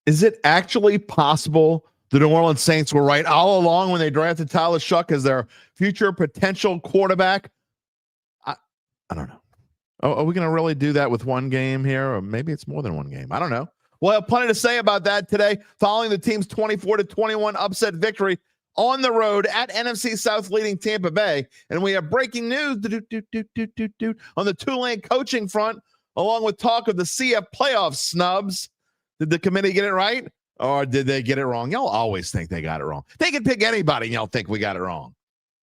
Is it actually possible the New Orleans Saints were right all along when they drafted Tyler Shough as their future potential quarterback? I don't know. Are we going to really do that with one game here? Or maybe it's more than one game. I don't know. We'll have plenty to say about that today following the team's 24-21 upset victory on the road at NFC South leading Tampa Bay. And we have breaking news on the Tulane coaching front, along with talk of the CF playoff snubs. Did the committee get it right? Or did they get it wrong? Y'all always think they got it wrong. They can pick anybody and y'all think we got it wrong.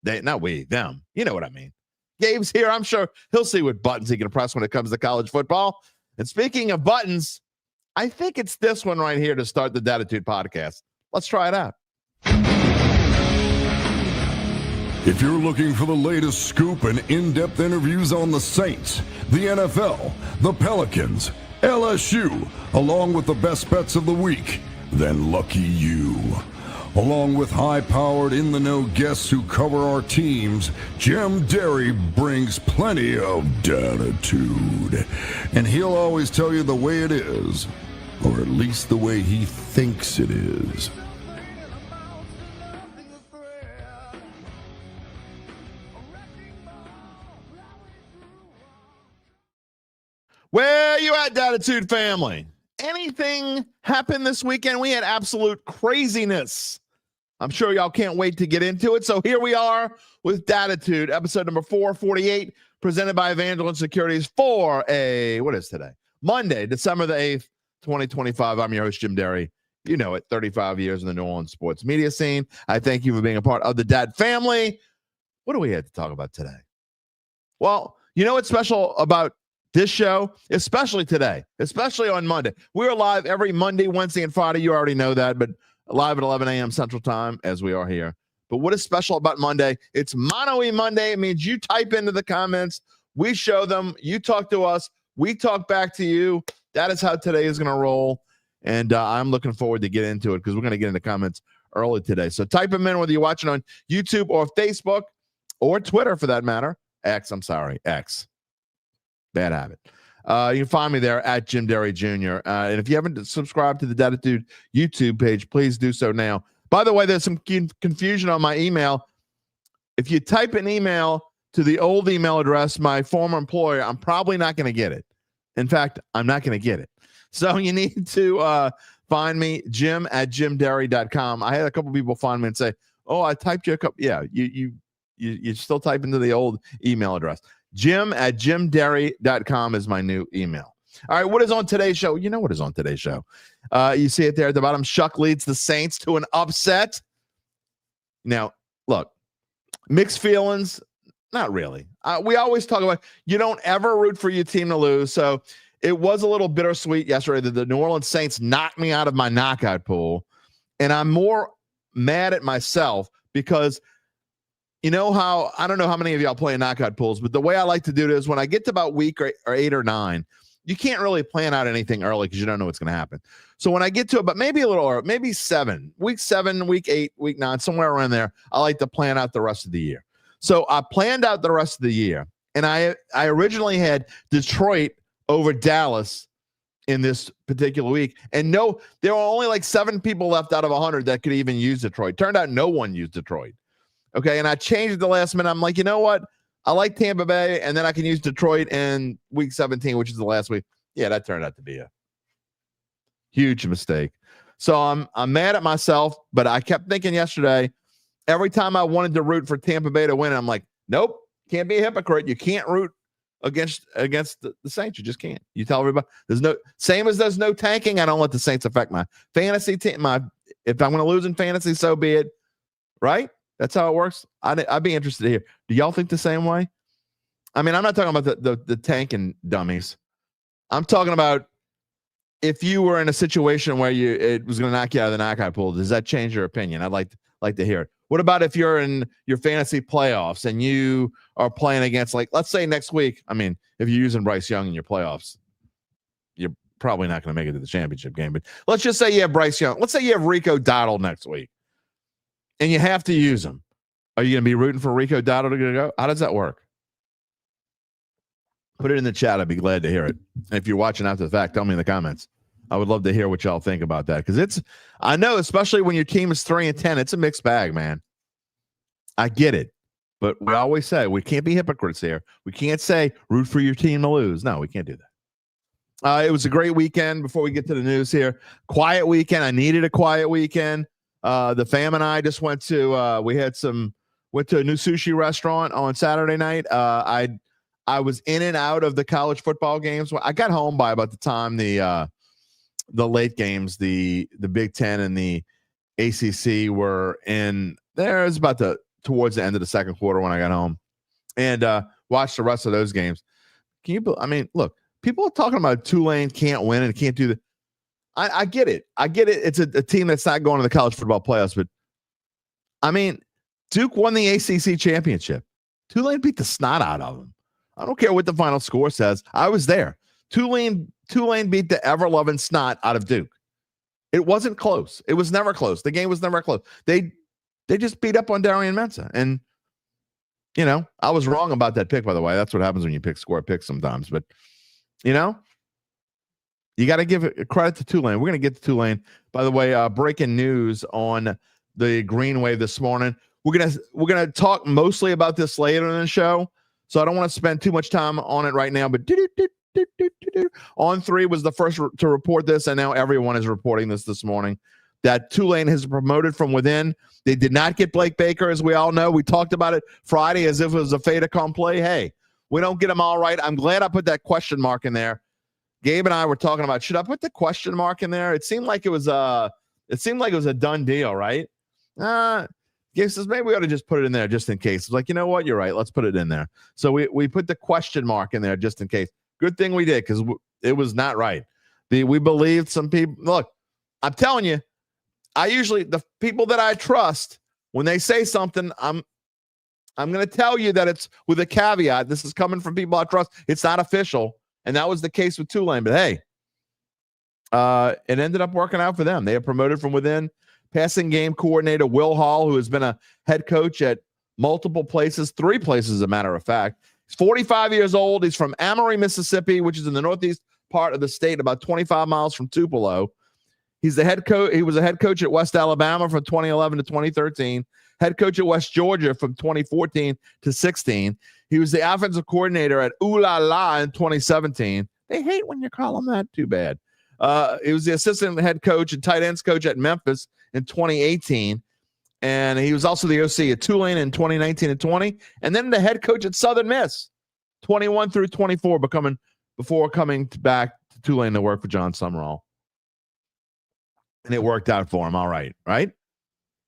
Not we, them. You know what I mean. Gabe's here. I'm sure he'll see what buttons he can press when it comes to college football. And speaking of buttons, I think it's this one right here to start the Dattitude podcast. Let's try it out. If you're looking for the latest scoop and in-depth interviews on the Saints, the NFL, the Pelicans, LSU, along with the best bets of the week, then lucky you. Along with high-powered, in-the-know guests who cover our teams, Jim Derry brings plenty of Dattitude. And he'll always tell you the way it is, or at least the way he thinks it is. Where you at, Dattitude family? Anything happened this weekend? We had absolute craziness. I'm sure y'all can't wait to get into it. So here we are with Dattitude, episode number 448, presented by Evangeline Securities for what is today? Monday, December the 8th, 2025. I'm your host, Jim Derry. You know it, 35 years in the New Orleans sports media scene. I thank you for being a part of the Dad family. What do we have to talk about today? Well, you know what's special about this show, especially today, especially on Monday. We're live every Monday, Wednesday, and Friday. You already know that, but live at 11 a.m. Central Time as we are here. But what is special about Monday? It's Mano E Monday. It means you type into the comments. We show them. You talk to us. We talk back to you. That is how today is going to roll. And I'm looking forward to get into it because we're going to get into comments early today. So type them in whether you're watching on YouTube or Facebook or Twitter for that matter. X. Bad habit. You can find me there at Jim Derry Jr. And if you haven't subscribed to the Dattitude YouTube page, please do so now. By the way, there's some confusion on my email. If you type an email to the old email address, my former employer, I'm probably not going to get it. In fact, I'm not going to get it. So you need to find me, Jim at jimderry.com. I had a couple people find me and say, oh, I typed you a couple. Yeah, you still type into the old email address. Jim at jimderry.com is my new email. All right, what is on today's show? You know what is on today's show. You see it there at the bottom. Shough leads the Saints to an upset. Now, look, mixed feelings, not really. We always talk about you don't ever root for your team to lose. So it was a little bittersweet yesterday that the New Orleans Saints knocked me out of my knockout pool. And I'm more mad at myself because you know how, I don't know how many of y'all play knockout pools, but the way I like to do it is when I get to about week or 8 or 9, you can't really plan out anything early because you don't know what's going to happen. So when I get to about maybe a little early, maybe 7, week 7, week 8, week 9, somewhere around there, I like to plan out the rest of the year. So I planned out the rest of the year, and I originally had Detroit over Dallas in this particular week. And no, there were only like 7 people left out of 100 that could even use Detroit. Turned out no one used Detroit. Okay, and I changed at the last minute. I'm like, you know what? I like Tampa Bay, and then I can use Detroit in week 17, which is the last week. Yeah, that turned out to be a huge mistake. So I'm mad at myself, but I kept thinking yesterday, every time I wanted to root for Tampa Bay to win, I'm like, nope, can't be a hypocrite. You can't root against the Saints. You just can't. You tell everybody there's no tanking. I don't let the Saints affect my fantasy team. If I'm going to lose in fantasy, so be it. Right? That's how it works. I'd be interested to hear. Do y'all think the same way? I mean, I'm not talking about the tanking dummies. I'm talking about if you were in a situation where it was going to knock you out of the knockout pool. Does that change your opinion? I'd like to hear it. What about if you're in your fantasy playoffs and you are playing against, like, let's say next week? I mean, if you're using Bryce Young in your playoffs, you're probably not going to make it to the championship game. But let's just say you have Bryce Young. Let's say you have Rico Dowdle next week. And you have to use them. Are you going to be rooting for Rico Dowdle to go? How does that work? Put it in the chat. I'd be glad to hear it. And if you're watching after the fact, tell me in the comments. I would love to hear what y'all think about that, because I know, especially when your team is 3-10, it's a mixed bag, man. I get it, but we always say we can't be hypocrites here. We can't say root for your team to lose. No, we can't do that. It was a great weekend. Before we get to the news here, quiet weekend. I needed a quiet weekend. The fam and I just went to a new sushi restaurant on Saturday night. I was in and out of the college football games. I got home by about the time the late games, the Big Ten and the ACC were in there. It was about towards the end of the second quarter when I got home, and watched the rest of those games. Look, people are talking about Tulane can't win and can't do that. I get it. It's a team that's not going to the college football playoffs, but Duke won the ACC championship. Tulane beat the snot out of them. I don't care what the final score says. I was there. Tulane beat the ever-loving snot out of Duke. It wasn't close. It was never close. The game was never close. They just beat up on Derry and Mensa. And, I was wrong about that pick, by the way. That's what happens when you pick square picks sometimes. But, you got to give credit to Tulane. We're going to get to Tulane. By the way, breaking news on the Green Wave this morning. We're gonna talk mostly about this later in the show, so I don't want to spend too much time on it right now. But On 3 was the first to report this, and now everyone is reporting this morning, that Tulane has promoted from within. They did not get Blake Baker, as we all know. We talked about it Friday as if it was a fait accompli. Hey, we don't get them all right. I'm glad I put that question mark in there. Gabe and I were talking about, should I put the question mark in there? It seemed like it was a done deal, right? Gabe says maybe we ought to just put it in there just in case. It's like, you know what? You're right. Let's put it in there. So we put the question mark in there just in case. Good thing we did, because it was not right. We believed some people. Look, I'm telling you, the people that I trust, when they say something, I'm going to tell you that it's with a caveat. This is coming from people I trust. It's not official. And that was the case with Tulane. But hey, it ended up working out for them. They have promoted from within. Passing game coordinator Will Hall, who has been a head coach at multiple places, 3 places, as a matter of fact. He's 45 years old. He's from Amory, Mississippi, which is in the northeast part of the state, about 25 miles from Tupelo. He's the head coach. He was a head coach at West Alabama from 2011 to 2013. Head coach at West Georgia from 2014 to 16. He was the offensive coordinator at Ooh La La in 2017. They hate when you call him that. Too bad. He was the assistant head coach and tight ends coach at Memphis in 2018. And he was also the OC at Tulane in 2019 and 20. And then the head coach at Southern Miss, 21 through 24, before coming back to Tulane to work for John Summerall. And it worked out for him. All right.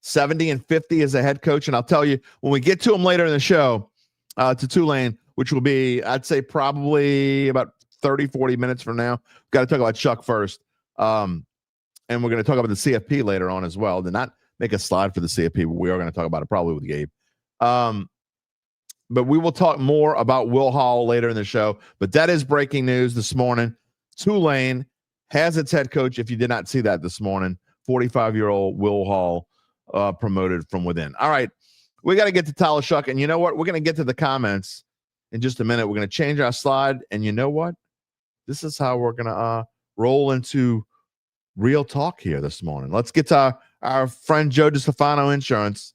70 and 50 as a head coach. And I'll tell you, when we get to him later in the show, to Tulane, which will be, I'd say, probably about 30, 40 minutes from now. We've got to talk about Shough first. And we're going to talk about the CFP later on as well. Did not make a slide for the CFP, but we are going to talk about it probably with Gabe. But we will talk more about Will Hall later in the show. But that is breaking news this morning. Tulane has its head coach, if you did not see that this morning, 45-year-old Will Hall promoted from within. All right, we got to get to Tyler Shough. And you know what? We're going to get to the comments in just a minute. We're going to change our slide. And you know what? This is how we're going to roll into real talk here this morning. Let's get to our friend Joe DeStefano Insurance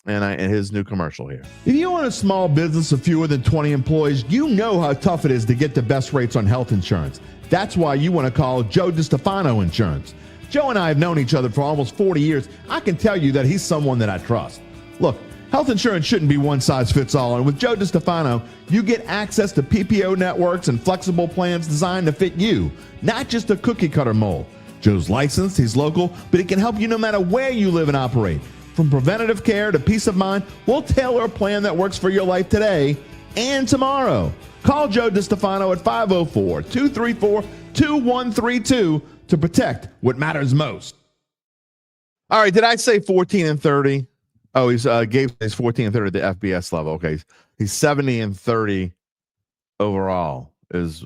and his new commercial here. If you own a small business of fewer than 20 employees, you know how tough it is to get the best rates on health insurance. That's why you want to call Joe DeStefano Insurance. Joe and I have known each other for almost 40 years. I can tell you that he's someone that I trust. Look, health insurance shouldn't be one size fits all. And with Joe DeStefano, you get access to PPO networks and flexible plans designed to fit you, not just a cookie cutter mold. Joe's licensed, he's local, but he can help you no matter where you live and operate. From preventative care to peace of mind, we'll tailor a plan that works for your life today and tomorrow. Call Joe DeStefano at 504-234-2132 to protect what matters most. All right, did I say 14 and 30? Oh, he's Gabe says 14 and 30 at the FBS level. Okay, he's 70 and 30 overall is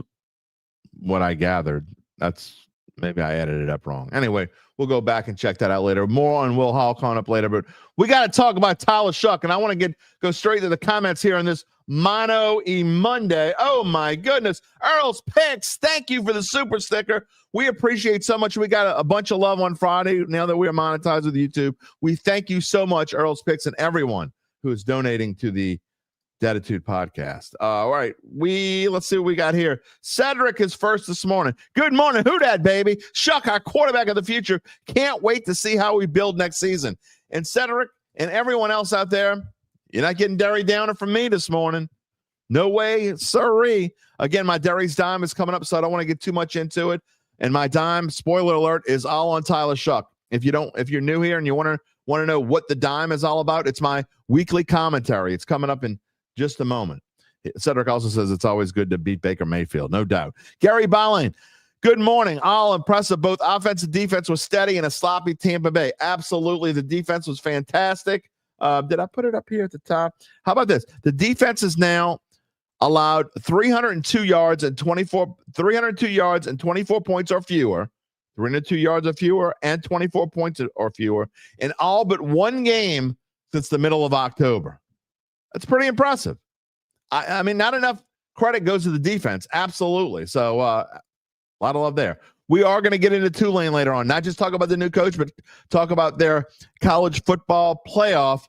what I gathered. That's Maybe I added it up wrong. Anyway, we'll go back and check that out later. More on Will Hall coming up later, but we got to talk about Tyler Shough, and I want to go straight to the comments here on this Mano E Monday. Oh my goodness. Earl's Picks, thank you for the super sticker. We appreciate so much. We got a bunch of love on Friday now that we are monetized with YouTube. We thank you so much, Earl's Picks, and everyone who is donating to the Dattitude podcast. All right, let's see what we got here. Cedric is first this morning. Good morning, who dat, baby? Shough, our quarterback of the future. Can't wait to see how we build next season. And Cedric and everyone else out there, you're not getting Derry Downer from me this morning. No way, sirree. Again, my Derry's dime is coming up, so I don't want to get too much into it. And my dime, spoiler alert, is all on Tyler Shough. If you're new here and you want to know what the dime is all about, it's my weekly commentary. It's coming up in just a moment. Cedric also says it's always good to beat Baker Mayfield, no doubt. Gary Bolling, good morning. All impressive. Both offense and defense was steady in a sloppy Tampa Bay. Absolutely. The defense was fantastic. Did I put it up here at the top? How about this? The defense is now allowed 302 yards and 24 points or fewer. 302 yards or fewer and 24 points or fewer in all but one game since the middle of October. That's pretty impressive. I mean, not enough credit goes to the defense. Absolutely. So a lot of love there. We are going to get into Tulane later on, not just talk about the new coach, but talk about their college football playoffs.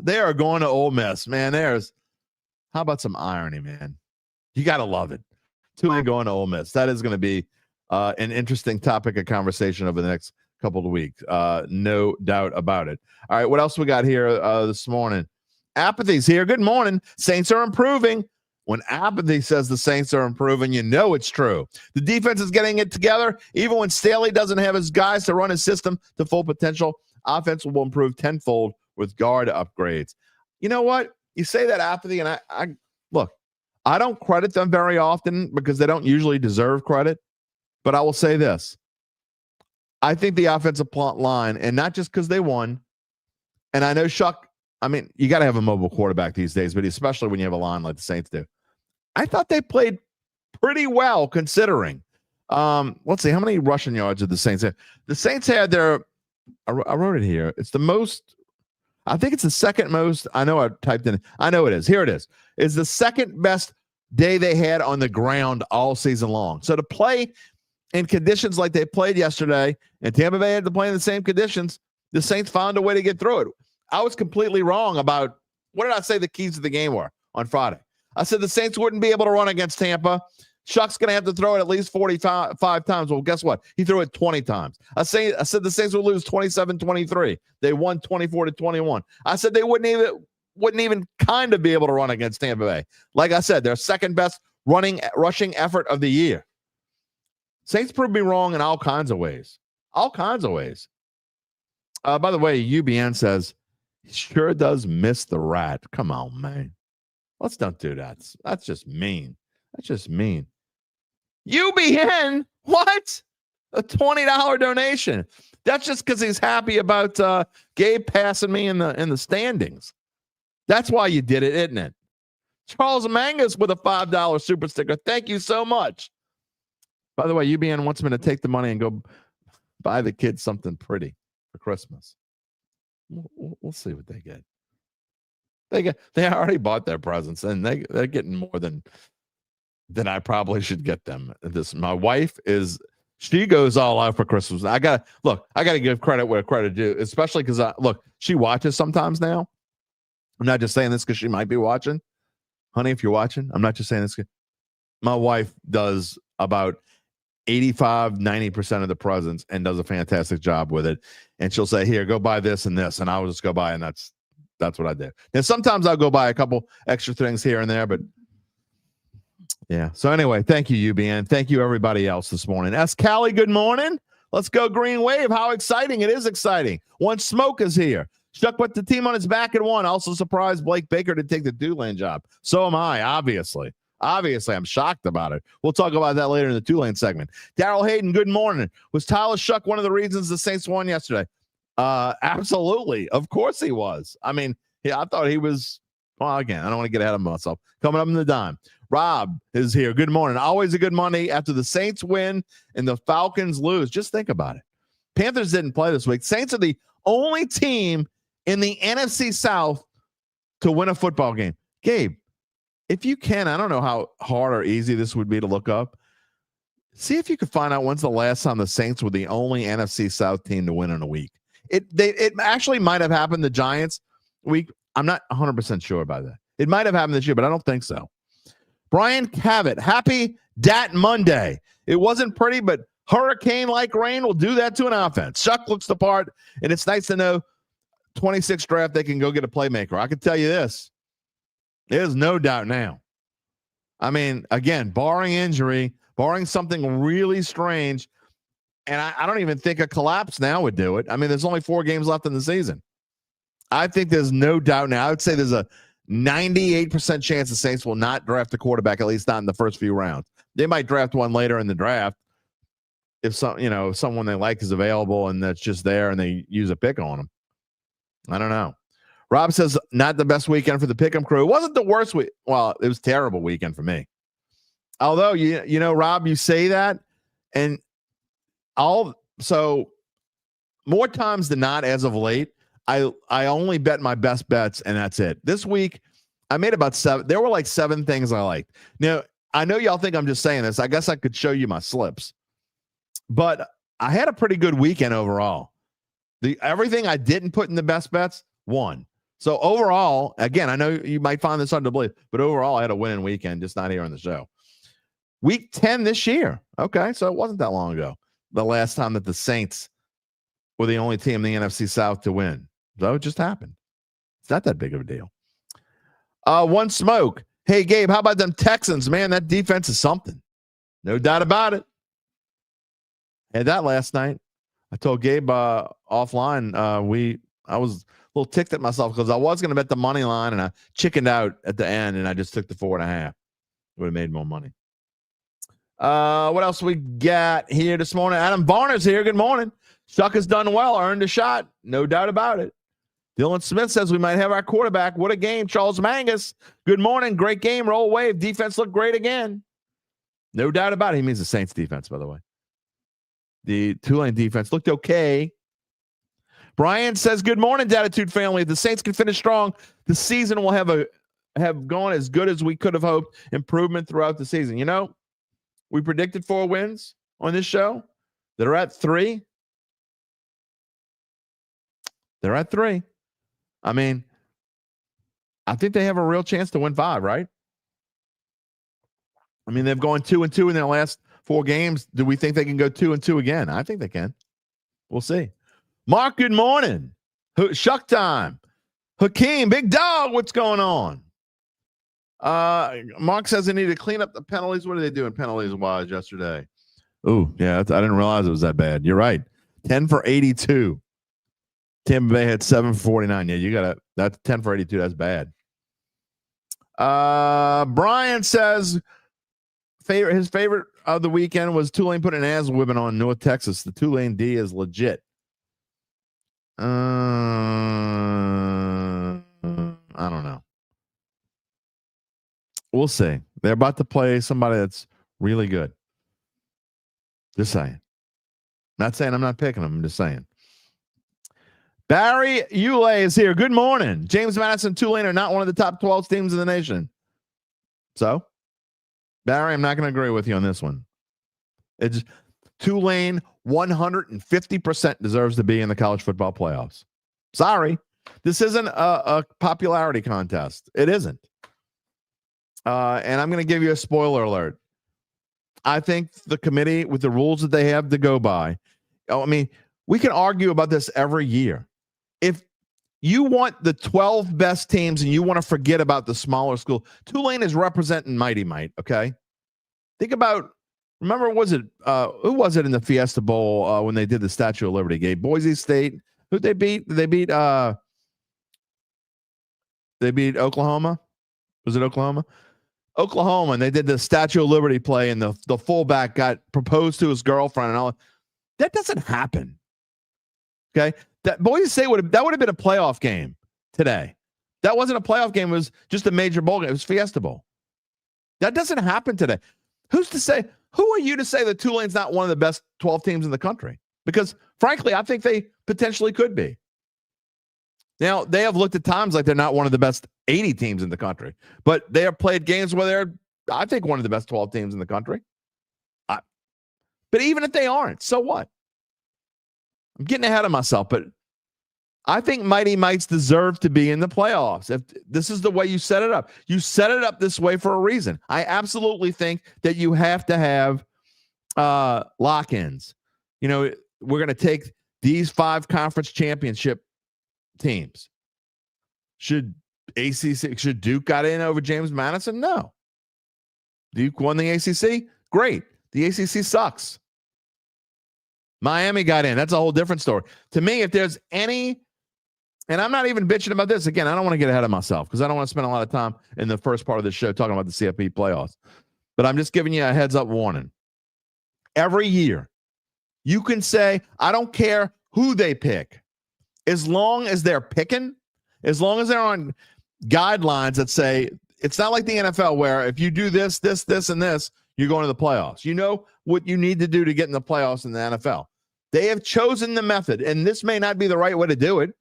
They are going to Ole Miss, man. How about some irony, man? You got to love it. Tulane going to Ole Miss. That is going to be an interesting topic of conversation over the next couple of weeks. No doubt about it. All right, what else we got here this morning? Apathy's here. Good morning. Saints are improving. When Apathy says the Saints are improving, you know it's true. The defense is getting it together. Even when Staley doesn't have his guys to run his system to full potential, offense will improve tenfold with guard upgrades. You know what? You say that, Apathy, and I look, I don't credit them very often because they don't usually deserve credit, but I will say this. I think the offensive line, and not just because they won, and I know Shough, I mean, you got to have a mobile quarterback these days, but especially when you have a line like the Saints do. I thought they played pretty well considering. Let's see, how many rushing yards did the Saints have? The Saints had their, I wrote it here. It's the most, I think it's the second most. I know I typed in, I know it is. Here it is. It's the second best day they had on the ground all season long. So to play in conditions like they played yesterday, and Tampa Bay had to play in the same conditions, the Saints found a way to get through it. I was completely wrong about, what did I say the keys to the game were on Friday? I said the Saints wouldn't be able to run against Tampa. Shough's going to have to throw it at least 45 times. Well, guess what? He threw it 20 times. I said the Saints would lose 27-23. They won 24-21. I said they wouldn't even kind of be able to run against Tampa Bay. Like I said, their second best rushing effort of the year. Saints proved me wrong in all kinds of ways. All kinds of ways. By the way, UBN says, he sure does miss the rat. Come on, man. Let's not do that. That's just mean. That's just mean. UBN? What? A $20 donation. That's just because he's happy about Gabe passing me in the standings. That's why you did it, isn't it? Charles Mangus with a $5 super sticker. Thank you so much. By the way, UBN wants me to take the money and go buy the kids something pretty for Christmas. We'll see what they get. They already bought their presents, and they're getting more than I probably should get them. My wife she goes all out for Christmas. I gotta give credit where credit due, especially because she watches sometimes now. I'm not just saying this because she might be watching. Honey, if you're watching, I'm not just saying this. My wife does about 85-90% of the presents and does a fantastic job with it. And she'll say, here, go buy this and this. And I'll just go buy, and that's what I do. And sometimes I'll go buy a couple extra things here and there, but yeah. So anyway, thank you, UBN. Thank you, everybody else this morning. S. Callie, good morning. Let's go Green Wave. How exciting. It is exciting. One Smoke is here. Shough put the team on his back and won. Also surprised Blake Baker to take the Tulane job. So am I, obviously. Obviously, I'm shocked about it. We'll talk about that later in the Tulane segment. Daryl Hayden, good morning. Was Tyler Shough one of the reasons the Saints won yesterday? Absolutely. Of course he was. I mean, I thought he was Well, again, I don't want to get ahead of myself. Coming up in the dime, Rob is here. Good morning. Always a good Monday after the Saints win and the Falcons lose. Just think about it. Panthers didn't play this week. Saints are the only team in the NFC South to win a football game. Gabe, if you can, I don't know how hard or easy this would be to look up. See if you could find out when's the last time the Saints were the only NFC South team to win in a week. It actually might have happened the Giants week. I'm not 100% sure about that. It might have happened this year, but I don't think so. Brian Cavett, happy Dat Monday. It wasn't pretty, but hurricane-like rain will do that to an offense. Shough looks the part, and it's nice to know 26th draft they can go get a playmaker. I can tell you this. There's no doubt now. I mean, again, barring injury, barring something really strange, and I don't even think a collapse now would do it. I mean, there's only 4 games left in the season. I think there's no doubt now. I would say there's a 98% chance the Saints will not draft a quarterback, at least not in the first few rounds. They might draft one later in the draft if someone they like is available and that's just there and they use a pick on them. I don't know. Rob says not the best weekend for the Pick'em crew. It wasn't the worst week. Well, it was a terrible weekend for me. Although you know, Rob, you say that, and so more times than not, as of late, I only bet my best bets, and that's it. This week, I made about 7. There were like 7 things I liked. Now, I know y'all think I'm just saying this. I guess I could show you my slips, but I had a pretty good weekend overall. Everything I didn't put in the best bets won. So overall, again, I know you might find this hard to believe, but overall, I had a winning weekend, just not here on the show. Week 10 this year. Okay, so it wasn't that long ago. The last time that the Saints were the only team in the NFC South to win. So it just happened. It's not that big of a deal. One smoke. Hey, Gabe, how about them Texans? Man, that defense is something. No doubt about it. Had that last night. I told Gabe offline, I was a little ticked at myself because I was going to bet the money line and I chickened out at the end and I just took the 4.5. Would have made more money. What else we got here this morning? Adam Varner's here. Good morning. Shough has done well, earned a shot. No doubt about it. Dylan Smith says we might have our quarterback. What a game. Charles Mangus. Good morning. Great game. Roll wave. Defense looked great again. No doubt about it. He means the Saints defense, by the way. The Tulane defense looked okay. Brian says, good morning, Dattitude family. If the Saints can finish strong, the season will have gone as good as we could have hoped. Improvement throughout the season. You know, we predicted 4 wins on this show. They're at 3. They're at 3. I mean, I think they have a real chance to win 5, right? I mean, they've gone 2-2 in their last 4 games. Do we think they can go 2-2 again? I think they can. We'll see. Mark, good morning. Shough time. Hakeem, big dog, what's going on? Mark says they need to clean up the penalties. What are they doing penalties-wise yesterday? Oh, yeah, I didn't realize it was that bad. You're right. 10 for 82. Tampa Bay had 7 for 49. Yeah, you got to. That's 10 for 82. That's bad. Brian says his favorite of the weekend was Tulane putting an ass whipping on North Texas. The Tulane D is legit. I don't know. We'll see. They're about to play somebody that's really good. Just saying. Not saying I'm not picking them. I'm just saying. Barry Ulay is here. Good morning. James Madison, Tulane are not one of the top 12 teams in the nation. So, Barry, I'm not going to agree with you on this one. It's Tulane 150% deserves to be in the college football playoffs. Sorry. This isn't a popularity contest. It isn't. And I'm going to give you a spoiler alert. I think the committee, with the rules that they have to go by, I mean, we can argue about this every year. If you want the 12 best teams and you want to forget about the smaller school, Tulane is representing Mighty Might, okay? Think about, remember, who was it in the Fiesta Bowl when they did the Statue of Liberty game? Boise State. Who'd they beat? They beat Oklahoma. Was it Oklahoma? Oklahoma, and they did the Statue of Liberty play, and the fullback got proposed to his girlfriend and all. That doesn't happen. Okay? That Boise State would have been a playoff game today. That wasn't a playoff game. It was just a major bowl game. It was Fiesta Bowl. That doesn't happen today. Who are you to say that Tulane's not one of the best 12 teams in the country? Because, frankly, I think they potentially could be. Now, they have looked at times like they're not one of the best 80 teams in the country, but they have played games where they're, I think, one of the best 12 teams in the country. But even if they aren't, so what? I'm getting ahead of myself, but I think Mighty Mites deserve to be in the playoffs. If this is the way you set it up. You set it up this way for a reason. I absolutely think that you have to have lock-ins. You know, we're going to take these 5 conference championship teams. Should Duke got in over James Madison? No. Duke won the ACC? Great. The ACC sucks. Miami got in. That's a whole different story. To me, if there's any, and I'm not even bitching about this. Again, I don't want to get ahead of myself because I don't want to spend a lot of time in the first part of the show talking about the CFP playoffs. But I'm just giving you a heads up warning. Every year, you can say, I don't care who they pick. As long as they're picking, as long as they're on guidelines that say, it's not like the NFL where if you do this, and this, you're going to the playoffs. You know what you need to do to get in the playoffs in the NFL. They have chosen the method, and this may not be the right way to do it.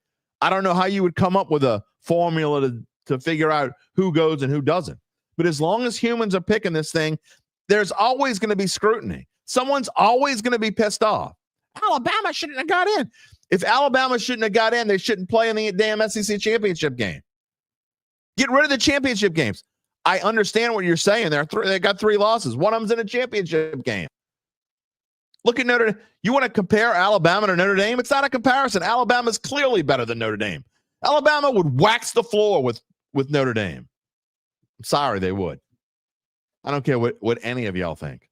I don't know how you would come up with a formula to figure out who goes and who doesn't. But as long as humans are picking this thing, there's always going to be scrutiny. Someone's always going to be pissed off. Alabama shouldn't have got in. If Alabama shouldn't have got in, they shouldn't play in the damn SEC championship game. Get rid of the championship games. I understand what you're saying. They got 3 losses. One of them's in a championship game. Look at Notre Dame. You want to compare Alabama to Notre Dame? It's not a comparison. Alabama's clearly better than Notre Dame. Alabama would wax the floor with Notre Dame. I'm sorry, they would. I don't care what any of y'all think.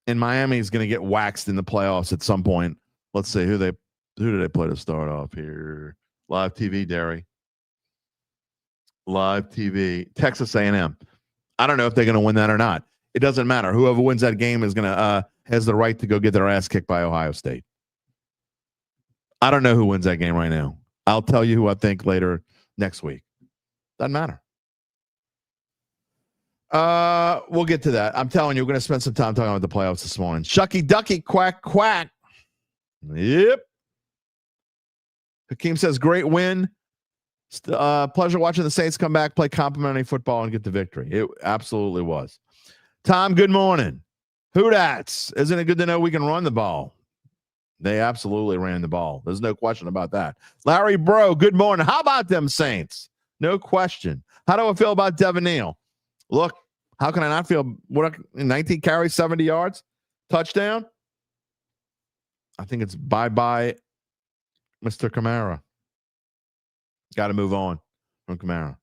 And Miami's going to get waxed in the playoffs at some point. Let's see who did they play to start off here? Live TV, Derry. Live TV, Texas A&M. I don't know if they're going to win that or not. It doesn't matter. Whoever wins that game is going to has the right to go get their ass kicked by Ohio State. I don't know who wins that game right now. I'll tell you who I think later next week. Doesn't matter. We'll get to that. I'm telling you, we're going to spend some time talking about the playoffs this morning. Shucky Ducky, quack, quack. Yep. Hakeem says, great win. Pleasure watching the Saints come back, play complimentary football, and get the victory. It absolutely was. Tom, good morning. Who that's? Isn't it good to know we can run the ball? They absolutely ran the ball. There's no question about that. Larry Bro, good morning. How about them Saints? No question. How do I feel about Devin Neal? Look, how can I not feel? 19 carries, 70 yards, touchdown? I think it's bye-bye, Mr. Kamara. Got to move on from Kamara.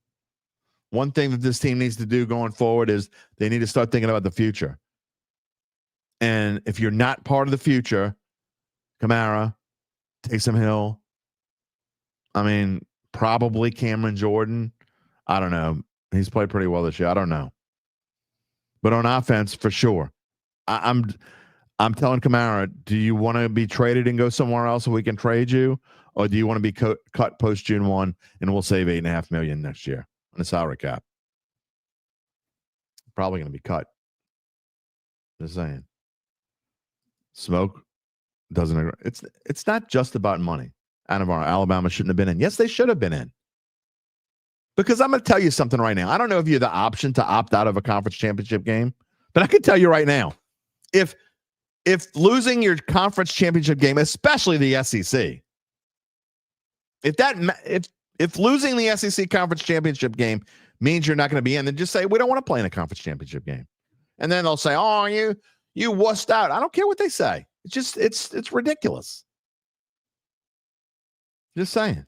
One thing that this team needs to do going forward is they need to start thinking about the future. And if you're not part of the future, Kamara, Taysom Hill, I mean, probably Cameron Jordan. I don't know. He's played pretty well this year. I don't know. But on offense, for sure. I'm telling Kamara, do you want to be traded and go somewhere else so we can trade you? Or do you want to be cut post June 1 and we'll save $8.5 million next year on the salary cap? Probably going to be cut. Just saying. Smoke doesn't agree. It's not just about money. Alabama shouldn't have been in. Yes, they should have been in. Because I'm going to tell you something right now. I don't know if you have the option to opt out of a conference championship game, but I can tell you right now, if losing your conference championship game, especially the SEC, if losing the SEC conference championship game means you're not going to be in, then just say we don't want to play in a conference championship game, and then they'll say, "Oh, you wussed out." I don't care what they say. It's just it's ridiculous. Just saying.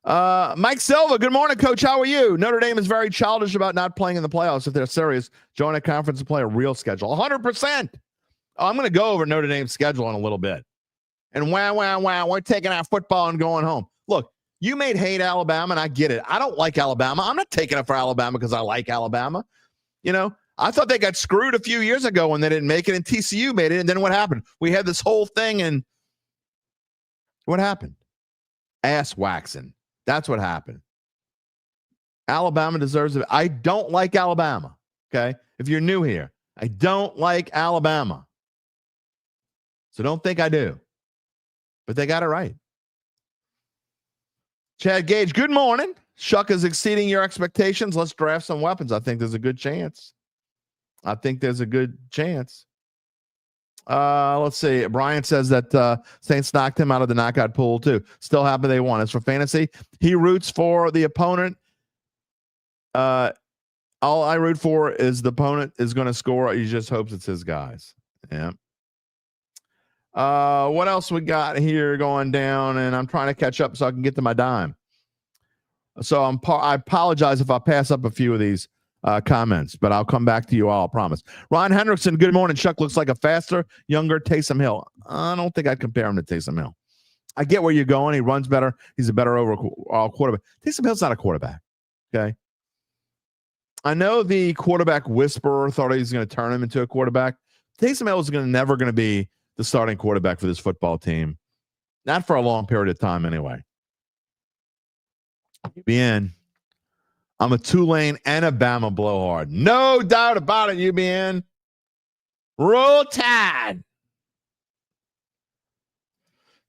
Mike Silva, good morning, Coach. How are you? Notre Dame is very childish about not playing in the playoffs. If they're serious, join a conference and play a real schedule. 100%. Oh, I'm going to go over Notre Dame's schedule in a little bit. And wow, we're taking our football and going home. Look, you may hate Alabama, and I get it. I don't like Alabama. I'm not taking it for Alabama because I like Alabama. You know, I thought they got screwed a few years ago when they didn't make it, and TCU made it. And then what happened? We had this whole thing, and what happened? Ass waxing. That's what happened. Alabama deserves it. I don't like Alabama. Okay. If you're new here, I don't like Alabama. So don't think I do. But they got it right. Chad Gage, good morning. Shough is exceeding your expectations. Let's draft some weapons. I think there's a good chance. Let's see. Brian says that Saints knocked him out of the knockout pool too. Still happy they won. As for fantasy, he roots for the opponent. All I root for is the opponent is going to score. He just hopes it's his guys. Yeah. What else we got here going down? And I'm trying to catch up so I can get to my dime. So I apologize if I pass up a few of these comments, but I'll come back to you all, I promise. Ron Hendrickson, good morning. Shough looks like a faster, younger Taysom Hill. I don't think I'd compare him to Taysom Hill. I get where you're going. He runs better. He's a better overall quarterback. Taysom Hill's not a quarterback. Okay. I know the quarterback whisperer thought he was going to turn him into a quarterback. Taysom Hill is never going to be the starting quarterback for this football team. Not for a long period of time anyway. UBN. I'm a Tulane and a Bama blowhard. No doubt about it, UBN. Roll Tide.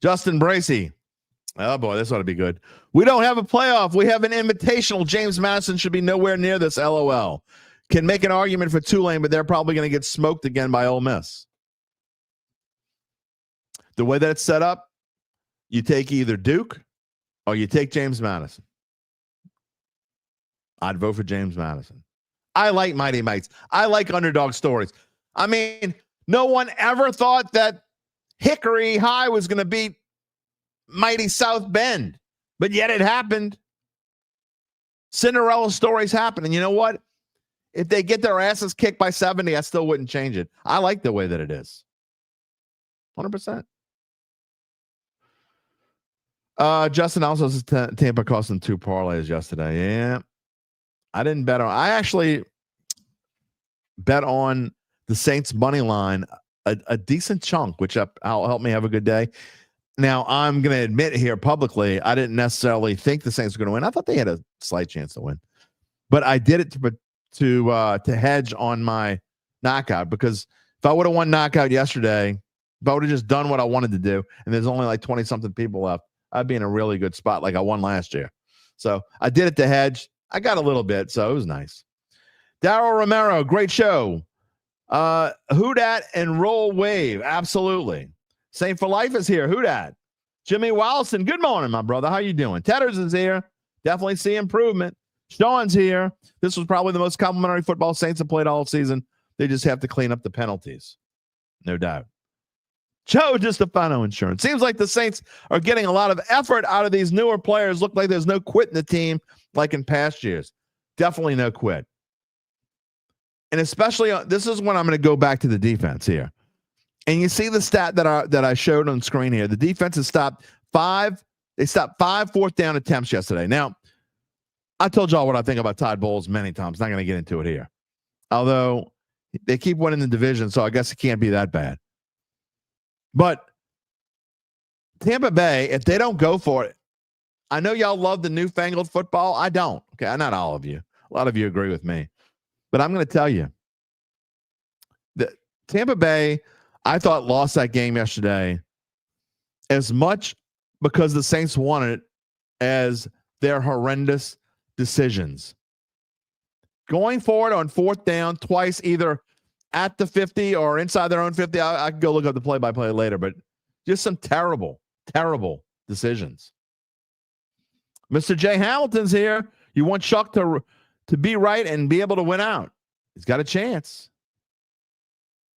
Justin Bracey. Oh, boy, this ought to be good. We don't have a playoff. We have an invitational. James Madison should be nowhere near this, LOL. Can make an argument for Tulane, but they're probably going to get smoked again by Ole Miss. The way that it's set up, you take either Duke or you take James Madison. I'd vote for James Madison. I like Mighty Mites. I like underdog stories. I mean, no one ever thought that Hickory High was going to beat mighty South Bend, but yet it happened. Cinderella stories happen. And you know what? If they get their asses kicked by 70, I still wouldn't change it. I like the way that it is. 100%. Justin also says Tampa cost them 2 parlays yesterday. Yeah. I didn't bet on. I actually bet on the Saints money line a decent chunk, which will help me have a good day. Now, I'm going to admit here publicly, I didn't necessarily think the Saints were going to win. I thought they had a slight chance to win. But I did it to hedge on my knockout, because if I would have won knockout yesterday, if I would have just done what I wanted to do, and there's only like 20-something people left, I'd be in a really good spot like I won last year. So I did it to hedge. I got a little bit, so it was nice. Daryl Romero, great show. Who dat and roll wave. Absolutely. Saint for Life is here. Who dat? Jimmy Wilson, good morning, my brother. How you doing? Tedders is here. Definitely see improvement. Sean's here. This was probably the most complimentary football Saints have played all season. They just have to clean up the penalties. No doubt. Joe DiStefano Insurance. Seems like the Saints are getting a lot of effort out of these newer players. Look like there's no quit in the team like in past years. Definitely no quit. And especially, this is when I'm going to go back to the defense here. And you see the stat that I showed on screen here. The defense has stopped 5 fourth down attempts yesterday. Now, I told y'all what I think about Todd Bowles many times. Not going to get into it here. Although they keep winning the division, so I guess it can't be that bad. But Tampa Bay, if they don't go for it, I know y'all love the newfangled football. I don't. Okay, not all of you. A lot of you agree with me. But I'm going to tell you, that Tampa Bay, I thought, lost that game yesterday as much because the Saints won it as their horrendous decisions. Going forward on fourth down twice, either at the 50 or inside their own 50. I can go look up the play-by-play later, but just some terrible, terrible decisions. Mr. J. Hamilton's here. You want Shough to be right and be able to win out. He's got a chance.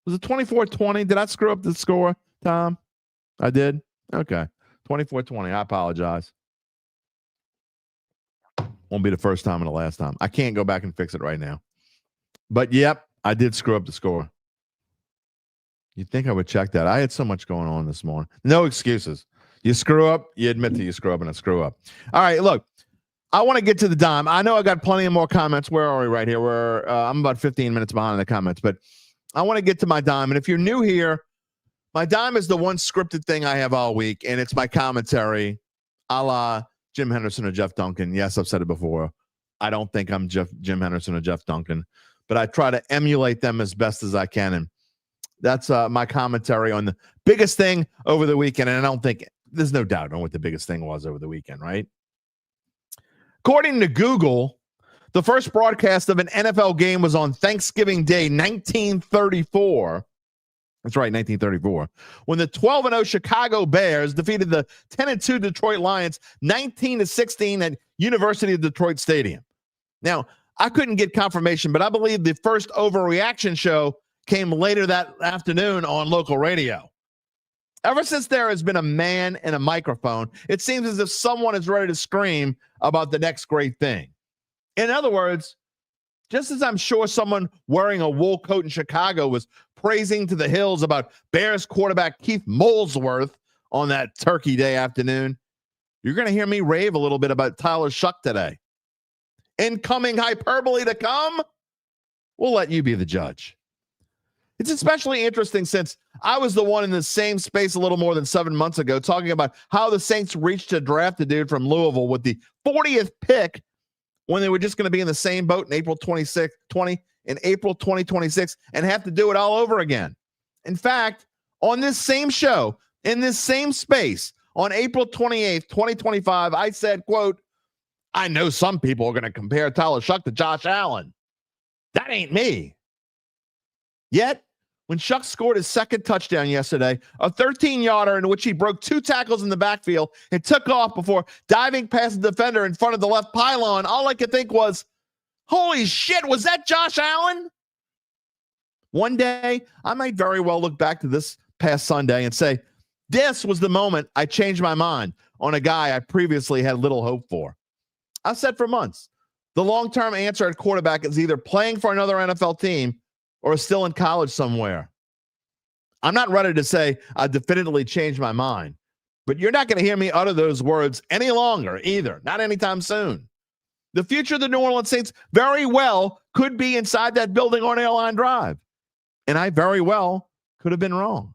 Was it 24-20? Did I screw up the score, Tom? I did? Okay. 24-20. I apologize. Won't be the first time and the last time. I can't go back and fix it right now. But, yep, I did screw up the score. You'd think I would check that. I had so much going on this morning. No excuses. You screw up, you admit that you screw up and I screw up. All right, look, I want to get to the dime. I know I got plenty of more comments. Where are we right here? I'm about 15 minutes behind in the comments, but I want to get to my dime. And if you're new here, my dime is the one scripted thing I have all week, and it's my commentary a la Jim Henderson or Jeff Duncan. Yes, I've said it before. I don't think I'm Jim Henderson or Jeff Duncan, but I try to emulate them as best as I can. And that's my commentary on the biggest thing over the weekend. And I don't think there's no doubt on what the biggest thing was over the weekend, right? According to Google, the first broadcast of an NFL game was on Thanksgiving Day, 1934. That's right, 1934, when the 12-0 Chicago Bears defeated the 10-2 Detroit Lions 19-16 at University of Detroit Stadium. Now, I couldn't get confirmation, but I believe the first overreaction show came later that afternoon on local radio. Ever since there has been a man and a microphone, it seems as if someone is ready to scream about the next great thing. In other words, just as I'm sure someone wearing a wool coat in Chicago was praising to the hills about Bears quarterback Keith Molesworth on that Turkey Day afternoon, you're going to hear me rave a little bit about Tyler Shough today. Incoming hyperbole to come? We'll let you be the judge. It's especially interesting since I was the one in the same space a little more than 7 months ago talking about how the Saints reached to draft a dude from Louisville with the 40th pick when they were just going to be in the same boat in April 2026 and have to do it all over again. In fact, on this same show, in this same space, on April 28th, 2025, I said, quote, I know some people are going to compare Tyler Shough to Josh Allen. That ain't me. Yet, when Shough scored his second touchdown yesterday, a 13-yarder in which he broke 2 tackles in the backfield and took off before diving past the defender in front of the left pylon, all I could think was, holy shit, was that Josh Allen? One day, I might very well look back to this past Sunday and say, this was the moment I changed my mind on a guy I previously had little hope for. I've said for months, the long-term answer at quarterback is either playing for another NFL team or still in college somewhere. I'm not ready to say I definitively changed my mind, but you're not going to hear me utter those words any longer either, not anytime soon. The future of the New Orleans Saints very well could be inside that building on Airline Drive, and I very well could have been wrong.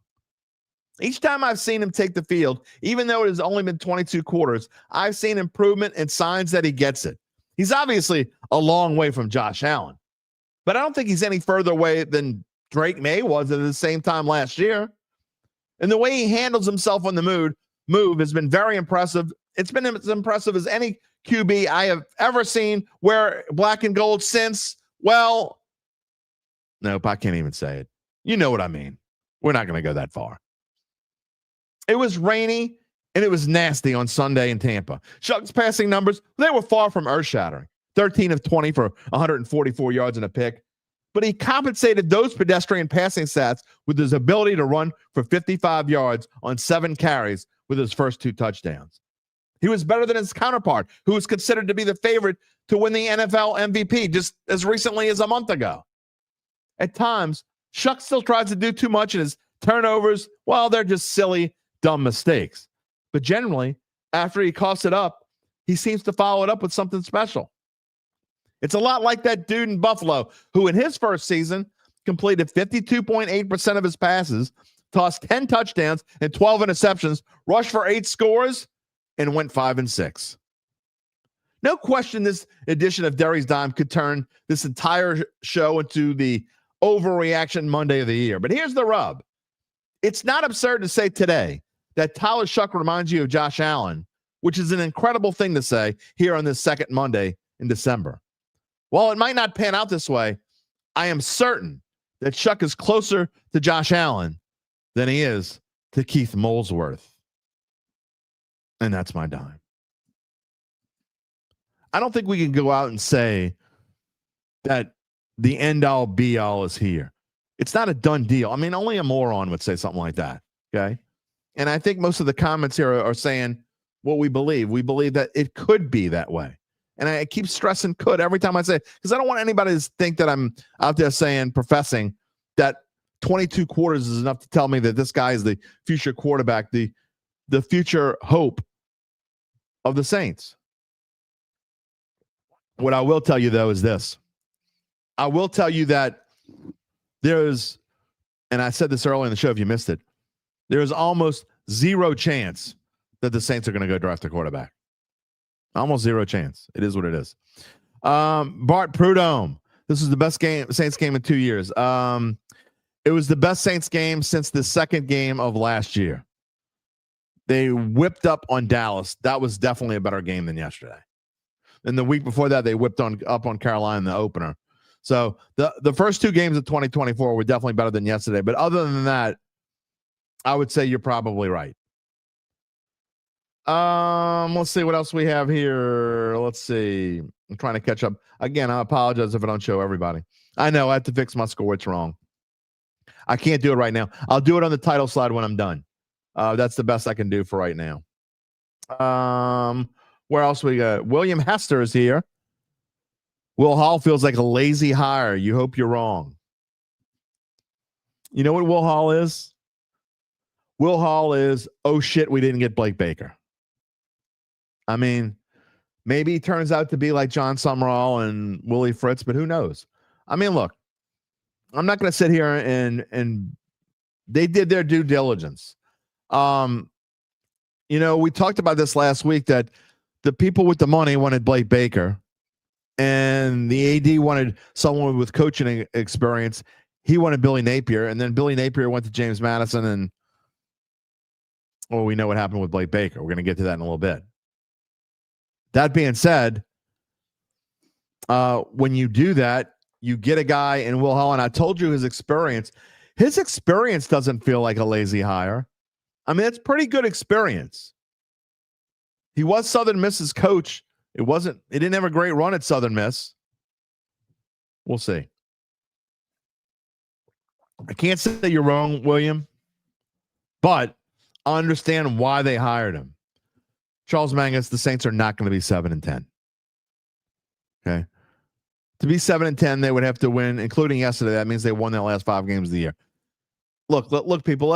Each time I've seen him take the field, even though it has only been 22 quarters, I've seen improvement and signs that he gets it. He's obviously a long way from Josh Allen, but I don't think he's any further away than Drake May was at the same time last year. And the way he handles himself on the move has been very impressive. It's been as impressive as any QB I have ever seen wear black and gold since, well, nope, I can't even say it. You know what I mean. We're not going to go that far. It was rainy and it was nasty on Sunday in Tampa. Shough's passing numbers, they were far from earth-shattering. 13 of 20 for 144 yards and a pick. But he compensated those pedestrian passing stats with his ability to run for 55 yards on 7 carries with his first 2 touchdowns. He was better than his counterpart, who was considered to be the favorite to win the NFL MVP just as recently as a month ago. At times, Shough still tries to do too much, and his turnovers, well, they're just silly, dumb mistakes. But generally, after he coughs it up, he seems to follow it up with something special. It's a lot like that dude in Buffalo, who in his first season completed 52.8% of his passes, tossed 10 touchdowns and 12 interceptions, rushed for 8 scores, and went 5-6. No question this edition of Derry's Dime could turn this entire show into the overreaction Monday of the year. But here's the rub. It's not absurd to say today that Tyler Shough reminds you of Josh Allen, which is an incredible thing to say here on this second Monday in December. While it might not pan out this way, I am certain that Shough is closer to Josh Allen than he is to Keith Molesworth. And that's my dime. I don't think we can go out and say that the end-all, be-all is here. It's not a done deal. I mean, only a moron would say something like that, okay? And I think most of the comments here are saying what we believe. We believe that it could be that way. And I keep stressing could every time I say it, because I don't want anybody to think that I'm out there professing that 22 quarters is enough to tell me that this guy is the future quarterback, the future hope of the Saints. What I will tell you, though, is this. I will tell you that there's, and I said this earlier in the show if you missed it, there's almost zero chance that the Saints are going to go draft a quarterback. Almost zero chance. It is what it is. Bart Prudhomme. This is the best Saints game in 2 years. It was the best Saints game since the second game of last year. They whipped up on Dallas. That was definitely a better game than yesterday. And the week before that, they whipped up on Carolina in the opener. So the first 2 games of 2024 were definitely better than yesterday. But other than that, I would say you're probably right. Let's see what else we have here. Let's see. I'm trying to catch up. Again, I apologize if I don't show everybody. I know I have to fix my score. It's wrong. I can't do it right now. I'll do it on the title slide when I'm done. That's the best I can do for right now. Where else we got? William Hester is here. Will Hall feels like a lazy hire. You hope you're wrong. You know what Will Hall is? Will Hall is, oh shit, we didn't get Blake Baker. I mean, maybe he turns out to be like John Summerall and Willie Fritz, but who knows? I mean, look, I'm not going to sit here and they did their due diligence. You know, we talked about this last week that the people with the money wanted Blake Baker and the AD wanted someone with coaching experience. He wanted Billy Napier, and then Billy Napier went to James Madison, and well, we know what happened with Blake Baker. We're going to get to that in a little bit. That being said, when you do that, you get a guy in Will Hall, and I told you his experience doesn't feel like a lazy hire. I mean, it's pretty good experience. He was Southern Miss's coach. It didn't have a great run at Southern Miss. We'll see. I can't say that you're wrong, William, but I understand why they hired him. Charles Mangus, the Saints are not going to be 7-10. Okay. To be 7-10, they would have to win, including yesterday. That means they won their last 5 games of the year. Look, people.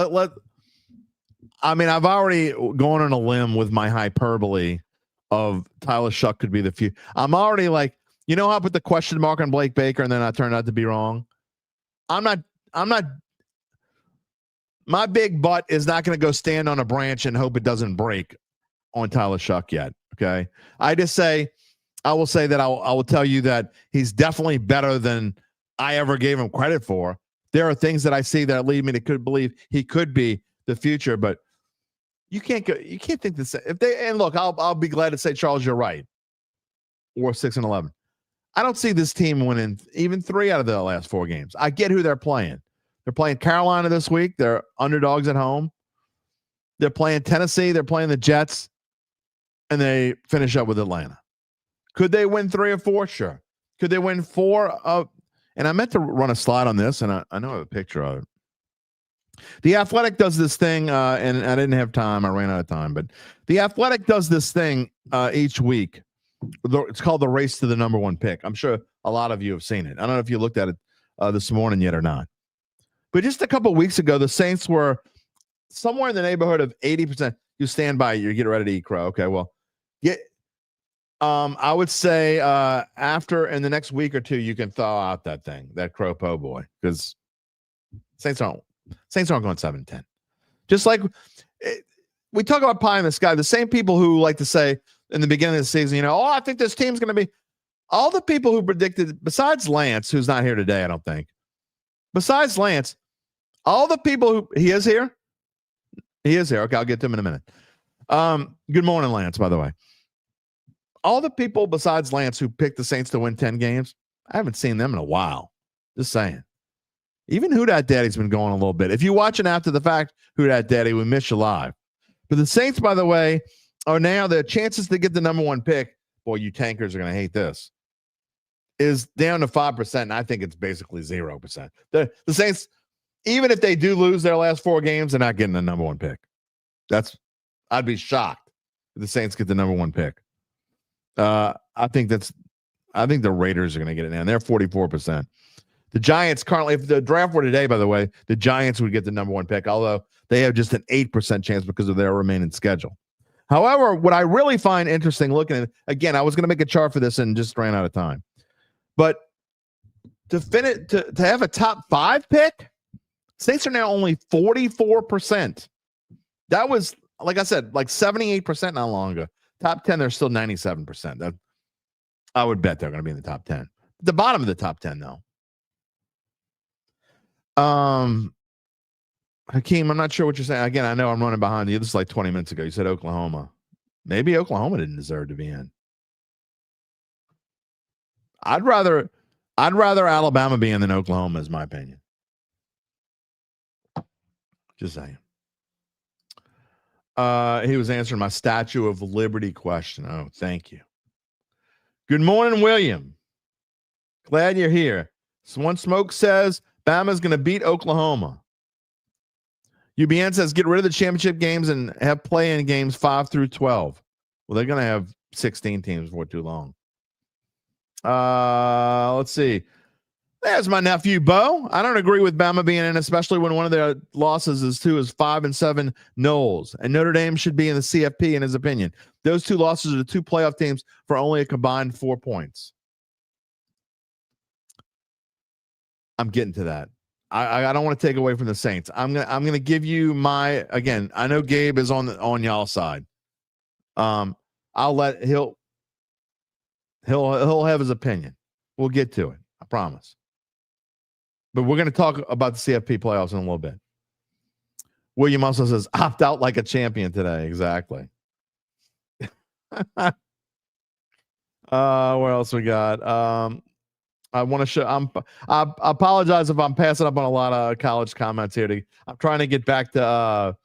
I mean, I've already gone on a limb with my hyperbole of Tyler Shough could be the future. I'm already like, you know how I put the question mark on Blake Baker and then I turned out to be wrong? I'm not. My big butt is not going to go stand on a branch and hope it doesn't break on Tyler Shough yet. Okay. I will say that I will tell you that he's definitely better than I ever gave him credit for. There are things that I see that lead me to believe he could be the future, but you can't think this. And look, I'll be glad to say, Charles, you're right. Or 6-11. I don't see this team winning even 3 out of the last 4 games. I get who they're playing. They're playing Carolina this week. They're underdogs at home. They're playing Tennessee. They're playing the Jets. And they finish up with Atlanta. Could they win 3 or 4? Sure. Could they win 4? And I meant to run a slide on this, and I know I have a picture of it. The Athletic does this thing, and I didn't have time. I ran out of time. But The Athletic does this thing each week. It's called the race to the number 1 pick. I'm sure a lot of you have seen it. I don't know if you looked at it this morning yet or not. But just a couple of weeks ago, the Saints were somewhere in the neighborhood of 80%. You stand by, you're getting ready to eat crow. Okay, well, I would say after in the next week or 2, you can thaw out that thing, that crow po' boy, because Saints aren't going 7-10. Just like we talk about pie in the sky, the same people who like to say in the beginning of the season, I think this team's going to be. All the people who predicted, besides Lance, who's not here today, I don't think. Besides Lance, all the people who he is here. Okay, I'll get to him in a minute. Good morning, Lance, by the way. All the people besides Lance who picked the Saints to win 10 games, I haven't seen them in a while. Just saying. Even Who Dat Daddy's been going a little bit. If you're watching after the fact, Who Dat Daddy, we miss you live. But the Saints, by the way, are now their chances to get the number 1 pick. Boy, you tankers are going to hate this. Is down to 5%, and I think it's basically 0%. The Saints, even if they do lose their last 4 games, they're not getting the number 1 pick. I'd be shocked if the Saints get the number 1 pick. I think the Raiders are going to get it now. They're 44%. The Giants currently, if the draft were today, by the way, the Giants would get the number 1 pick, although they have just an 8% chance because of their remaining schedule. However, what I really find interesting looking at, again, I was going to make a chart for this and just ran out of time. But to have a top 5 pick, Saints are now only 44%. That was, like I said, like 78% not long ago. Top 10, they're still 97%. I would bet they're going to be in the top 10. The bottom of the top 10, though. Hakeem, I'm not sure what you're saying. Again, I know I'm running behind you. This is like 20 minutes ago. You said Oklahoma. Maybe Oklahoma didn't deserve to be in. I'd rather Alabama be in than Oklahoma, is my opinion. Just saying. He was answering my Statue of Liberty question. Oh, thank you. Good morning, William. Glad you're here. One Smoke says Bama's going to beat Oklahoma. UBN says get rid of the championship games and have play-in games 5 through 12. Well, they're going to have 16 teams before too long. Let's see. There's my nephew, Bo. I don't agree with Bama being in, especially when one of their losses is 5-7 Knowles. And Notre Dame should be in the CFP, in his opinion. Those two losses are the two playoff teams for only a combined 4 points. I'm getting to that. I don't want to take away from the Saints. I'm gonna give you my, again, I know Gabe is on y'all side. I'll let he'll have his opinion. We'll get to it. I promise. But we're going to talk about the CFP playoffs in a little bit. William also says, opt out like a champion today. Exactly. What else we got? I want to show. I apologize if I'm passing up on a lot of college comments here. I'm trying to get back to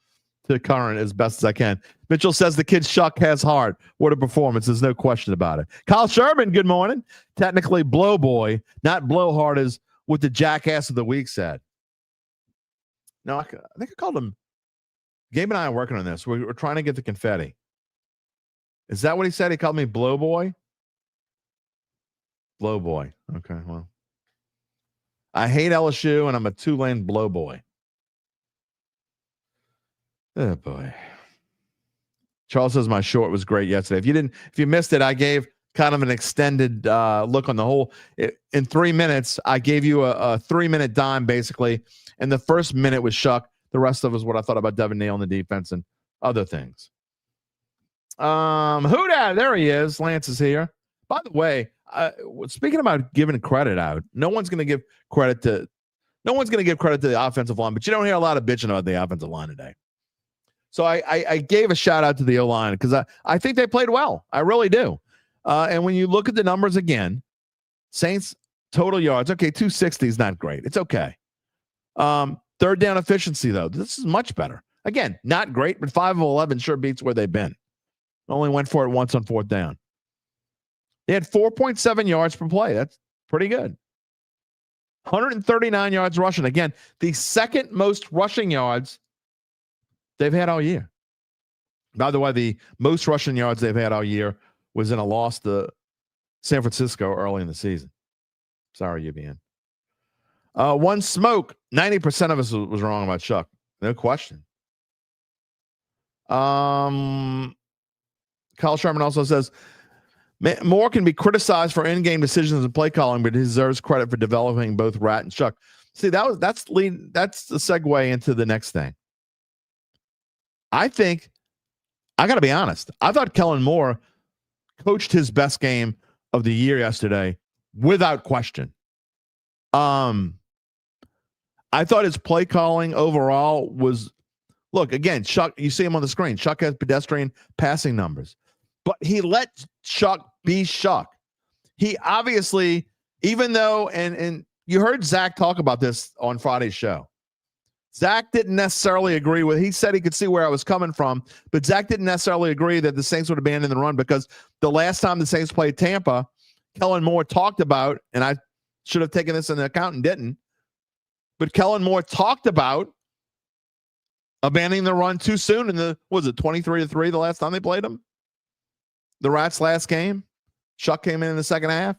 current as best as I can. Mitchell says the kid Shough has heart. What a performance. There's no question about it. Kyle Sherman, good morning. Technically blow boy, not blowhard as what the jackass of the week said. No, I think I called him. Gabe and I are working on this. We're trying to get the confetti. Is that what he said? He called me blow boy? Blow boy. Okay, well. I hate LSU and I'm a Tulane blow boy. Oh boy. Charles says my short was great yesterday. If you missed it, I gave kind of an extended look on the whole. In 3 minutes, I gave you a 3-minute dime basically, and the first minute was Shough. The rest of it was what I thought about Devin Neal in the defense and other things. Who dat? There he is. Lance is here. By the way, speaking about giving credit out, no one's going to give credit to the offensive line, but you don't hear a lot of bitching about the offensive line today. So I gave a shout out to the O-line because I think they played well. I really do. And when you look at the numbers again, Saints total yards, okay, 260 is not great. It's okay. Third down efficiency, though, this is much better. Again, not great, but 5 of 11 sure beats where they've been. Only went for it once on fourth down. They had 4.7 yards per play. That's pretty good. 139 yards rushing. Again, the second most rushing yards they've had all year. By the way, the most rushing yards they've had all year was in a loss to San Francisco early in the season. Sorry, UBN. One Smoke, 90% of us was wrong about Shough. No question. Kyle Sherman also says, Moore can be criticized for in-game decisions and play calling, but he deserves credit for developing both Rat and Shough. See, that's the segue into the next thing. I think, I got to be honest, I thought Kellen Moore coached his best game of the year yesterday without question. I thought his play calling overall was, look, again, Shough, you see him on the screen. Shough has pedestrian passing numbers, but he let Shough be Shough. He obviously, even though, and you heard Zach talk about this on Friday's show. Zach didn't necessarily agree with, he said he could see where I was coming from, but Zach didn't necessarily agree that the Saints would abandon the run because the last time the Saints played Tampa, Kellen Moore talked about, and I should have taken this into account and didn't, but Kellen Moore talked about abandoning the run too soon in the, was it 23-3 the last time they played them? The Rats' last game? Shough came in the second half.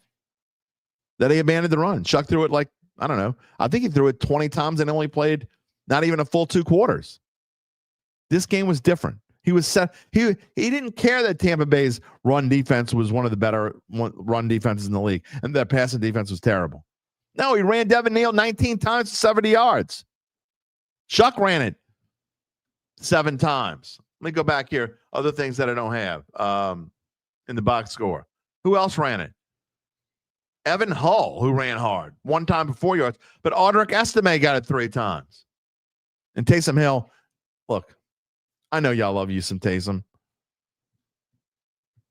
That he abandoned the run. Shough threw it like, I don't know. I think he threw it 20 times and only played not even a full 2 quarters. This game was different. He was set. He didn't care that Tampa Bay's run defense was one of the better run defenses in the league, and that passing defense was terrible. No, he ran Devin Neal 19 times to 70 yards. Shough ran it 7 times. Let me go back here. Other things that I don't have in the box score. Who else ran it? Evan Hull, who ran hard, one time for 4 yards, but Audric Estime got it 3 times. And Taysom Hill, look, I know y'all love you some Taysom.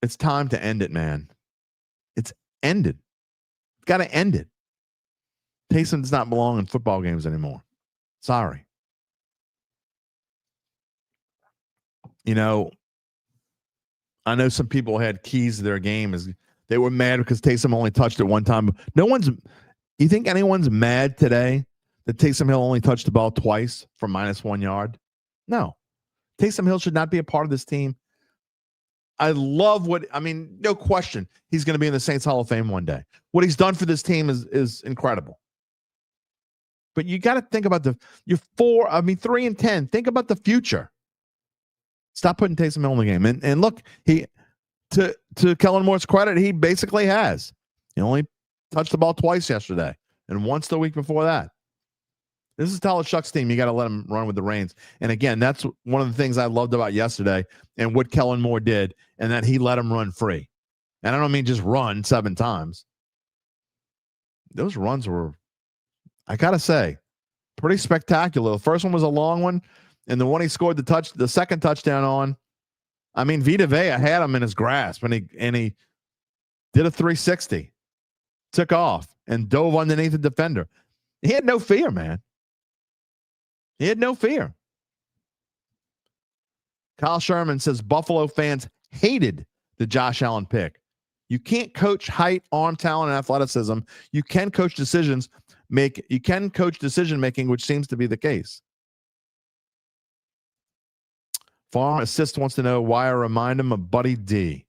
It's time to end it, man. It's ended. Got to end it. Taysom does not belong in football games anymore. Sorry. You know, I know some people had keys to their game as they were mad because Taysom only touched it one time. You think anyone's mad today that Taysom Hill only touched the ball twice for -1 yard? No. Taysom Hill should not be a part of this team. I love no question, he's going to be in the Saints Hall of Fame one day. What he's done for this team is incredible. But you got to think about 3-10. Think about the future. Stop putting Taysom Hill in the game. And look, to Kellen Moore's credit, he basically has. He only touched the ball twice yesterday and once the week before that. This is Tyler Shough's team. You got to let him run with the reins. And again, that's one of the things I loved about yesterday and what Kellen Moore did, and that he let him run free. And I don't mean just run 7 times. Those runs were, I got to say, pretty spectacular. The first one was a long one, and the one he scored the second touchdown on, I mean, Vita Vea had him in his grasp, and he did a 360, took off, and dove underneath the defender. He had no fear, man. He had no fear. Kyle Sherman says Buffalo fans hated the Josh Allen pick. You can't coach height, arm talent, and athleticism. You can coach decision making, which seems to be the case. Farm Assist wants to know why I remind him of Buddy D.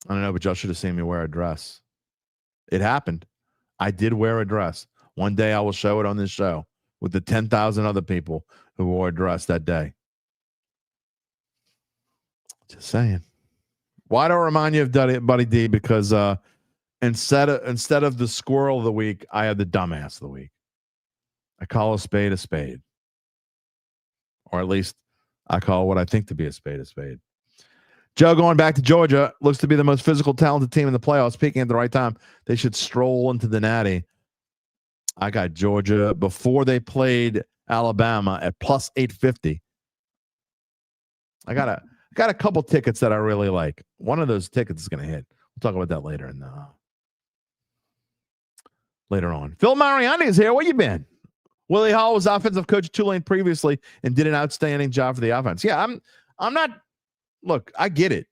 I don't know, but y'all should have seen me wear a dress. It happened. I did wear a dress. One day I will show it on this show with the 10,000 other people who wore a dress that day. Just saying. Why do I remind you of Buddy D? Because instead of the squirrel of the week, I had the dumbass of the week. I call a spade a spade. Or at least I call what I think to be a spade a spade. Joe, going back to Georgia, looks to be the most physical, talented team in the playoffs. Peaking at the right time. They should stroll into the Natty. I got Georgia before they played Alabama at plus 850. I got a couple tickets that I really like. One of those tickets is going to hit. We'll talk about that later later on. Phil Mariani is here. Where you been? Willie Hall was offensive coach at Tulane previously and did an outstanding job for the offense. Yeah, I'm not. Look, I get it.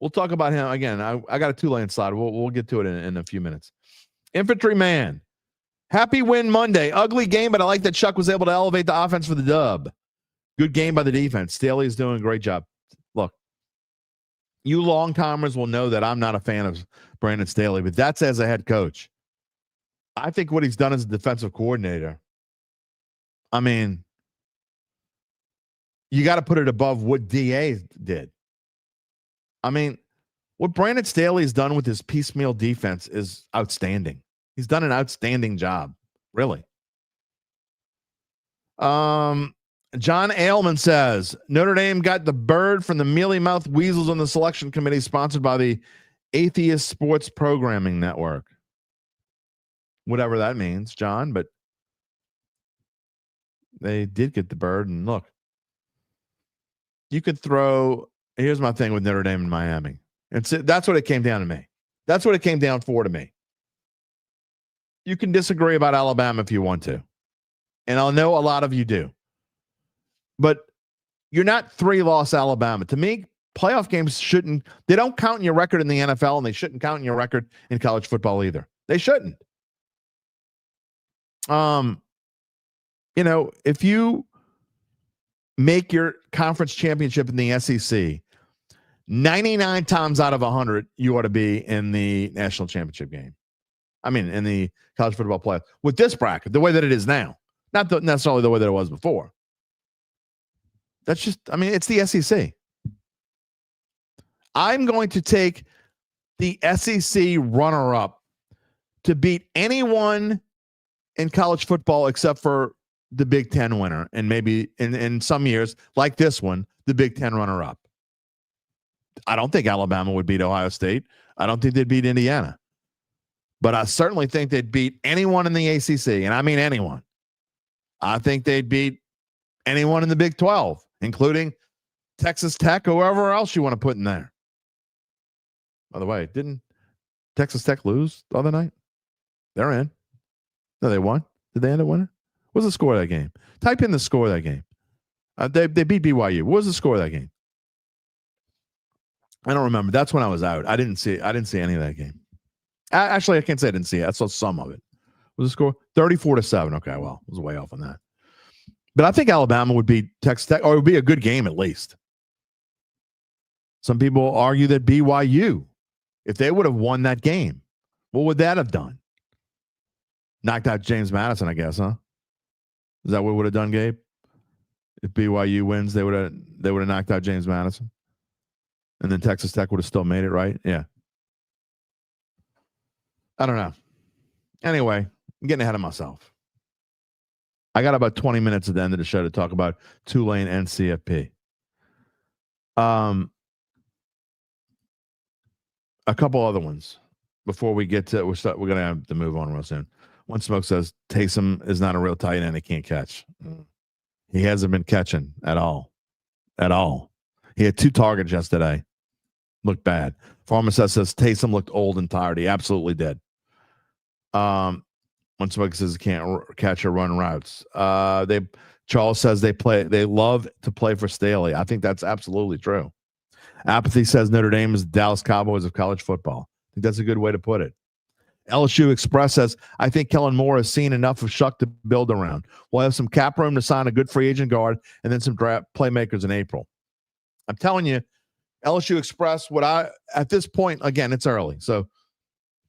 We'll talk about him again. I got a Tulane slide. We'll get to it in a few minutes. Infantryman, happy win Monday. Ugly game, but I like that Shough was able to elevate the offense for the dub. Good game by the defense. Staley is doing a great job. Look, you long-timers will know that I'm not a fan of Brandon Staley, but that's as a head coach. I think what he's done as a defensive coordinator, I mean, you got to put it above what DA did. I mean, what Brandon Staley has done with his piecemeal defense is outstanding. He's done an outstanding job, really. John Ailman says, Notre Dame got the bird from the mealy-mouthed weasels on the selection committee sponsored by the Atheist Sports Programming Network. Whatever that means, John, but they did get the bird. And look, you could throw, here's my thing with Notre Dame and Miami. That's what it came down to me. That's what it came down for to me. You can disagree about Alabama if you want to. And I'll know a lot of you do. But you're not 3-loss Alabama. To me, playoff games they don't count in your record in the NFL, and they shouldn't count in your record in college football either. They shouldn't. If you make your conference championship in the SEC, 99 times out of 100, you ought to be in the national championship game. I mean, in the college football playoff. With this bracket, the way that it is now, not necessarily the way that it was before. That's just, it's the SEC. I'm going to take the SEC runner-up to beat anyone in college football except for the Big Ten winner, and maybe in some years, like this one, the Big Ten runner-up. I don't think Alabama would beat Ohio State. I don't think they'd beat Indiana. But I certainly think they'd beat anyone in the ACC, and I mean anyone. I think they'd beat anyone in the Big 12, including Texas Tech or whoever else you want to put in there. By the way, didn't Texas Tech lose the other night? They're in. No, they won. Did they end up winning? What was the score of that game? Type in the score of that game. They beat BYU. What was the score of that game? I don't remember. That's when I was out. I didn't see any of that game. Actually, I can't say I didn't see it. I saw some of it. What was the score? 34-7. Okay, well, I was way off on that. But I think Alabama would beat Texas Tech, or it would be a good game at least. Some people argue that BYU, if they would have won that game, what would that have done? Knocked out James Madison, I guess, huh? Is that what would have done, Gabe? If BYU wins, they would have knocked out James Madison. And then Texas Tech would have still made it, right? Yeah. I don't know. Anyway, I'm getting ahead of myself. I got about 20 minutes at the end of the show to talk about Tulane and CFP. A couple other ones before we get to we're going to have to move on real soon. One Smoke says Taysom is not a real tight end. He can't catch. He hasn't been catching at all. At all. He had 2 targets yesterday. Looked bad. Pharmacist says Taysom looked old and tired. He absolutely did. One Smoke says he can't catch or run routes. Charles says they love to play for Staley. I think that's absolutely true. Apathy says Notre Dame is the Dallas Cowboys of college football. I think that's a good way to put it. LSU Express says, I think Kellen Moore has seen enough of Shough to build around. We'll have some cap room to sign a good free agent guard and then some draft playmakers in April. I'm telling you, LSU Express, at this point, again, it's early. So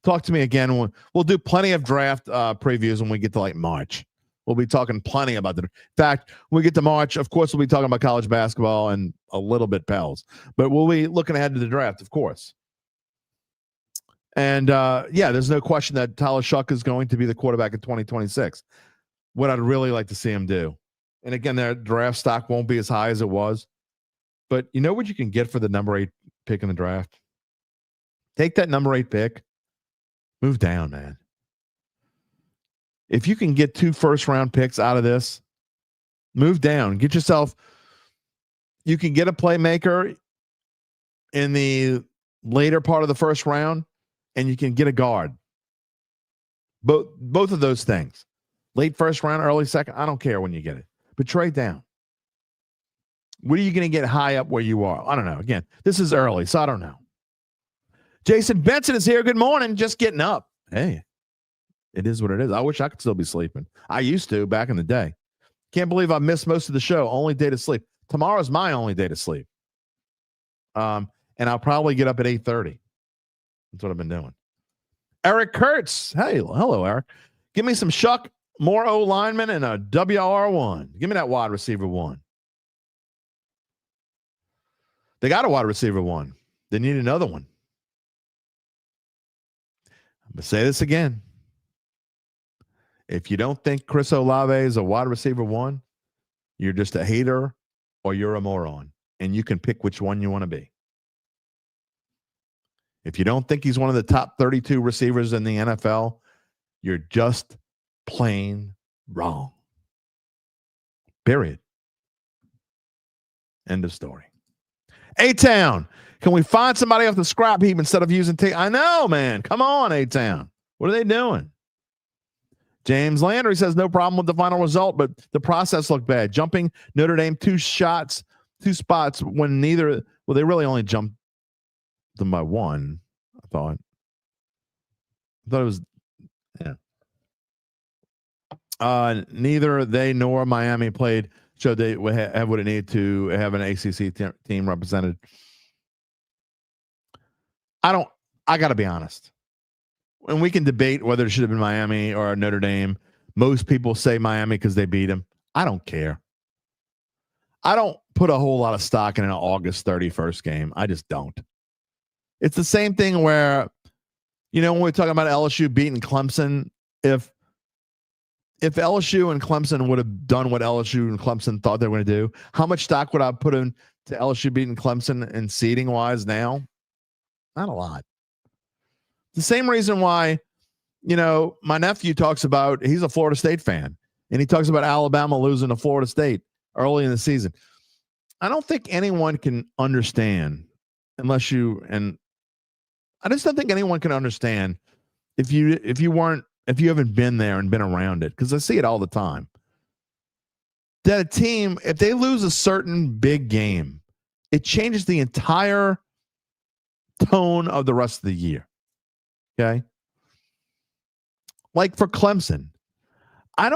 talk to me again. We'll do plenty of draft previews when we get to like March. We'll be talking plenty about in fact, when we get to March, of course, we'll be talking about college basketball and a little bit Pels. But we'll be looking ahead to the draft, of course. And, there's no question that Tyler Shough is going to be the quarterback in 2026. What I'd really like to see him do. And, again, their draft stock won't be as high as it was. But you know what you can get for the number 8 pick in the draft? Take that number 8 pick. Move down, man. If you can get 2 first-round picks out of this, move down. Get yourself – you can get a playmaker in the later part of the first round, and you can get a guard. Both of those things. Late first round, early second, I don't care when you get it. But trade down. What are you going to get high up where you are? I don't know. Again, this is early, so I don't know. Jason Benson is here. Good morning. Just getting up. Hey, it is what it is. I wish I could still be sleeping. I used to back in the day. Can't believe I missed most of the show. Only day to sleep. Tomorrow's my only day to sleep. And I'll probably get up at 8:30. That's what I've been doing. Eric Kurtz. Hey, hello, Eric. Give me some Shough, more O linemen, and a WR1. Give me that wide receiver 1. They got a wide receiver 1. They need another one. I'm going to say this again. If you don't think Chris Olave is a wide receiver 1, you're just a hater or you're a moron. And you can pick which one you want to be. If you don't think he's one of the top 32 receivers in the NFL, you're just plain wrong. Period. End of story. A-Town, can we find somebody off the scrap heap instead of using I know, man. Come on, A-Town. What are they doing? James Landry says no problem with the final result, but the process looked bad. Jumping Notre Dame 2 spots when neither – well, they really only jumped them by 1, I thought. I thought it was – neither they nor Miami showed they would have what it needed to have an ACC team represented. I got to be honest. And we can debate whether it should have been Miami or Notre Dame. Most people say Miami because they beat them. I don't care. I don't put a whole lot of stock in an August 31st game. I just don't. It's the same thing where, when we're talking about LSU beating Clemson, if LSU and Clemson would have done what LSU and Clemson thought they were going to do, how much stock would I put into LSU beating Clemson and seeding wise now? Not a lot. The same reason why, my nephew talks about, he's a Florida State fan, and he talks about Alabama losing to Florida State early in the season. I don't think anyone can understand I just don't think anyone can understand if you haven't been there and been around it, because I see it all the time. That a team, if they lose a certain big game, it changes the entire tone of the rest of the year. Okay? Like for Clemson, I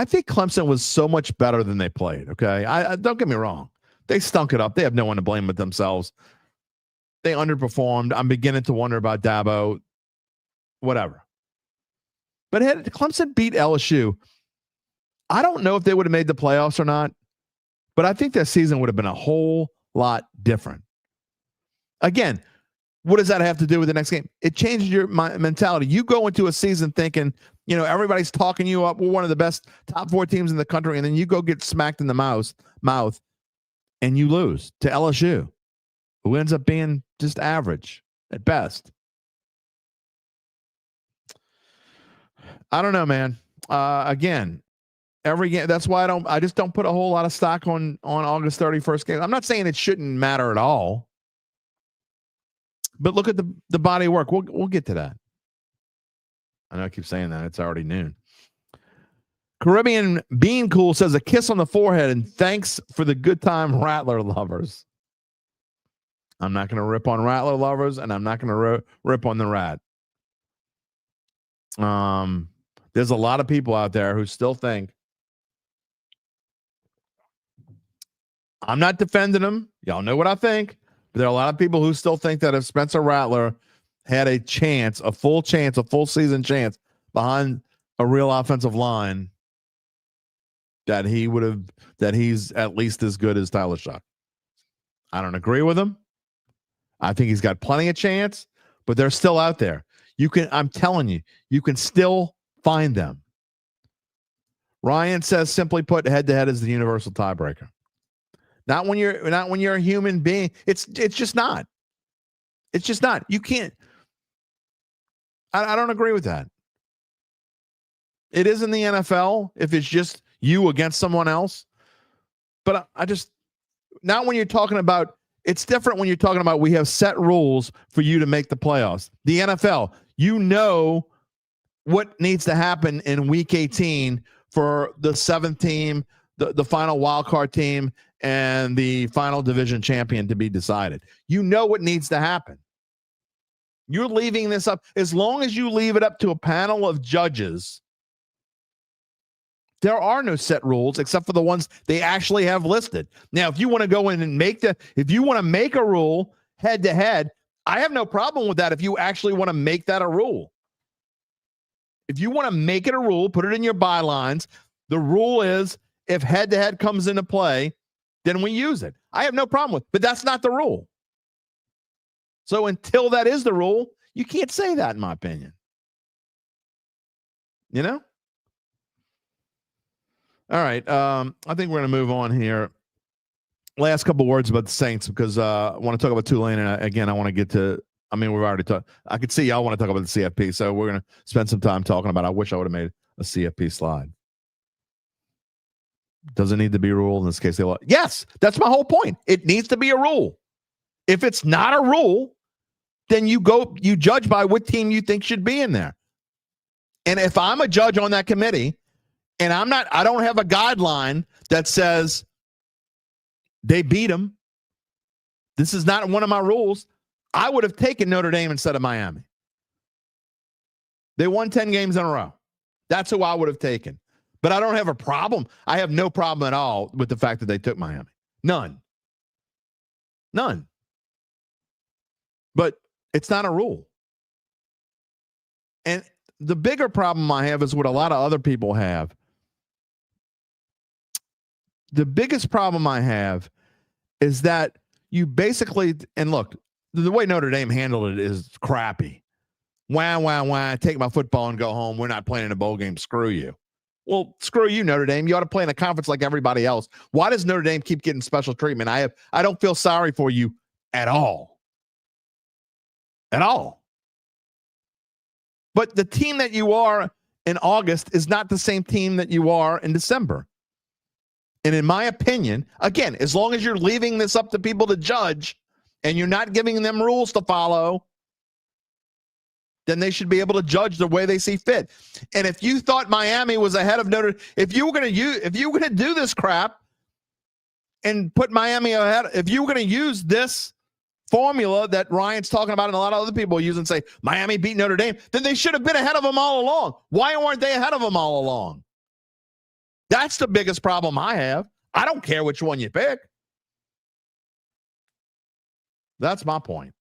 think Clemson was so much better than they played. Okay? I don't get me wrong. They stunk it up. They have no one to blame but themselves. They underperformed. I'm beginning to wonder about Dabo. Whatever. But had Clemson beat LSU, I don't know if they would have made the playoffs or not, but I think that season would have been a whole lot different. Again, what does that have to do with the next game? It changes your mentality. You go into a season thinking, everybody's talking you up. We're one of the best top 4 teams in the country, and then you go get smacked in the mouth, and you lose to LSU, who ends up being just average at best. I don't know, man. Again, every game. That's why I just don't put a whole lot of stock on August 31st game. I'm not saying it shouldn't matter at all, but look at the body of work. We'll get to that. I know I keep saying that. It's already noon. Caribbean Bean Cool says a kiss on the forehead and thanks for the good time, Rattler lovers. I'm not going to rip on Rattler lovers, and I'm not going to rip on the Rat. There's a lot of people out there who still think, I'm not defending them. Y'all know what I think. But there are a lot of people who still think that if Spencer Rattler had a full season chance behind a real offensive line, that he's at least as good as Tyler Shough. I don't agree with him. I think he's got plenty of chance, but they're still out there. I'm telling you, you can still find them. Ryan says, simply put, head-to-head is the universal tiebreaker. Not when you're a human being. It's just not. It's just not. You can't. I don't agree with that. It is in the NFL if it's just you against someone else. But not when you're talking about, it's different when you're talking about we have set rules for you to make the playoffs. The NFL, what needs to happen in week 18 for the 7th team, the final wild card team, and the final division champion to be decided. You know what needs to happen. You're leaving this up. As long as you leave it up to a panel of judges, there are no set rules except for the ones they actually have listed. Now, if you want to go in and if you want to make a rule head to head, I have no problem with that. If you actually want to make that a rule, if you want to make it a rule, put it in your bylines. The rule is if head to head comes into play, then we use it. I have no problem with it, but that's not the rule. So until that is the rule, you can't say that, in my opinion. All right. I think we're going to move on here. Last couple words about the Saints, because I want to talk about Tulane. And again, I want to get to, we've already talked. I could see y'all want to talk about the CFP. So we're going to spend some time talking about it. I wish I would have made a CFP slide. Does it need to be a rule in this case? Yes, that's my whole point. It needs to be a rule. If it's not a rule, then you judge by what team you think should be in there. And if I'm a judge on that committee, and I don't have a guideline that says they beat them, this is not one of my rules, I would have taken Notre Dame instead of Miami. They won 10 games in a row. That's who I would have taken. But I don't have a problem. I have no problem at all with the fact that they took Miami. None. But it's not a rule. And the bigger problem I have is what a lot of other people have. The biggest problem I have is that you basically, and look, the way Notre Dame handled it is crappy. Wah, take my football and go home. We're not playing in a bowl game. Screw you. Well, screw you, Notre Dame. You ought to play in a conference like everybody else. Why does Notre Dame keep getting special treatment? I don't feel sorry for you at all. At all. But the team that you are in August is not the same team that you are in December. And in my opinion, again, as long as you're leaving this up to people to judge and you're not giving them rules to follow, then they should be able to judge the way they see fit. And if you thought Miami was ahead of Notre Dame, if you were going to do this crap and put Miami ahead, if you were going to use this formula that Ryan's talking about and a lot of other people use and say Miami beat Notre Dame, then they should have been ahead of them all along. Why weren't they ahead of them all along? That's the biggest problem I have. I don't care which one you pick. That's my point.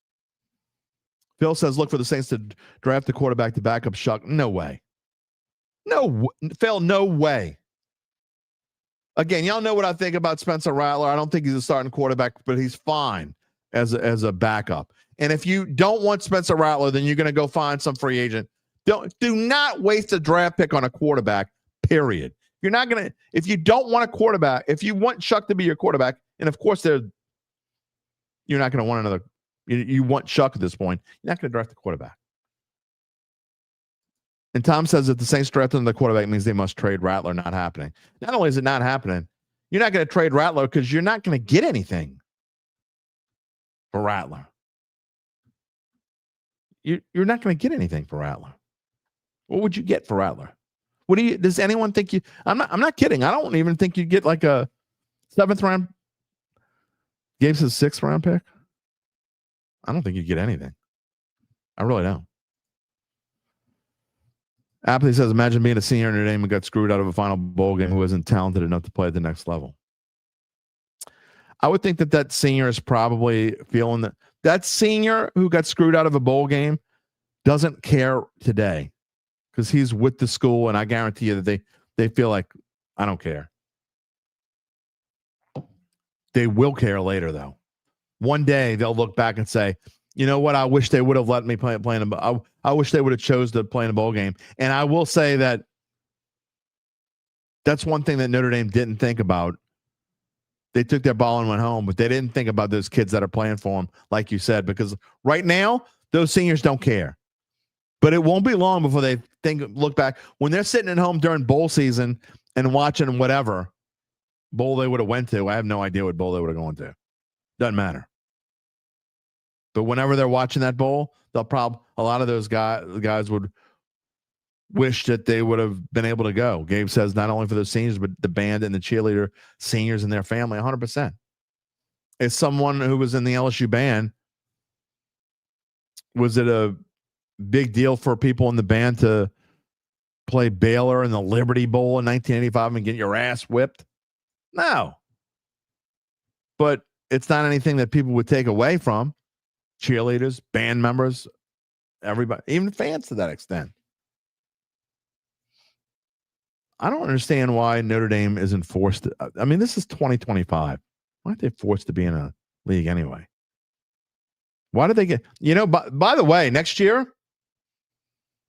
Phil says, look for the Saints to draft the quarterback to back up Shough. No way. No, Phil, no way. Again, y'all know what I think about Spencer Rattler. I don't think he's a starting quarterback, but he's fine as a backup. And if you don't want Spencer Rattler, then you're going to go find some free agent. Do not waste a draft pick on a quarterback, period. You're not going to, if you don't want a quarterback, if you want Shough to be your quarterback, and of course you're not going to want another, you want Shough at this point, you're not going to draft a quarterback. And Tom says that the Saints drafting the quarterback means they must trade Rattler. Not happening. Not only is it not happening, you're not going to trade Rattler because you're not going to get anything for Rattler. You're not going to get anything for Rattler. What would you get for Rattler? Does anyone think you? I'm not kidding. I don't even think you'd get like a 7th round. Gabe says 6th round pick. I don't think you'd get anything. I really don't. Appley says, imagine being a senior in Notre Dame and got screwed out of a final bowl game who isn't talented enough to play at the next level. I would think that senior is probably feeling that senior who got screwed out of a bowl game doesn't care today because he's with the school, and I guarantee you that they feel like, I don't care. They will care later, though. One day they'll look back and say, you know what? I wish they would have let me play in a. I wish they would have chose to play in a bowl game. And I will say that that's one thing that Notre Dame didn't think about. They took their ball and went home, but they didn't think about those kids that are playing for them, like you said, because right now those seniors don't care. But it won't be long before they look back when they're sitting at home during bowl season and watching whatever bowl they would have went to. I have no idea what bowl they would have gone to. Doesn't matter. But whenever they're watching that bowl, a lot of those guys would wish that they would have been able to go. Gabe says not only for those seniors, but the band and the cheerleader seniors and their family, 100%. As someone who was in the LSU band, was it a big deal for people in the band to play Baylor in the Liberty Bowl in 1985 and get your ass whipped? No. But it's not anything that people would take away from. Cheerleaders, band members, everybody, even fans to that extent. I don't understand why Notre Dame isn't forced to. I mean, this is 2025. Why aren't they forced to be in a league anyway? Why did they get, by the way, next year,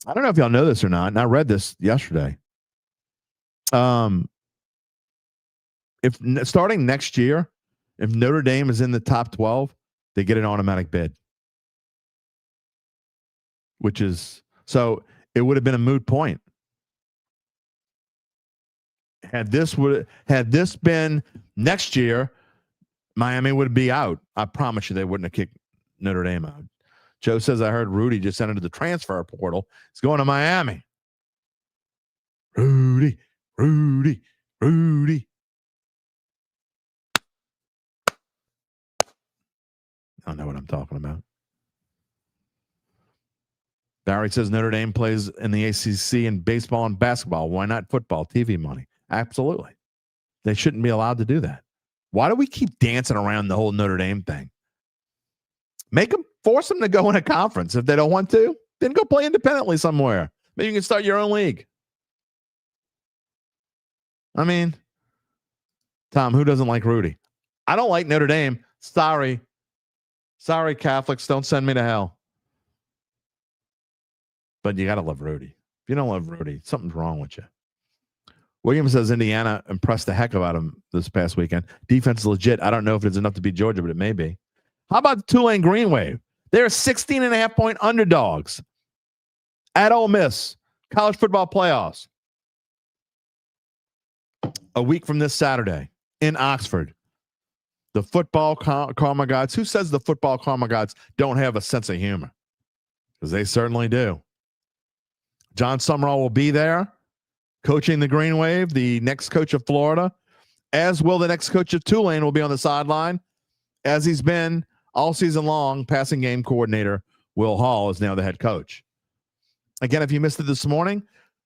I don't know if y'all know this or not, and I read this yesterday. If starting next year, if Notre Dame is in the top 12, they get an automatic bid. Which is, so it would have been a moot point. Had this been next year, Miami would be out. I promise you they wouldn't have kicked Notre Dame out. Joe says, I heard Rudy just entered the transfer portal. He's going to Miami. Rudy. I don't know what I'm talking about. Barry says Notre Dame plays in the ACC in baseball and basketball. Why not football? TV money. Absolutely. They shouldn't be allowed to do that. Why do we keep dancing around the whole Notre Dame thing? Force them to go in a conference. If they don't want to, then go play independently somewhere. Maybe you can start your own league. I mean, Tom, who doesn't like Rudy? I don't like Notre Dame. Sorry, Catholics, don't send me to hell. But you got to love Rudy. If you don't love Rudy, something's wrong with you. Williams says Indiana impressed the heck out of him this past weekend. Defense is legit. I don't know if it's enough to beat Georgia, but it may be. How about the Tulane Green Wave? They're 16.5-point underdogs At Ole Miss, college football playoffs. A week from this Saturday in Oxford. The football karma gods. Who says the football karma gods don't have a sense of humor? Because they certainly do. John Summerall will be there, coaching the Green Wave, the next coach of Florida, as will the next coach of Tulane will be on the sideline, as he's been all season long. Passing game coordinator Will Hall is now the head coach. Again, if you missed it this morning,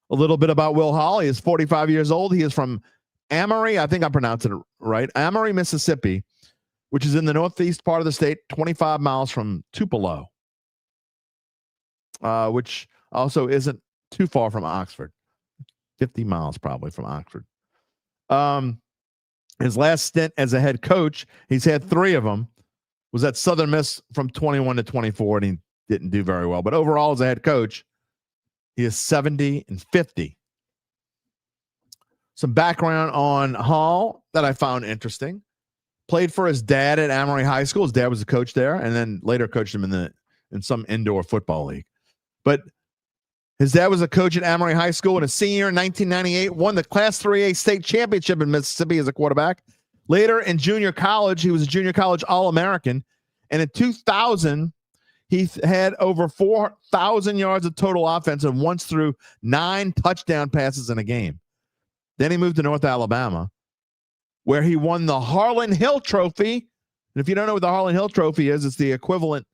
a little bit about Will Hall. He is 45 years old. He is from Amory. I think I pronounced it right. Amory, Mississippi, which is in the northeast part of the state, 25 miles from Tupelo, which also isn't too far from Oxford, 50 miles probably from Oxford. His last stint as a head coach, he's had 3 of them, was at Southern Miss from 21 to 24, and he didn't do very well. But overall, as a head coach, he is 70-50. Some background on Hall that I found interesting. Played for his dad at Amory High School. His dad was a coach there, and then later coached him in some indoor football league. But his dad was a coach at Amory High School, and a senior in 1998 won the Class 3A state championship in Mississippi as a quarterback. Later in junior college, he was a junior college All-American, and in 2000, he had over 4,000 yards of total offense and once threw 9 touchdown passes in a game. Then he moved to North Alabama, where he won the Harlan Hill Trophy. And if you don't know what the Harlan Hill Trophy is, it's the equivalent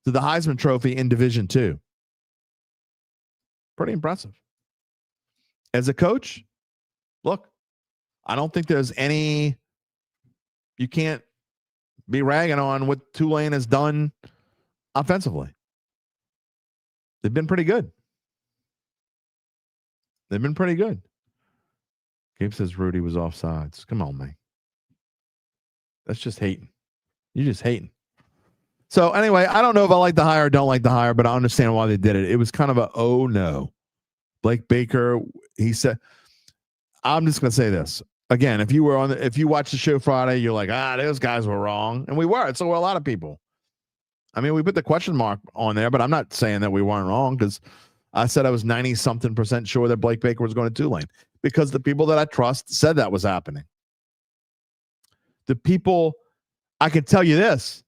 to the Heisman Trophy in Division II. Pretty impressive. As a coach, look, I don't think there's any, you can't be ragging on what Tulane has done offensively. They've been pretty good. They've been pretty good. Gabe says Rudy was offsides. Come on, man. That's just hating. You're just hating. So anyway, I don't know if I like the hire or don't like the hire, but I understand why they did it. It was kind of a, oh no. Blake Baker, he said, I'm just going to say this. Again, if you watched the show Friday, you're like, those guys were wrong. And we were. And so were a lot of people. I mean, we put the question mark on there, but I'm not saying that we weren't wrong, because I said I was 90-something% sure that Blake Baker was going to Tulane, because the people that I trust said that was happening. The people, I can tell you this,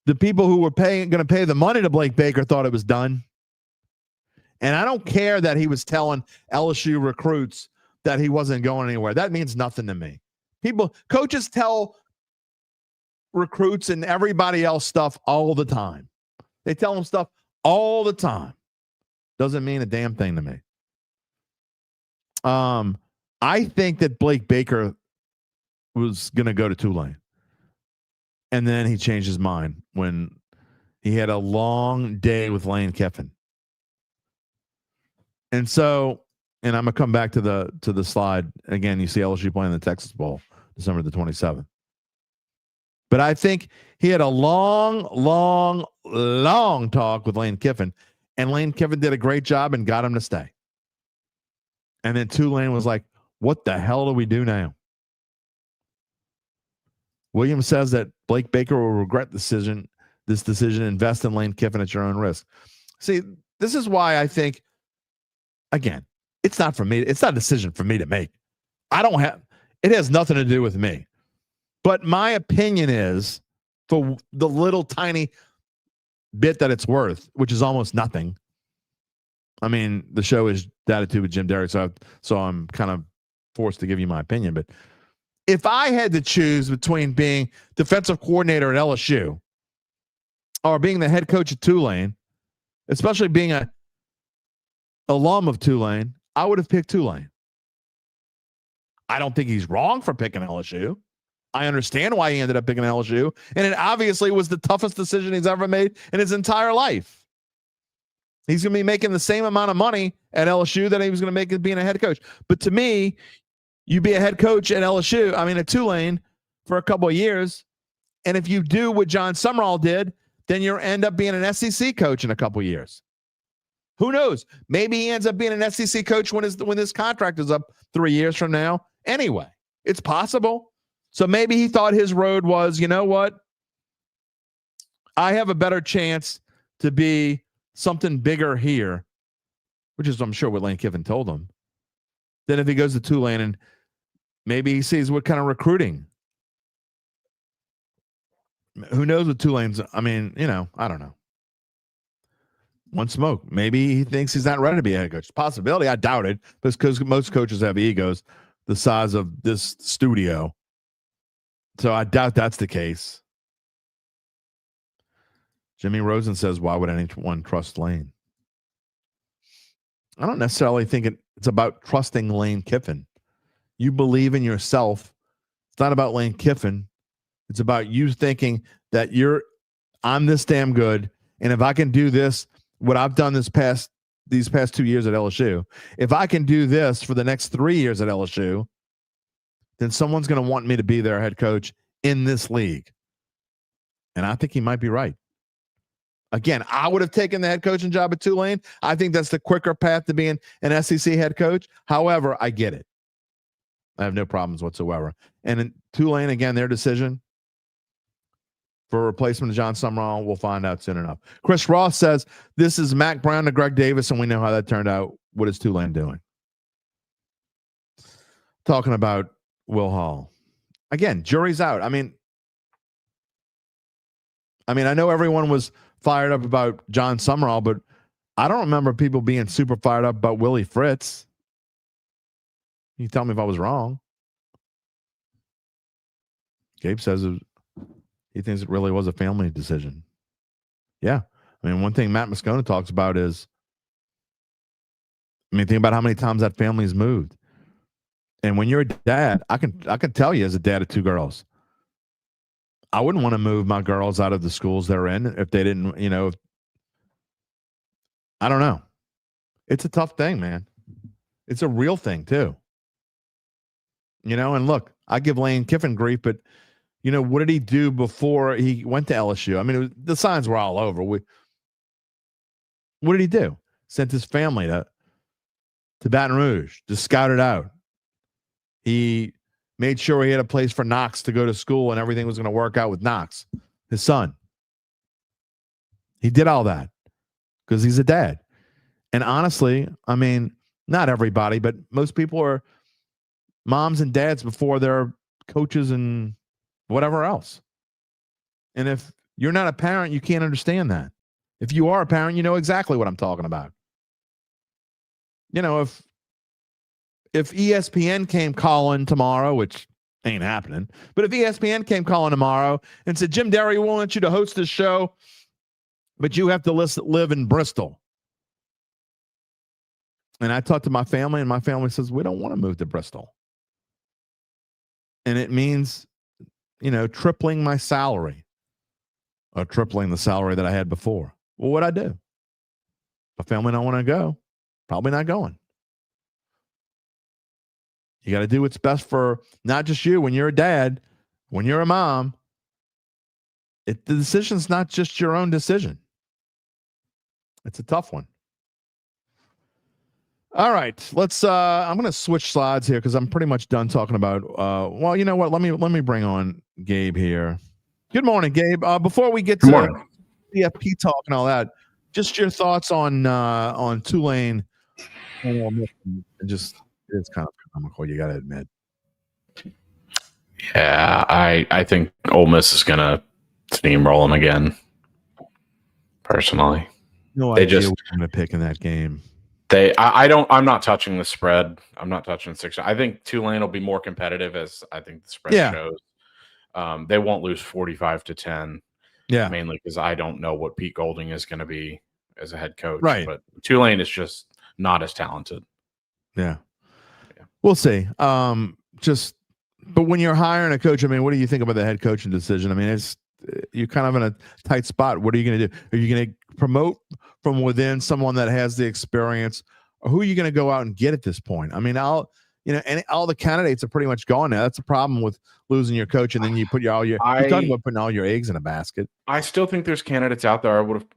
the people who were going to pay the money to Blake Baker thought it was done. And I don't care that he was telling LSU recruits that he wasn't going anywhere. That means nothing to me. Coaches tell recruits and everybody else stuff all the time. They tell them stuff all the time. Doesn't mean a damn thing to me. I think that Blake Baker was going to go to Tulane. And then he changed his mind when he had a long day with Lane Kiffin. And so, and I'm going to come back to the slide. Again, you see LSU playing the Texas Bowl, December the 27th. But I think he had a long talk with Lane Kiffin, and Lane Kiffin did a great job and got him to stay. And then Tulane was like, what the hell do we do now? Williams says that Blake Baker will regret this decision, invest in Lane Kiffin at your own risk. See, this is why I think, again, it's not for me. It's not a decision for me to make. It has nothing to do with me. But my opinion is, for the little tiny bit that it's worth, which is almost nothing. I mean, the show is Dattitude with Jim Derry, so I'm kind of forced to give you my opinion. But if I had to choose between being defensive coordinator at LSU or being the head coach at Tulane, especially being a alum of Tulane, I would have picked Tulane. I don't think he's wrong for picking LSU. I understand why he ended up picking LSU, and it obviously was the toughest decision he's ever made in his entire life. He's going to be making the same amount of money at LSU that he was going to make being a head coach. But to me, you be a head coach at at Tulane for a couple of years, and if you do what John Summerall did, then you'll end up being an SEC coach in a couple of years. Who knows? Maybe he ends up being an SEC coach when his contract is up 3 years from now. Anyway, it's possible. So maybe he thought his road was, you know what? I have a better chance to be something bigger here which is, I'm sure, what Lane Kiffin told him. Then if he goes to Tulane and maybe he sees what kind of recruiting. Who knows what Tulane's, I mean, I don't know. One smoke. Maybe he thinks he's not ready to be a head coach. Possibility, I doubt it, because most coaches have egos the size of this studio. So I doubt that's the case. Jimmy Rosen says, why would anyone trust Lane? I don't necessarily think it's about trusting Lane Kiffin. You believe in yourself. It's not about Lane Kiffin. It's about you thinking that I'm this damn good, and if I can do this, what I've done these past 2 years at LSU, if I can do this for the next 3 years at LSU, then someone's going to want me to be their head coach in this league. And I think he might be right. Again, I would have taken the head coaching job at Tulane. I think that's the quicker path to being an SEC head coach. However, I get it. I have no problems whatsoever. And in Tulane, again, their decision for replacement of John Summerall, we'll find out soon enough. Chris Ross says, this is Mac Brown to Greg Davis, and we know how that turned out. What is Tulane doing? Talking about Will Hall. Again, jury's out. I mean, I know everyone was fired up about John Summerall, but I don't remember people being super fired up about Willie Fritz. You tell me if I was wrong. Gabe says he thinks it really was a family decision. Yeah. I mean, one thing Matt Moscona talks about is, think about how many times that family's moved. And when you're a dad, I can tell you as a dad of 2 girls, I wouldn't want to move my girls out of the schools they're in if they didn't, I don't know. It's a tough thing, man. It's a real thing too. And look, I give Lane Kiffin grief, but what did he do before he went to LSU? The signs were all over. What did he do? Sent his family to Baton Rouge to scout it out. He made sure he had a place for Knox to go to school and everything was going to work out with Knox, his son. He did all that because he's a dad. And honestly, not everybody, but most people are moms and dads before they're coaches and whatever else. And if you're not a parent, you can't understand that. If you are a parent, you know exactly what I'm talking about. If ESPN came calling tomorrow, which ain't happening, but if ESPN came calling tomorrow and said, Jim Derry, we want you to host this show, but you have to live in Bristol. And I talked to my family, and my family says, we don't want to move to Bristol. And it means, tripling my salary or tripling the salary that I had before. Well, what'd I do? My family don't want to go. Probably not going. You got to do what's best for not just you when you're a dad, when you're a mom. The decision's not just your own decision. It's a tough one. All right, let's. I'm going to switch slides here because I'm pretty much done talking about. Well, you know what? Let me bring on Gabe here. Good morning, Gabe. Before we get to CFP talk and all that, just your thoughts on Tulane. And just it's kind of comical. You got to admit. Yeah, I think Ole Miss is going to steamroll them again. Personally, no idea what I'm going to pick in that game. I'm not touching the spread. I'm not touching 6. I think Tulane will be more competitive, as I think the spread shows. They won't lose 45-10. Yeah, mainly because I don't know what Pete Golding is going to be as a head coach. Right, but Tulane is just not as talented. Yeah. We'll see. But when you're hiring a coach, what do you think about the head coaching decision? You're kind of in a tight spot. What are you going to do? Are you going to promote from within someone that has the experience, or who are you going to go out and get at this point? And all the candidates are pretty much gone now. That's the problem with losing your coach, and then you put you're talking about putting all your eggs in a basket. I still think there's candidates out there. I would have,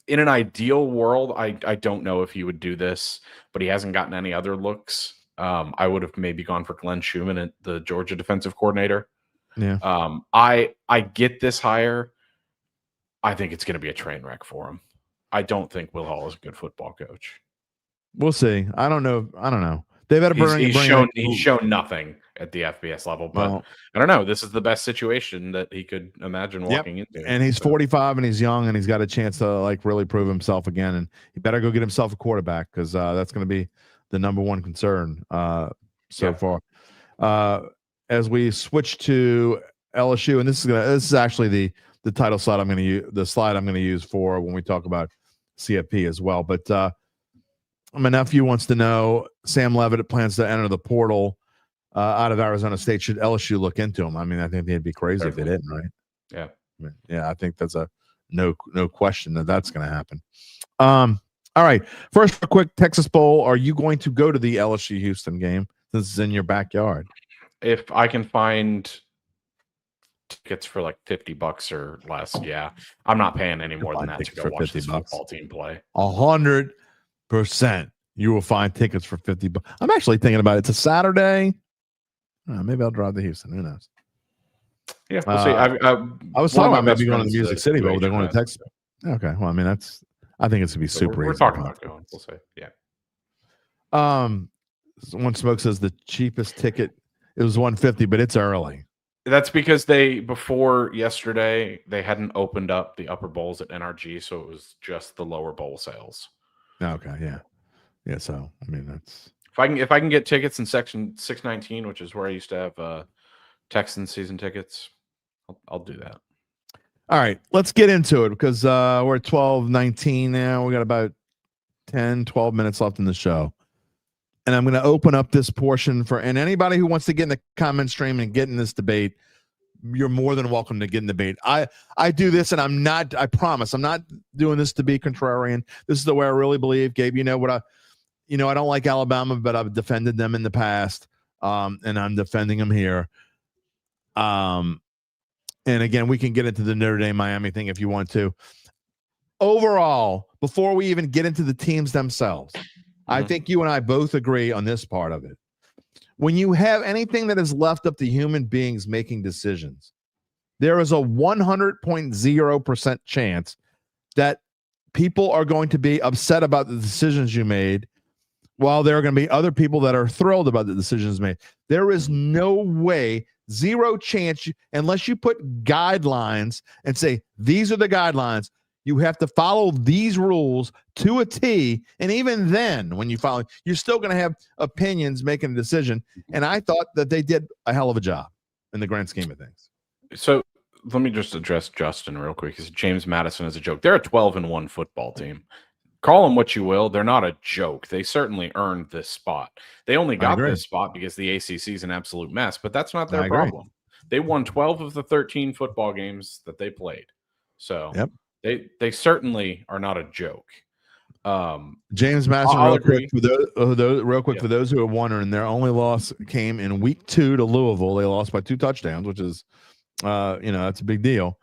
in an ideal world, I don't know if he would do this, but he hasn't gotten any other looks. I would have maybe gone for Glenn Schumann, the Georgia defensive coordinator. Yeah. I get this hire. I think it's going to be a train wreck for him. I don't think Will Hall is a good football coach. We'll see. I don't know. They've had to bring he's shown nothing at the FBS level, but I don't know. This is the best situation that he could imagine walking into. And he's 45 and he's young and he's got a chance to like really prove himself again. And he better go get himself a quarterback because that's going to be the number one concern far. As we switch to LSU, and this is actually the title slide I'm going to use, the slide I'm going to use for when we talk about CFP as well. But my nephew wants to know, Sam Levitt plans to enter the portal out of Arizona State. Should LSU look into him? I mean, I think they'd be crazy if they didn't, right? Yeah. I think that's a no question that's going to happen. All right. First, a quick Texas Bowl. Are you going to go to the LSU Houston game since it's in your backyard? If I can find tickets for like $50 or less, yeah. I'm not paying any more than that to go watch this football team play. 100%. You will find tickets for $50. I'm actually thinking about it. It's a Saturday. Maybe I'll drive to Houston. Who knows? Yeah, we'll see. I was talking about maybe going to the Music City, but they're going to Texas. Okay. Well, I mean, I think it's going to be super easy. We're talking about going. We'll see. Yeah. One Smoke says the cheapest ticket, it was $150, but it's early. That's because before yesterday, they hadn't opened up the upper bowls at NRG, so it was just the lower bowl sales. Okay, yeah. Yeah, so I mean that's if I can get tickets in section 619, which is where I used to have Texans season tickets, I'll do that. All right, let's get into it because we're at 12:19 now. We got about 10-12 minutes left in the show. And I'm going to open up this portion and anybody who wants to get in the comment stream and get in this debate, you're more than welcome to get in the debate. I do this, and I promise, I'm not doing this to be contrarian. This is the way I really believe. Gabe, I don't like Alabama, but I've defended them in the past, and I'm defending them here. And again, we can get into the Notre Dame Miami thing if you want to. Overall, before we even get into the teams themselves, I think you and I both agree on this part of it. When you have anything that is left up to human beings making decisions, there is a 100.0% chance that people are going to be upset about the decisions you made, while there are going to be other people that are thrilled about the decisions made. There is no way, zero chance, unless you put guidelines and say, these are the guidelines. You have to follow these rules to a T. And even then, when you follow, you're still going to have opinions making a decision. And I thought that they did a hell of a job in the grand scheme of things. So let me just address Justin real quick. Because James Madison is a joke. They're a 12-1 football team. Call them what you will. They're not a joke. They certainly earned this spot. They only got this spot because the ACC is an absolute mess. But that's not their problem. They won 12 of the 13 football games that they played. So They certainly are not a joke. James Madison, real quick for those who are wondering, their only loss came in week 2 to Louisville. They lost by 2 touchdowns, which is, that's a big deal.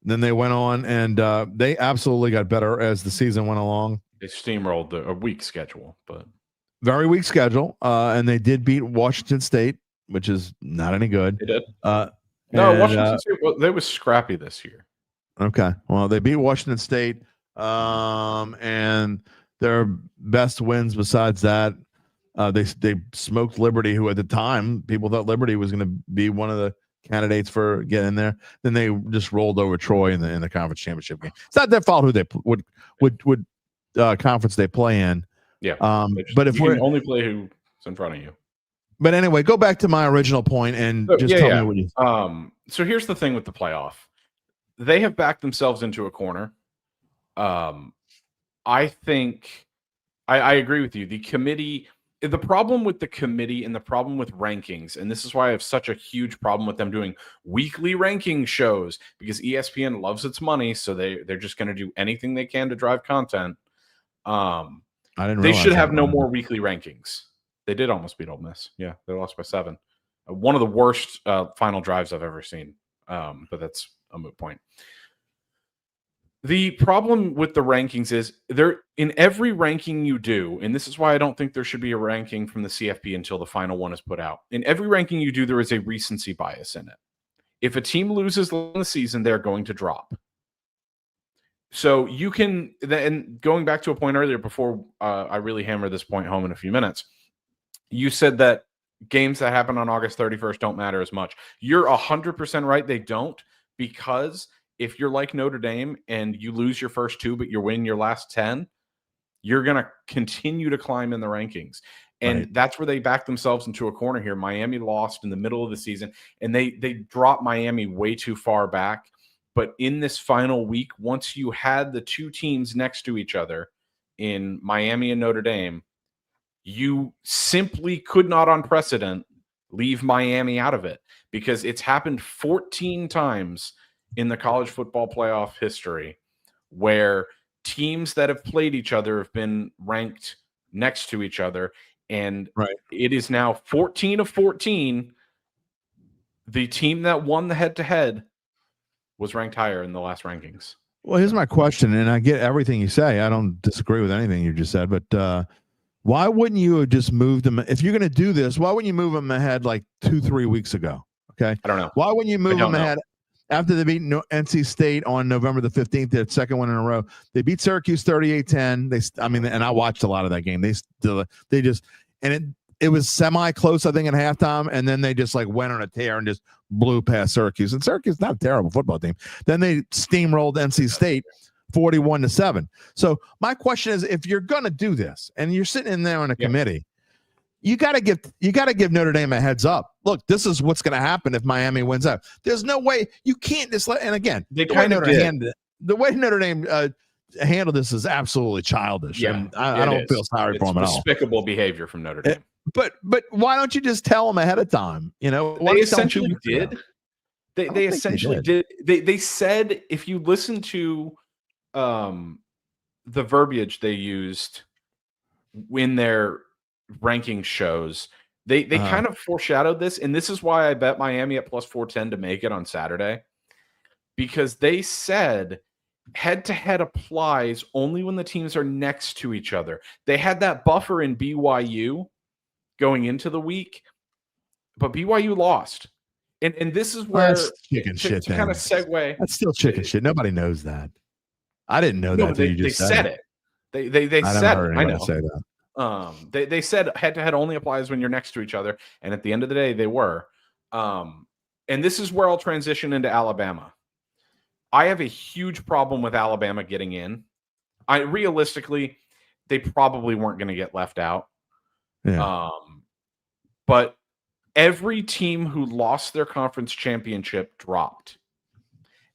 Then they went on and they absolutely got better as the season went along. They steamrolled a weak schedule, but very weak schedule. And they did beat Washington State, which is not any good. They did. Washington State, they was scrappy this year. Okay. Well, they beat Washington State, and their best wins besides that, they smoked Liberty, who at the time people thought Liberty was going to be one of the candidates for getting there. Then they just rolled over Troy in the conference championship game. It's not their fault who they would conference they play in. Yeah. But if we only play who's in front of you. But anyway, go back to my original point and tell me what you. So here's the thing with the playoff. They have backed themselves into a corner. I think I agree with you. The problem with the committee and the problem with rankings, and this is why I have such a huge problem with them doing weekly ranking shows, because ESPN loves its money, so they're just going to do anything they can to drive content. They should have no more weekly rankings. They did almost beat Ole Miss. Yeah, they lost by 7. One of the worst final drives I've ever seen. But that's a moot point. The problem with the rankings is in every ranking you do, and this is why I don't think there should be a ranking from the CFP until the final one is put out. In every ranking you do, there is a recency bias in it. If a team loses in the season, they're going to drop. So you can, and going back to a point earlier before I really hammer this point home in a few minutes, you said that games that happen on August 31st don't matter as much. You're 100% right. They don't, because if you're like Notre Dame and you lose your first 2, but you win your last 10, you're going to continue to climb in the rankings. And that's where they back themselves into a corner here. Miami lost in the middle of the season, and they dropped Miami way too far back. But in this final week, once you had the 2 teams next to each other in Miami and Notre Dame, you simply could not, on precedent, leave Miami out of it, because it's happened 14 times in the college football playoff history where teams that have played each other have been ranked next to each other. And it is now 14 of 14. The team that won the head-to-head was ranked higher in the last rankings. Well, here's my question, and I get everything you say. I don't disagree with anything you just said, but why wouldn't you have just moved them? If you're going to do this, why wouldn't you move them ahead like 2-3 weeks ago? Okay. I don't know. Why wouldn't you move them ahead after they beat NC State on November the 15th, their second one in a row? They beat Syracuse 38-10. And I watched a lot of that game. It was semi-close, I think, at halftime, and then they just like went on a tear and just blew past Syracuse. And Syracuse is not a terrible football team. Then they steamrolled NC State 41-7. So my question is, if you're going to do this and you're sitting in there on a committee, you got to give Notre Dame a heads up. Look, this is what's going to happen if Miami wins out. There's no way you can't just let. And again, they kind of did. The way Notre Dame handled this is absolutely childish. Yeah, and I don't feel sorry for them at all. Despicable behavior from Notre Dame. But why don't you just tell them ahead of time? You know, they essentially did. They essentially did. They said, if you listen to the verbiage they used in their ranking shows, they kind of foreshadowed this, and this is why I bet Miami at plus 410 to make it on Saturday, because they said head-to-head applies only when the teams are next to each other. They had that buffer in BYU going into the week, but BYU lost. And this is where chicken shit to kind of segue. That's still chicken shit. Nobody knows that. I didn't know that. They said it. They said it. I know. Say that. They said head-to-head only applies when you're next to each other, and at the end of the day, they were. And this is where I'll transition into Alabama. I have a huge problem with Alabama getting in. Realistically, they probably weren't going to get left out. Yeah. But every team who lost their conference championship dropped,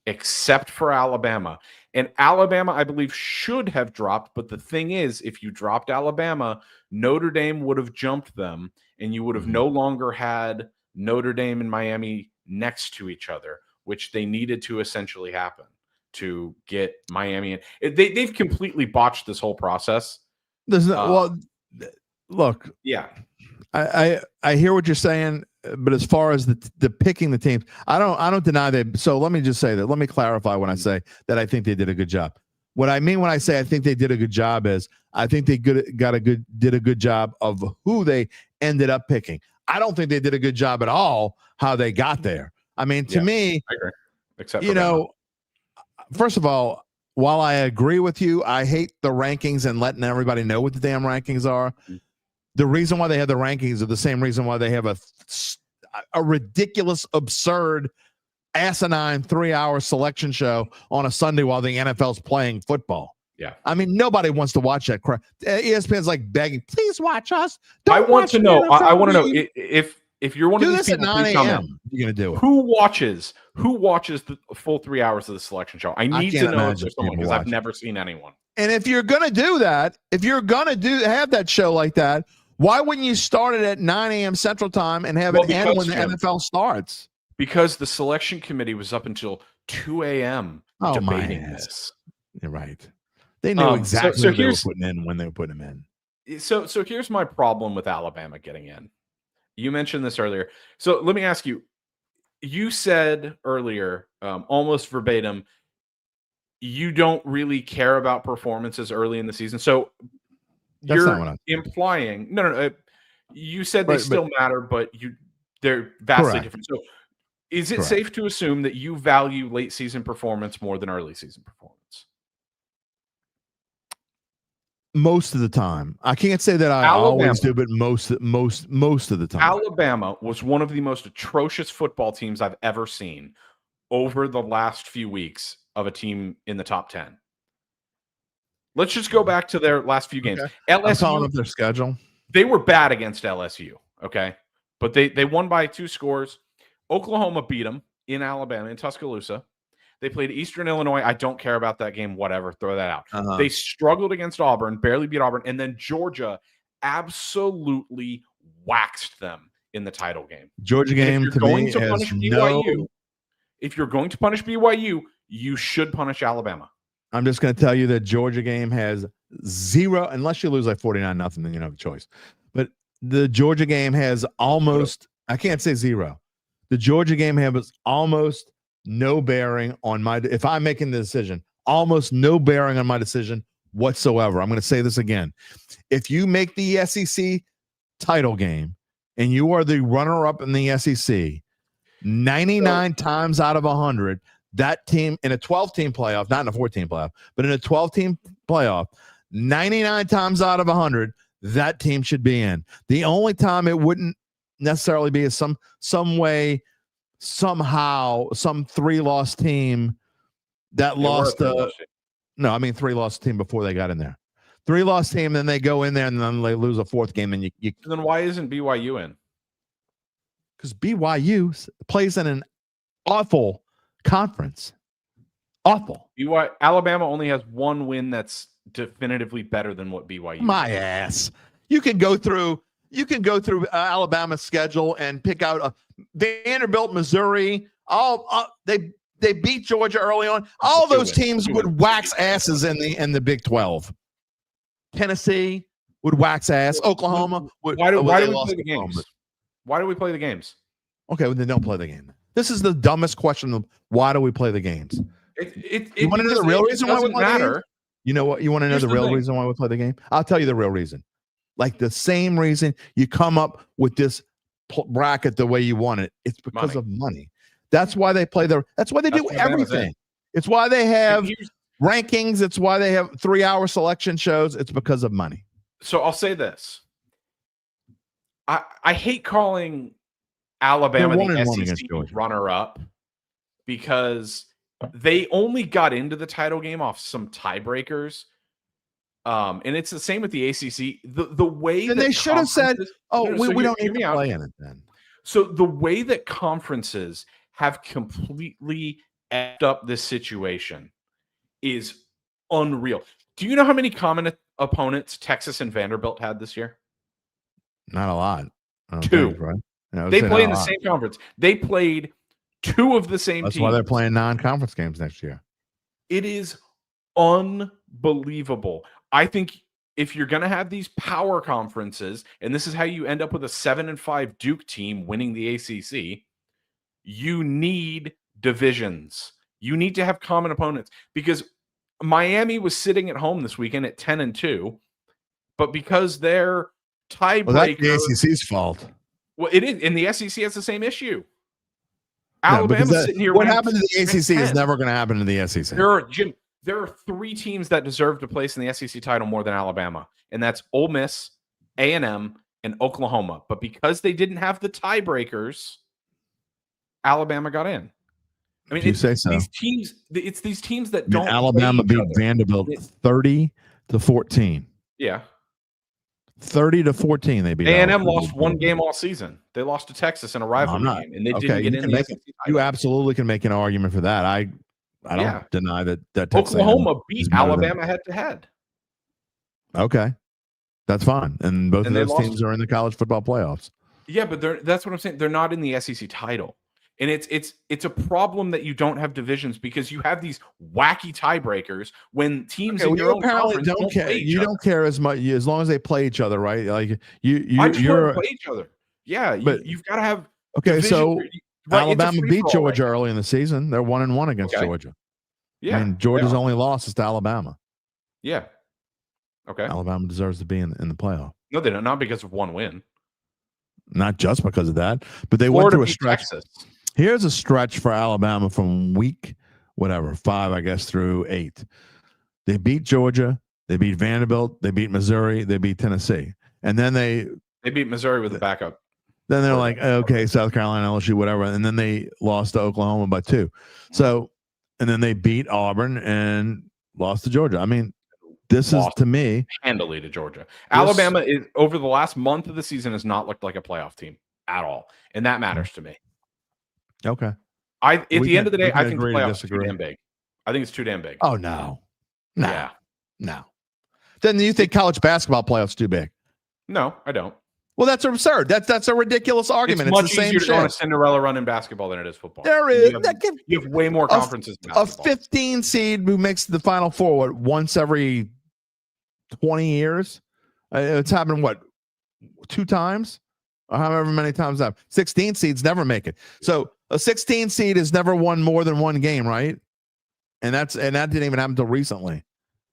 except for Alabama. And Alabama, I believe, should have dropped. But the thing is, if you dropped Alabama, Notre Dame would have jumped them, and you would have no longer had Notre Dame and Miami next to each other, which they needed to essentially happen to get Miami in. They've completely botched this whole process. There's no, look. Yeah. I hear what you're saying, but as far as the picking the teams, I don't deny that. So let me just say that. Let me clarify when I say that I think they did a good job. What I mean when I say I think they did a good job is I think they did a good job of who they ended up picking. I don't think they did a good job at all how they got there. I mean, to me, I agree. Except first of all, while I agree with you, I hate the rankings and letting everybody know what the damn rankings are. The reason why they have the rankings are the same reason why they have a ridiculous, absurd, asinine 3-hour selection show on a Sunday while the NFL's playing football. Yeah. I mean, nobody wants to watch that crap. ESPN's like begging, please watch us. I want to know if you're one of these people, at 9 a.m. You're gonna do it. Who watches the full 3 hours of the selection show? I need to know if there's someone, because I've never seen anyone. And if you're gonna do that, have that show like that, why wouldn't you start it at 9 a.m. Central Time and have it end when the NFL starts? Because the selection committee was up until 2 a.m. debating this. You're right. They knew exactly what they were putting in when they were putting them in. So here's my problem with Alabama getting in. You mentioned this earlier. So let me ask you. You said earlier, almost verbatim, you don't really care about performances early in the season. So you're implying no. You said they still matter, but they're vastly different. So is it safe to assume that you value late season performance more than early season performance? most of the time. I can't say that I always do, but most of the time. Alabama was one of the most atrocious football teams I've ever seen over the last few weeks of a team in the top 10. Let's just go back to their last few games. Okay. LSU, I'm calling up their schedule. They were bad against LSU, okay? But they won by 2 scores. Oklahoma beat them in Alabama, in Tuscaloosa. They played Eastern Illinois. I don't care about that game. Whatever. Throw that out. They struggled against Auburn, barely beat Auburn. And then Georgia absolutely waxed them in the title game. Georgia game to me has no... If you're going to punish BYU, you should punish Alabama. I'm just going to tell you that Georgia game has 0, unless you lose like 49-0, then you don't have a choice. But the Georgia game has almost, I can't say 0. The Georgia game has almost no bearing on if I'm making the decision, almost no bearing on my decision whatsoever. I'm going to say this again. If you make the SEC title game and you are the runner-up in the SEC, 99 times out of 100, that team in a 12-team playoff, not in a 14 playoff, but in a 12-team playoff, 99 times out of 100, that team should be in. The only time it wouldn't necessarily be is some way, somehow, some 3-loss team that lost. No, I mean 3-loss team before they got in there. 3-loss team, then they go in there and then they lose a 4th game. And you then why isn't BYU in? Because BYU plays in an awful conference. Awful. Alabama only has 1 win that's definitively better than what BYU. My ass. You can go through Alabama's schedule and pick out Vanderbilt, Missouri. They beat Georgia early on. All those teams would wax asses in the Big 12. Tennessee would wax ass. Oklahoma would. Why do we play the games? Why do we play the games? Okay, well, then don't play the game. This is the dumbest question of why do we play the games? You want to know the real reason why we play the games? You know what? You want to know the real reason why we play the game? I'll tell you the real reason. Like the same reason you come up with this bracket the way you want it. It's because of money. That's why they play that's why they do everything. It's why they have rankings. It's why they have 3-hour selection shows. It's because of money. So I'll say this. I hate calling Alabama the SEC runner-up because they only got into the title game off some tiebreakers. And it's the same with the ACC. The way that they should have said, we don't need to play in it then. So the way that conferences have completely effed up this situation is unreal. Do you know how many common opponents Texas and Vanderbilt had this year? Not a lot. 2. Right? They play in the same conference. They played 2 of the same teams. That's why they're playing non-conference games next year. It is unbelievable. I think if you're going to have these power conferences, and this is how you end up with a 7-5 Duke team winning the ACC, you need divisions. You need to have common opponents because Miami was sitting at home this weekend at 10-2, but because they're tiebreaker, that's the ACC's fault. Well, it is, and the SEC has the same issue. Alabama's sitting here. What happened to the ACC is never going to happen to the SEC. There are 3 teams that deserve to place in the SEC title more than Alabama, and that's Ole Miss, A&M, and Oklahoma. But because they didn't have the tiebreakers, Alabama got in. I mean, you say so. It's these teams that don't. Alabama beat Vanderbilt 30-14. Yeah. 30-14. They beat A&M lost 1 game all season. They lost to Texas in a rivalry game, and they didn't get in the SEC title. You absolutely can make an argument for that. I don't deny that Texas Oklahoma beat Alabama head-to-head. Okay. That's fine. And both of those teams are in the college football playoffs. Yeah, but that's what I'm saying. They're not in the SEC title. And it's a problem that you don't have divisions because you have these wacky tiebreakers when teams in your own conference don't care. You don't care as much as long as they play each other, right? Like you're play each other. Yeah, but you've got to have. Okay, so Alabama beat Georgia early in the season. They're 1-1 against Georgia. Yeah, and Georgia's only loss is to Alabama. Yeah. Okay. Alabama deserves to be in the playoff. No, they don't. Not because of 1 win. Not just because of that, but they went through a stretch. Texas. Here's a stretch for Alabama from week 5, I guess, through 8. They beat Georgia. They beat Vanderbilt. They beat Missouri. They beat Tennessee. And then they beat Missouri with a backup. Then they're like, okay, South Carolina, LSU, whatever. And then they lost to Oklahoma by 2. So, and then they beat Auburn and lost to Georgia. I mean, this is, to me, handily to Georgia. Alabama is, over the last month of the season, has not looked like a playoff team at all. And that matters to me. Okay. At the end of the day, I think the playoffs are too damn big. I think it's too damn big. Oh, no. Yeah. No. Then you think college basketball playoffs too big? No, I don't. Well, that's absurd. That's a ridiculous argument. It's much the same easier to go on a shit. Cinderella run in basketball than it is football. There is. You have way more conferences in basketball. A 15 seed who makes the Final Four once every 20 years? It's happened, 2 times? Or however many times that. 16 seeds never make it. So a 16 seed has never won more than 1 game, right? And that didn't even happen until recently.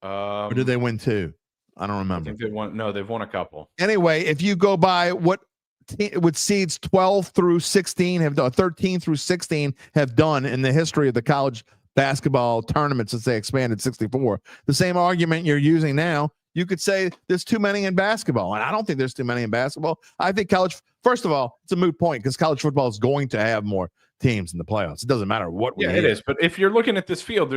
Or did they win 2? I don't remember. I think they won. No, they've won a couple. Anyway, if you go by what seeds 12 through 16 have done, 13 through 16 have done in the history of the college basketball tournament since they expanded 64, the same argument you're using now, you could say there's too many in basketball. And I don't think there's too many in basketball. I think first of all, it's a moot point because college football is going to have more teams in the playoffs. It doesn't matter what. It is. But if you're looking at this field,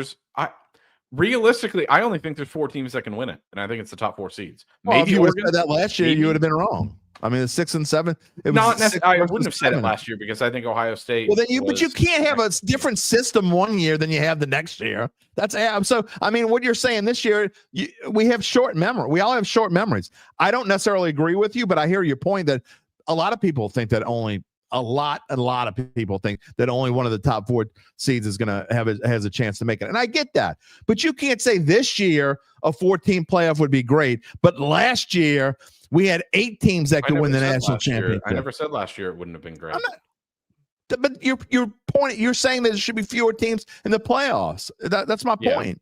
realistically, I only think there's 4 teams that can win it, and I think it's the top 4 seeds. Maybe if you would have said that last year, you would have been wrong. I mean, the 6 and 7. Not necessarily. I wouldn't have said it last year because I think Ohio State. Well, but you can't have a different system one year than you have the next year. That's so. I mean, what you're saying this year, we have short memory. We all have short memories. I don't necessarily agree with you, but I hear your point that a lot of people think that only. A lot of people think that only one of the top 4 seeds is going to has a chance to make it. And I get that. But you can't say this year a 14 playoff would be great. But last year we had 8 teams that could win the national championship. I never said last year it wouldn't have been great. But you're saying that there should be fewer teams in the playoffs. That's my point.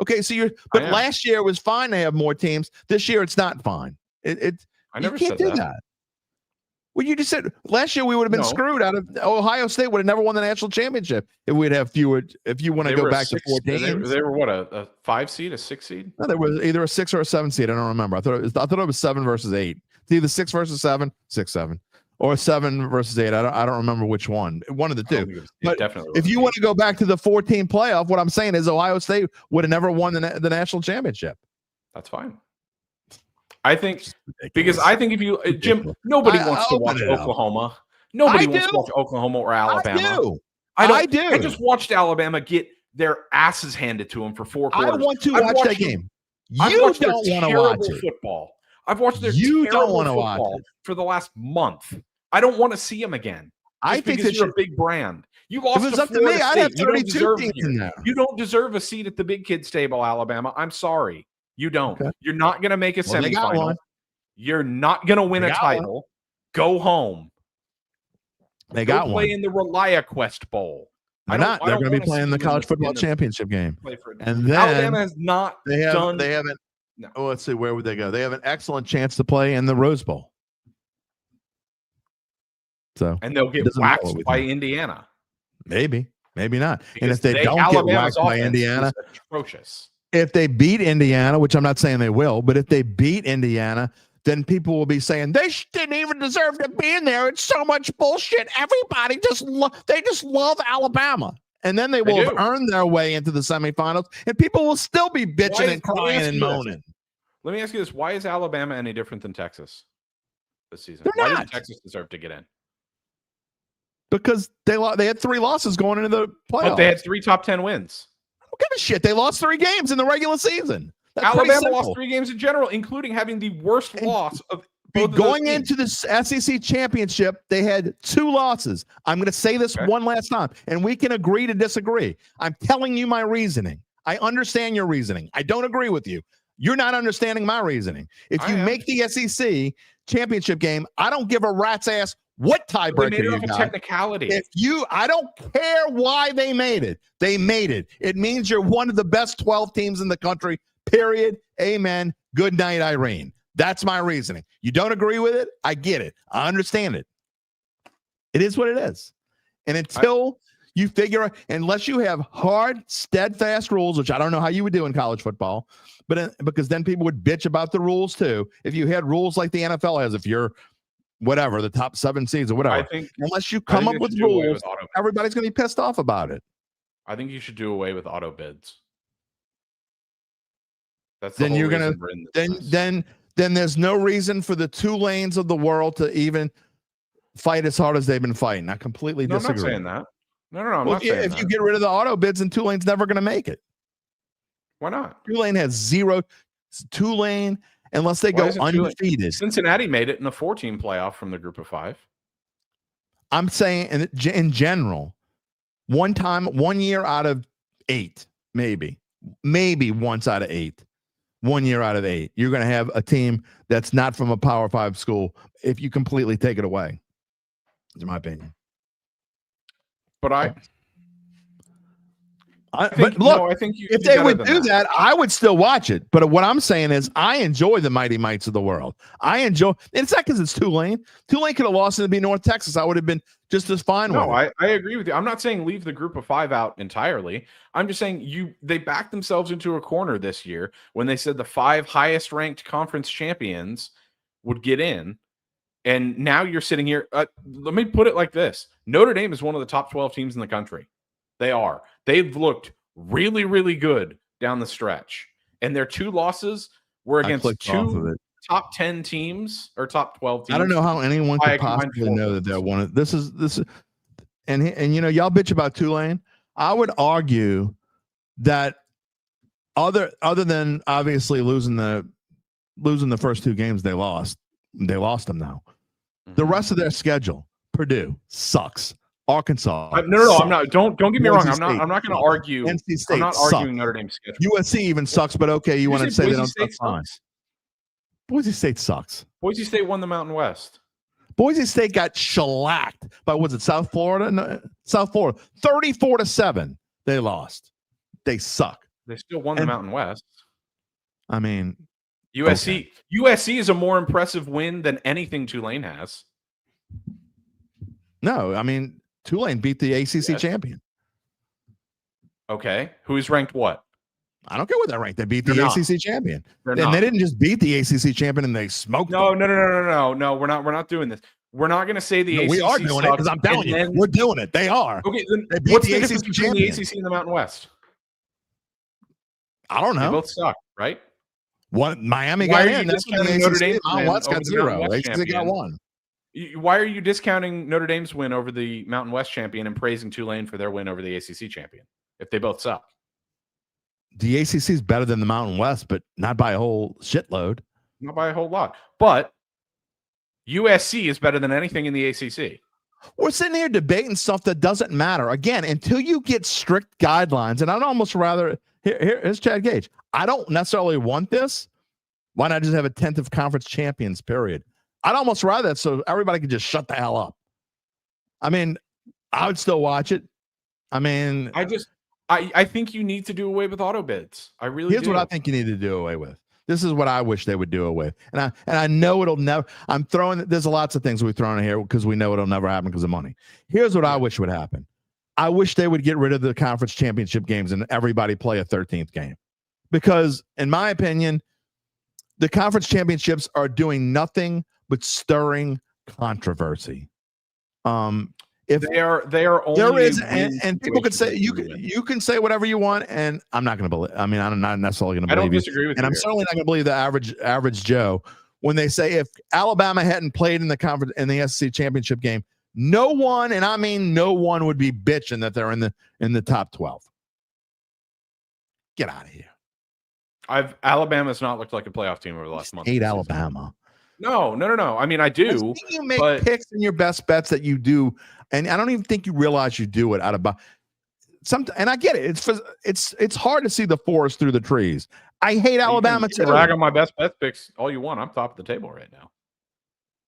Okay, so last year it was fine to have more teams. This year it's not fine. I never can't said do that. Well, you just said last year we would have been screwed out of Ohio State would have never won the national championship if we'd have fewer. If you want to go back to 14, they were what a 5 seed, a 6 seed? No, there was either a 6 or a 7 seed. I don't remember. I thought it was 7 versus 8. It's either 6 versus 7, 6-7, or 7 versus 8. I don't remember which one. One of the two. But definitely, if you want to go back to the 14 playoff, what I'm saying is Ohio State would have never won the national championship. That's fine. I think because I think if you Jim, nobody wants to watch Oklahoma. Nobody wants to watch Oklahoma or Alabama. I do. I just watched Alabama get their asses handed to them for 4 quarters. I want to watch that game. You don't want to watch it. Football. I've watched their terrible football for the last month. I don't want to see them again. I think that you're a big brand. You lost. If it was up to me, I'd have 32 teams in there. You don't deserve a seat at the big kids table, Alabama. I'm sorry. You don't. Okay. You're not going to make a semifinal. You're not going to win a title. Go home. They got play in the ReliaQuest Bowl. They're not. They're going to be playing the college football championship game. And then Alabama has not done. They haven't. No. Oh, let's see. Where would they go? They have an excellent chance to play in the Rose Bowl. And they'll get waxed by Indiana. Maybe not. Because and if they don't get waxed by Indiana, atrocious. If they beat Indiana, which I'm not saying they will, but if they beat Indiana, then people will be saying they didn't even deserve to be in there. It's so much bullshit. Everybody just love Alabama, and then they will have earned their way into the semifinals, and people will still be bitching and crying and moaning. Let me ask you this: why is Alabama any different than Texas this season? Why did Texas deserve to get in? Because they had 3 losses going into the playoffs. But they had 3 top 10 wins. Who gives a shit? They lost 3 games in the regular season. That's Alabama lost 3 games in general, including having the worst loss of both going into the SEC championship. They had 2 losses. I'm going to say this one last time, and we can agree to disagree. I'm telling you my reasoning. I understand your reasoning. I don't agree with you. You're not understanding my reasoning. If you make the SEC championship game, I don't give a rat's ass what tiebreaker you got. Technicality. I don't care why they made it. They made it. It means you're one of the best 12 teams in the country. Period. Amen. Good night, Irene. That's my reasoning. You don't agree with it? I get it. I understand it. It is what it is. And until You figure, unless you have hard, steadfast rules, which I don't know how you would do in college football, but because then people would bitch about the rules too. If you had rules like the NFL has, if you're whatever, the top 7 seeds or whatever, unless you come up with rules, everybody's going to be pissed off about it. I think you should do away with auto bids. That's then you're going to then there's no reason for the Tulanes of the world to even fight as hard as they've been fighting. I completely disagree. I'm not saying that. No, I'm not saying that. If you get rid of the auto bids, then Tulane's never going to make it. Why not? Tulane has 0. Tulane, unless they go undefeated. Cincinnati made it in a 4-team playoff from the group of 5. I'm saying in general, 1 year out of 8, maybe once out of 8. 1 year out of 8, you're going to have a team that's not from a Power 5 school if you completely take it away. That's my opinion. But I think if they would do that, I would still watch it. But what I'm saying is, I enjoy the Mighty Mites of the world. It's not because it's Tulane. Tulane could have lost and it'd be North Texas. I would have been just as fine with it. I agree with you. I'm not saying leave the group of 5 out entirely. I'm just saying they backed themselves into a corner this year when they said the 5 highest ranked conference champions would get in. And now you're sitting here. Let me put it like this. Notre Dame is one of the top 12 teams in the country. They are. They've looked really, really good down the stretch. And their 2 losses were against 2 top 10 teams or top 12 teams. I don't know how anyone could possibly know that they're one of this is and y'all bitch about Tulane. I would argue that other than obviously losing the first 2 games they lost them now. The rest of their schedule, Purdue sucks. Arkansas. No, I'm not. Don't get me wrong. I'm not going to argue. NC State I'm not arguing Notre Dame's schedule. USC even sucks, but okay, you want to say they don't suck fine. Boise State sucks. Boise State won the Mountain West. Boise State got shellacked by South Florida? No, South Florida. 34-7. They lost. They suck. They still won the Mountain West. I mean, USC is a more impressive win than anything Tulane has. No, I mean, Tulane beat the ACC champion. Okay. Who's ranked what? I don't care what they're ranked. They beat the ACC champion. They didn't just beat the ACC champion and they smoked them. No. We're not doing this. We're not going to say the ACC. We are doing it because I'm telling you, we're doing it. They are. Okay. Then what's the difference between the ACC and the Mountain West? I don't know. They both suck, right? What Miami got in? That's Notre Dame. Mountain West got 0. ACC got 1. Why are you discounting Notre Dame's win over the Mountain West champion and praising Tulane for their win over the ACC champion if they both suck? The ACC is better than the Mountain West, but not by a whole shitload. Not by a whole lot. But USC is better than anything in the ACC. We're sitting here debating stuff that doesn't matter. Again, until you get strict guidelines, and I'd almost rather here's Chad Gage. I don't necessarily want this. Why not just have a 10th of conference champions, period? I'd almost rather that so everybody could just shut the hell up. I mean, I would still watch it. I mean, I think you need to do away with auto bids. I really Here's what I think you need to do away with. This is what I wish they would do away with. And I know it'll never. There's lots of things we've thrown in here because we know it'll never happen because of money. Here's what I wish would happen. I wish they would get rid of the conference championship games and everybody play a 13th game. Because in my opinion, the conference championships are doing nothing but stirring controversy. If they are only there is, and people could say you can say whatever you want, and I'm not going to believe. I mean, I'm not necessarily going to believe. I don't disagree with you, and I'm certainly not going to believe the average Joe when they say if Alabama hadn't played in the conference in the SEC championship game, no one, and I mean no one, would be bitching that they're in the top 12. Get out of here. Alabama's not looked like a playoff team over the last month. Hate Alabama. No. I mean, I do. You make picks in your best bets that you do, and I don't even think you realize you do it out of and I get it. It's hard to see the forest through the trees. I hate Alabama too. Rag on my best bets picks all you want. I'm top of the table right now.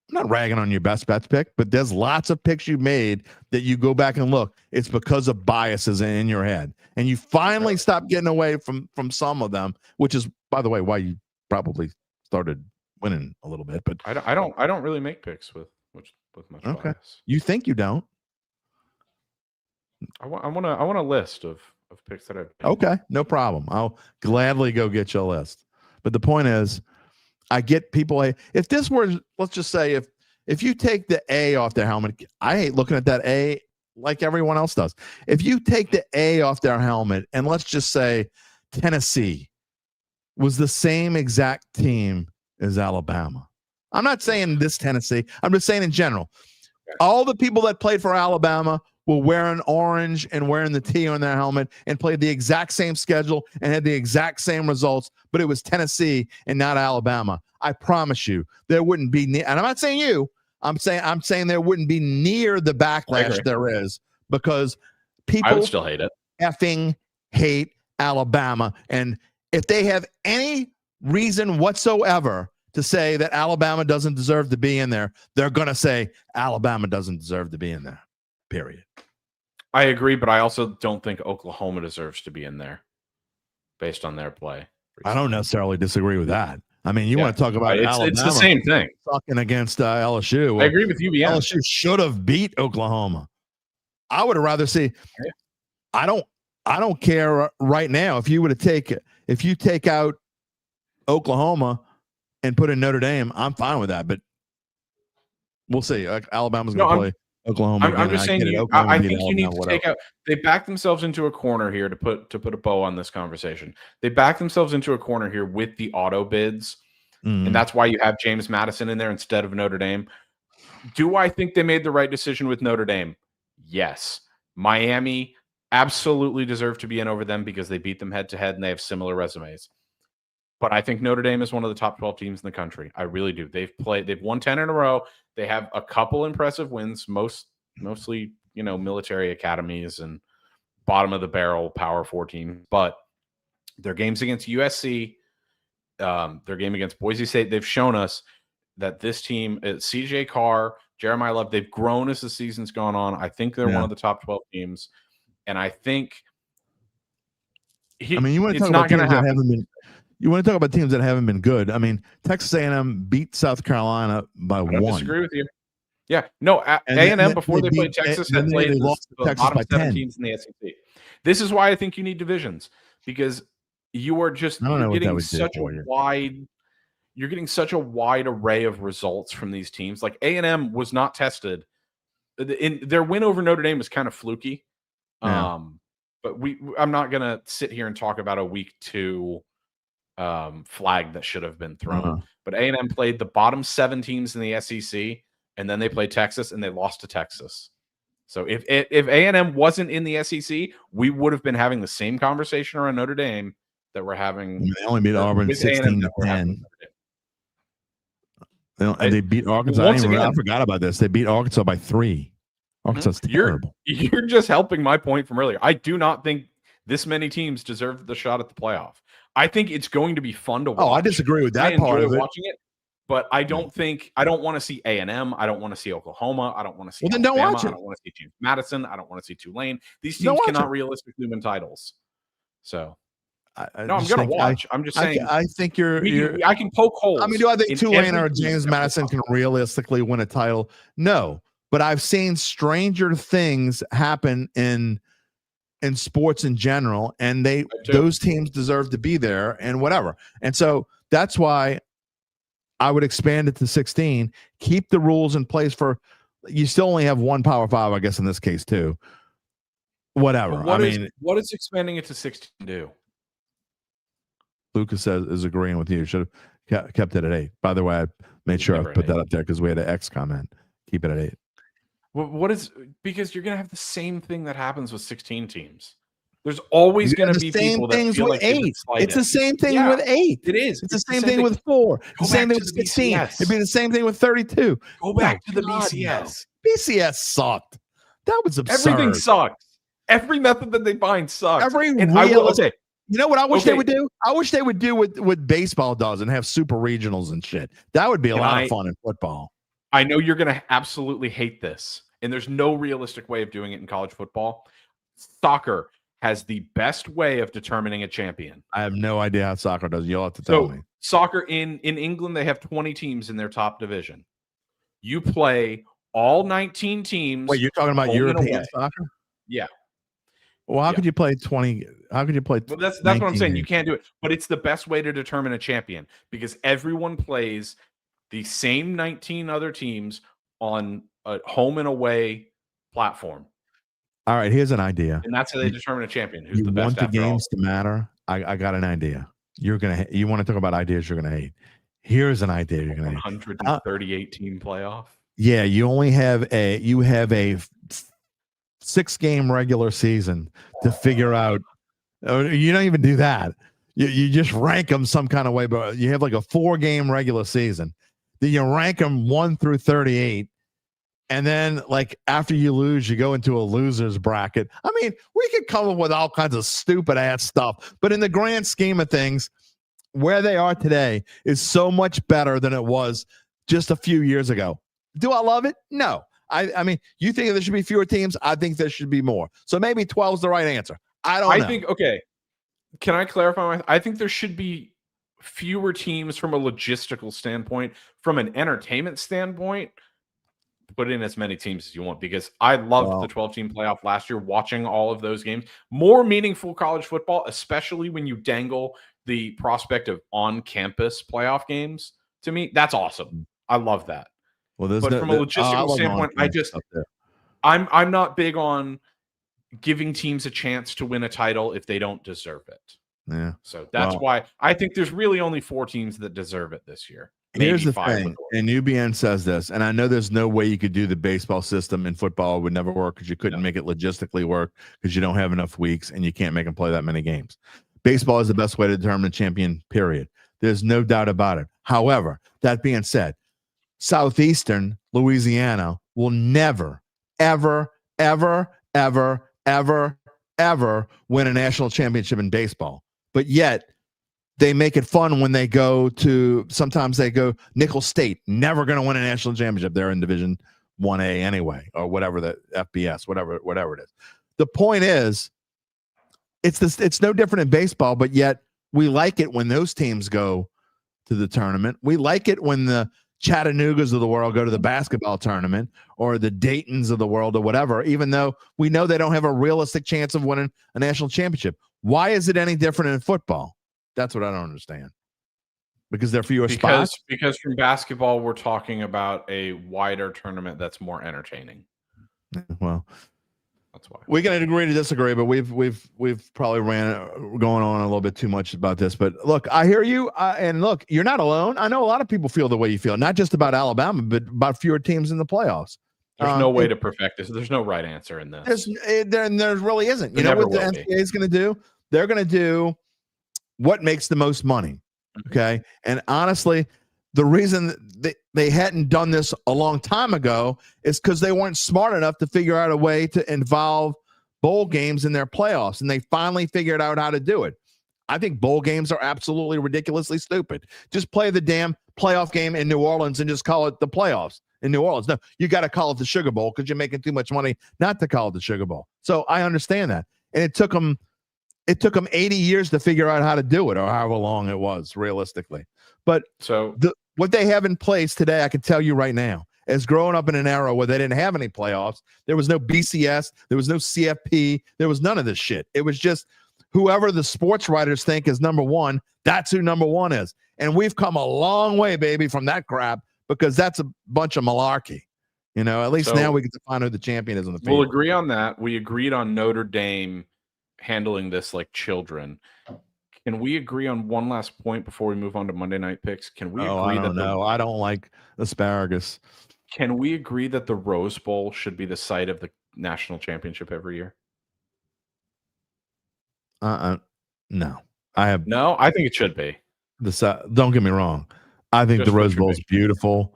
I'm not ragging on your best bets pick, but there's lots of picks you made that you go back and look. It's because of biases in your head, and you finally stop getting away from some of them, which is, by the way, why you probably started winning a little bit. But I don't really make picks with much bias. You think you don't? I want a list of picks that I've made. Okay, no problem. I'll gladly go get you a list. But the point is, I get people. If this were, let's just say, if you take the A off their helmet, I hate looking at that A like everyone else does. If you take the A off their helmet, and let's just say Tennessee was the same exact team as Alabama. I'm not saying this Tennessee. I'm just saying in general. All the people that played for Alabama were wearing orange and wearing the T on their helmet and played the exact same schedule and had the exact same results, but it was Tennessee and not Alabama. I promise you, there wouldn't be, and I'm not saying you, I'm saying there wouldn't be near the backlash there is, because people I would still hate it. Effing hate Alabama. And if they have any reason whatsoever to say that Alabama doesn't deserve to be in there, they're going to say Alabama doesn't deserve to be in there, period. I agree, but I also don't think Oklahoma deserves to be in there based on their play. I don't necessarily disagree with that. I mean, you want to talk about Alabama. It's the same thing. Talking against LSU. I agree with you. Yeah. LSU should have beat Oklahoma. I would have rather see. I don't care right now if you take out Oklahoma and put in Notre Dame. I'm fine with that, but we'll see. Alabama's going to play Oklahoma. I'm just saying. I think you need to take out. They backed themselves into a corner here to put a bow on this conversation. They backed themselves into a corner here with the auto bids, and that's why you have James Madison in there instead of Notre Dame. Do I think they made the right decision with Notre Dame? Yes. Miami absolutely deserved to be in over them because they beat them head to head and they have similar resumes. But I think Notre Dame is one of the top 12 teams in the country. I really do. They've won 10 in a row. They have a couple impressive wins, mostly, military academies and bottom of the barrel Power 14. But their games against USC, their game against Boise State, they've shown us that this team, CJ Carr, Jeremiah Love, they've grown as the season's gone on. I think they're one of the top 12 teams. And I think you want to talk about teams that haven't been. You want to talk about teams that haven't been good. I mean, Texas A&M beat South Carolina by 1. I disagree with you. Yeah, no, A&M before they played Texas had played the bottom 7 teams in the SEC. This is why I think you need divisions, because you are just getting such a wide array of results from these teams. Like A&M was not tested. Their win over Notre Dame was kind of fluky. Yeah. But I'm not going to sit here and talk about a week 2 flag that should have been thrown. But A&M played the bottom 7 teams in the SEC, and then they played Texas, and they lost to Texas. So if A&M wasn't in the SEC, we would have been having the same conversation around Notre Dame that we're having. They only beat Auburn 16-10. And they beat Arkansas. I forgot about this. They beat Arkansas by 3. Arkansas is terrible. You're just helping my point from earlier. I do not think this many teams deserve the shot at the playoff. I think it's going to be fun to watch. Oh, I disagree with that part of it. Watching it, but I don't want to see A&M. I don't want to see Oklahoma. I don't want to see Alabama. Then don't watch it. I don't want to see James Madison. I don't want to see Tulane. These teams cannot realistically win titles. So I'm going to watch. I'm just saying. I think I can poke holes. I mean, do I think Tulane or James Madison can realistically win a title? No, but I've seen stranger things happen in sports in general, and those teams deserve to be there and whatever. And so that's why I would expand it to 16, keep the rules in place you still only have one Power 5, I guess, in this case too. Whatever. What is expanding it to 16 do? Lucas is agreeing with you. Should have kept it at 8. By the way, I made sure I put that up there because we had an X comment. Keep it at 8. Because you're going to have the same thing that happens with 16 teams. There's always going to be people that feel like 8. It's the same thing with 8. It is. It's the same thing with 4. The same thing with 16. It'd be the same thing with 32. Go back to the BCS. BCS sucked. That was absurd. Everything sucks. Every method that they find sucks. You know what I wish they would do? I wish they would do what baseball does and have super regionals and shit. That would be a lot of fun in football. I know you're going to absolutely hate this, and there's no realistic way of doing it in college football. Soccer has the best way of determining a champion. I have no idea how soccer does. You'll have to tell me. Soccer in England, they have 20 teams in their top division. You play all 19 teams. Wait, you're talking about European soccer? Yeah. Well, how could you play 20? How could you play? Well, that's what I'm saying. games? You can't do it, but it's the best way to determine a champion because everyone plays the same 19 other teams on a home and away platform. All right, here's an idea. And that's how they determine a champion. Who's You the best want the after all. games to matter? I got an idea. You want to talk about ideas you're gonna hate. Here's an idea you're gonna hate. 138 team playoff. Yeah, you have a 6-game regular season to figure out. You don't even do that. You just rank them some kind of way, but you have like a 4-game regular season. Then you rank them 1 through 38. And then, like, after you lose, you go into a loser's bracket. I mean, we could come up with all kinds of stupid ass stuff. But in the grand scheme of things, where they are today is so much better than it was just a few years ago. Do I love it? No. I mean, you think there should be fewer teams? I think there should be more. So maybe 12 is the right answer. I don't know. I think, okay. Can I clarify? I think there should be fewer teams from a logistical standpoint. From an entertainment standpoint, put in as many teams as you want because I loved the 12-team playoff last year, watching all of those games. More meaningful college football, especially when you dangle the prospect of on-campus playoff games. To me, that's awesome. I love that. Well, but from a logistical standpoint, I'm not big on giving teams a chance to win a title if they don't deserve it. Yeah. So that's why I think there's really only 4 teams that deserve it this year. Here's the thing, and UBN says this, and I know there's no way you could do the baseball system in football. It would never work because you couldn't make it logistically work because you don't have enough weeks and you can't make them play that many games. Baseball is the best way to determine a champion, period. There's no doubt about it. However, that being said, Southeastern Louisiana will never, ever, ever, ever, ever, ever win a national championship in baseball. But yet, they make it fun when they go to, sometimes they go Nickel State, never going to win a national championship. They're in Division 1A anyway, or whatever, the FBS, whatever it is. The point is, it's no different in baseball, but yet we like it when those teams go to the tournament. We like it when the Chattanoogas of the world go to the basketball tournament or the Daytons of the world or whatever, even though we know they don't have a realistic chance of winning a national championship. Why is it any different in football? That's what I don't understand. Because there are fewer spots? Because from basketball, we're talking about a wider tournament that's more entertaining. Well, that's why. We can agree to disagree, but we've probably going on a little bit too much about this. But look, I hear you, and look, you're not alone. I know a lot of people feel the way you feel, not just about Alabama, but about fewer teams in the playoffs. There's no way to perfect this. There's no right answer in this. There really isn't. You know what the NCAA is going to do? They're going to do what makes the most money. Okay. And honestly, the reason they hadn't done this a long time ago is because they weren't smart enough to figure out a way to involve bowl games in their playoffs. And they finally figured out how to do it. I think bowl games are absolutely ridiculously stupid. Just play the damn playoff game in New Orleans and just call it the playoffs in New Orleans. No, you got to call it the Sugar Bowl because you're making too much money not to call it the Sugar Bowl. So I understand that. And it took them 80 years to figure out how to do it, or however long it was realistically. But what they have in place today, I can tell you right now, is growing up in an era where they didn't have any playoffs. There was no BCS. There was no CFP. There was none of this shit. It was just whoever the sports writers think is number one, that's who number one is. And we've come a long way, baby, from that crap, because that's a bunch of malarkey. You know, at least now we get to find who the champion is on the field. We'll agree on that. We agreed on Notre Dame handling this like children. Can we agree on one last point before we move on to Monday night picks? Can we agree I don't like asparagus. Can we agree that the Rose Bowl should be the site of the national championship every year? No. I think it should be. Don't get me wrong. I think the Rose Bowl is beautiful,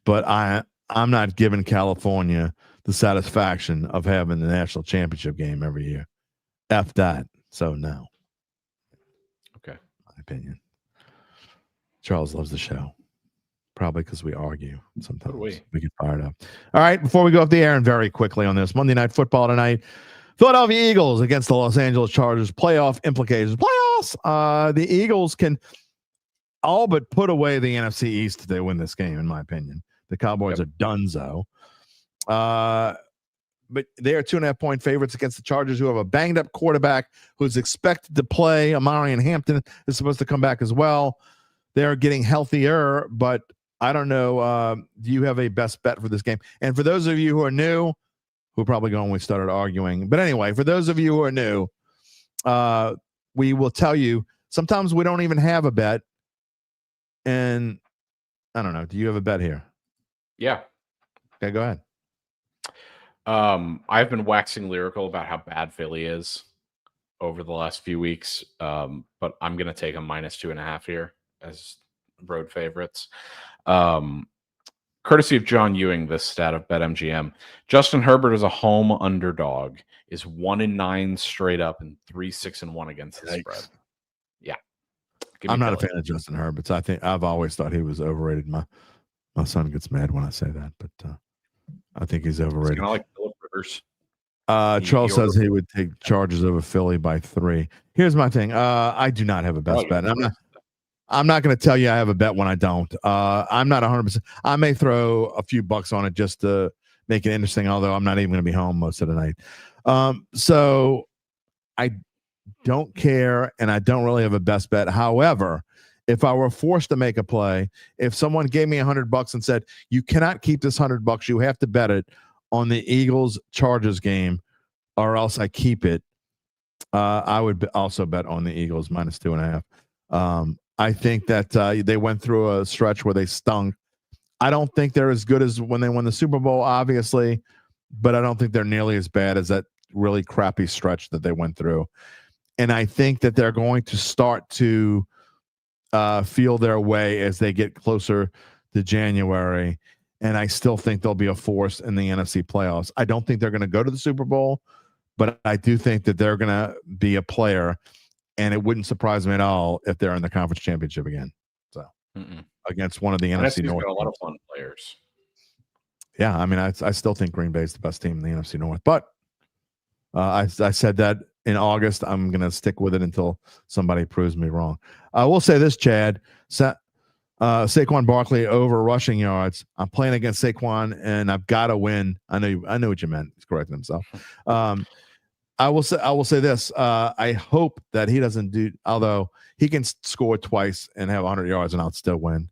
but I'm not giving California the satisfaction of having the national championship game every year. F that. So no. Okay. My opinion. Charles loves the show. Probably because we argue sometimes. We get fired up. All right. Before we go off the air, and very quickly on this Monday Night Football tonight, Philadelphia Eagles against the Los Angeles Chargers. Playoff implications. Playoffs. The Eagles can all but put away the NFC East if they win this game, in my opinion. The Cowboys are donezo. but they are 2.5-point favorites against the Chargers, who have a banged up quarterback who's expected to play. Amarian Hampton is supposed to come back as well. They're getting healthier, but I don't know. Do you have a best bet for this game? And for those of you who are new, who are probably going when we started arguing, but anyway, for those of you who are new, we will tell you sometimes we don't even have a bet. And I don't know. Do you have a bet here? Yeah. Okay, go ahead. I've been waxing lyrical about how bad Philly is over the last few weeks, but I'm going to take a -2.5 here as road favorites. Courtesy of John Ewing, this stat of BetMGM. Justin Herbert is a home underdog, is 1-9 straight up and 3-6-1 against the spread. Yeah. I'm not a fan of Justin Herbert. So I've always thought he was overrated. My son gets mad when I say that, but I think he's overrated. Kind of like Philip Rivers. Charles says he would take Chargers over Philly by 3. Here's my thing. I do not have a best bet. I'm not going to tell you I have a bet when I don't. I'm not 100%. I may throw a few bucks on it just to make it interesting, although I'm not even going to be home most of the night. So I don't care, and I don't really have a best bet. However, if I were forced to make a play, if someone gave me $100 and said, you cannot keep this $100, you have to bet it on the Eagles-Chargers game, or else I keep it, I would also bet on the Eagles -2.5. I think that they went through a stretch where they stunk. I don't think they're as good as when they won the Super Bowl, obviously, but I don't think they're nearly as bad as that really crappy stretch that they went through. And I think that they're going to start to feel their way as they get closer to January. And I still think they'll be a force in the NFC playoffs. I don't think they're going to go to the Super Bowl, but I do think that they're going to be a player. And it wouldn't surprise me at all if they're in the conference championship again. So against one of the NFC North. Got a lot of fun players. Yeah, I mean, I still think Green Bay is the best team in the NFC North. But I said that in August. I'm going to stick with it until somebody proves me wrong. I will say this, Chad. Saquon Barkley over rushing yards. I'm playing against Saquon, and I've got to win. I know what you meant. He's correcting himself. I will say this. I hope that he doesn't do. Although he can score twice and have 100 yards, and I'll still win.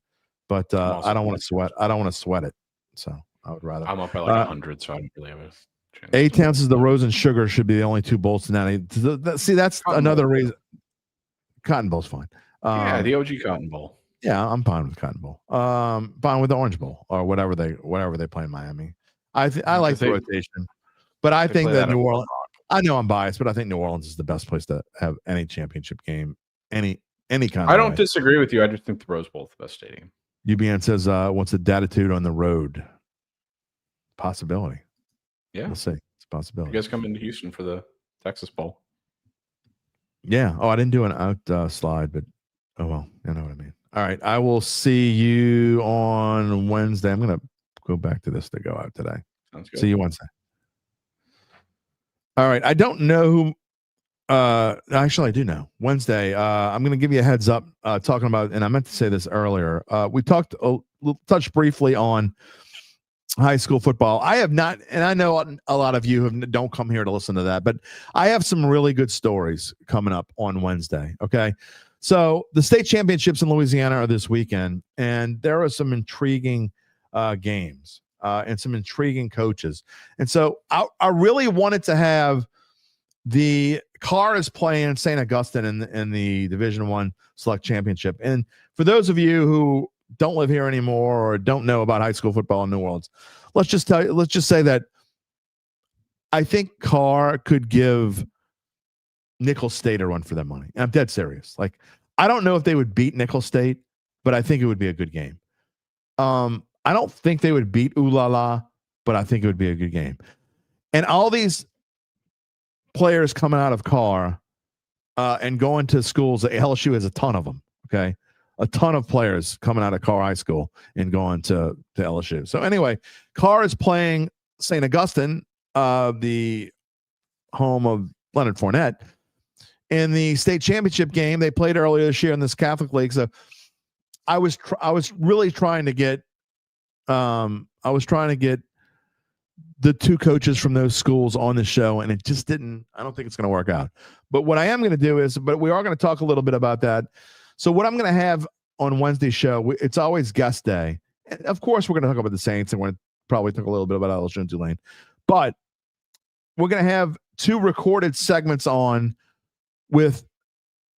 But I don't want to sweat. I don't want to sweat it. So I would rather. I'm up by like 100, so I don't really have a chance. 8 ounces of the Rose and Sugar should be the only 2 bolts in that. See, that's Cotton another Bowl. Reason. Cotton Bowl's fine. Yeah, the OG Cotton Bowl. Yeah, I'm fine with Cotton Bowl. Fine with the Orange Bowl or whatever they play in Miami. I like the rotation, but I think that New Orleans. I know I'm biased, but I think New Orleans is the best place to have any championship game, any kind of. I don't disagree with you. I just think the Rose Bowl is the best stadium. UBN says, what's a Dattitude on the road? Possibility. Yeah. We'll see. It's a possibility. You guys come into Houston for the Texas Bowl. Yeah. Oh, I didn't do an out slide, but oh well, you know what I mean. All right. I will see you on Wednesday. I'm going to go back to this to go out today. Sounds good. See you Wednesday. All right. I don't know who. Actually, I do know. Wednesday, I'm going to give you a heads up talking about, and I meant to say this earlier. We touched briefly on high school football. I have not, and I know a lot of you don't come here to listen to that, but I have some really good stories coming up on Wednesday. Okay. So the state championships in Louisiana are this weekend, and there are some intriguing games and some intriguing coaches. And so I really wanted to have the Cars playing St. Augustine in the Division I Select Championship. And for those of you who don't live here anymore or don't know about high school football in New Orleans, let's just say that I think Carr could give Nicholls State a run for their money. And I'm dead serious. Like, I don't know if they would beat Nicholls State, but I think it would be a good game. I don't think they would beat Ooh La La, but I think it would be a good game. And all these players coming out of Carr and going to schools, LSU has a ton of them. Okay. A ton of players coming out of Carr High School and going to LSU. So anyway, Carr is playing St. Augustine, the home of Leonard Fournette, in the state championship game they played earlier this year in this Catholic League. So I was really trying to get the two coaches from those schools on the show, and it just didn't. I don't think it's going to work out. But what I am going to do is, but we are going to talk a little bit about that. So what I'm going to have on Wednesday's show, it's always guest day. And of course, we're going to talk about the Saints, and we're going to probably talk a little bit about LSU and Tulane. But we're going to have two recorded segments on with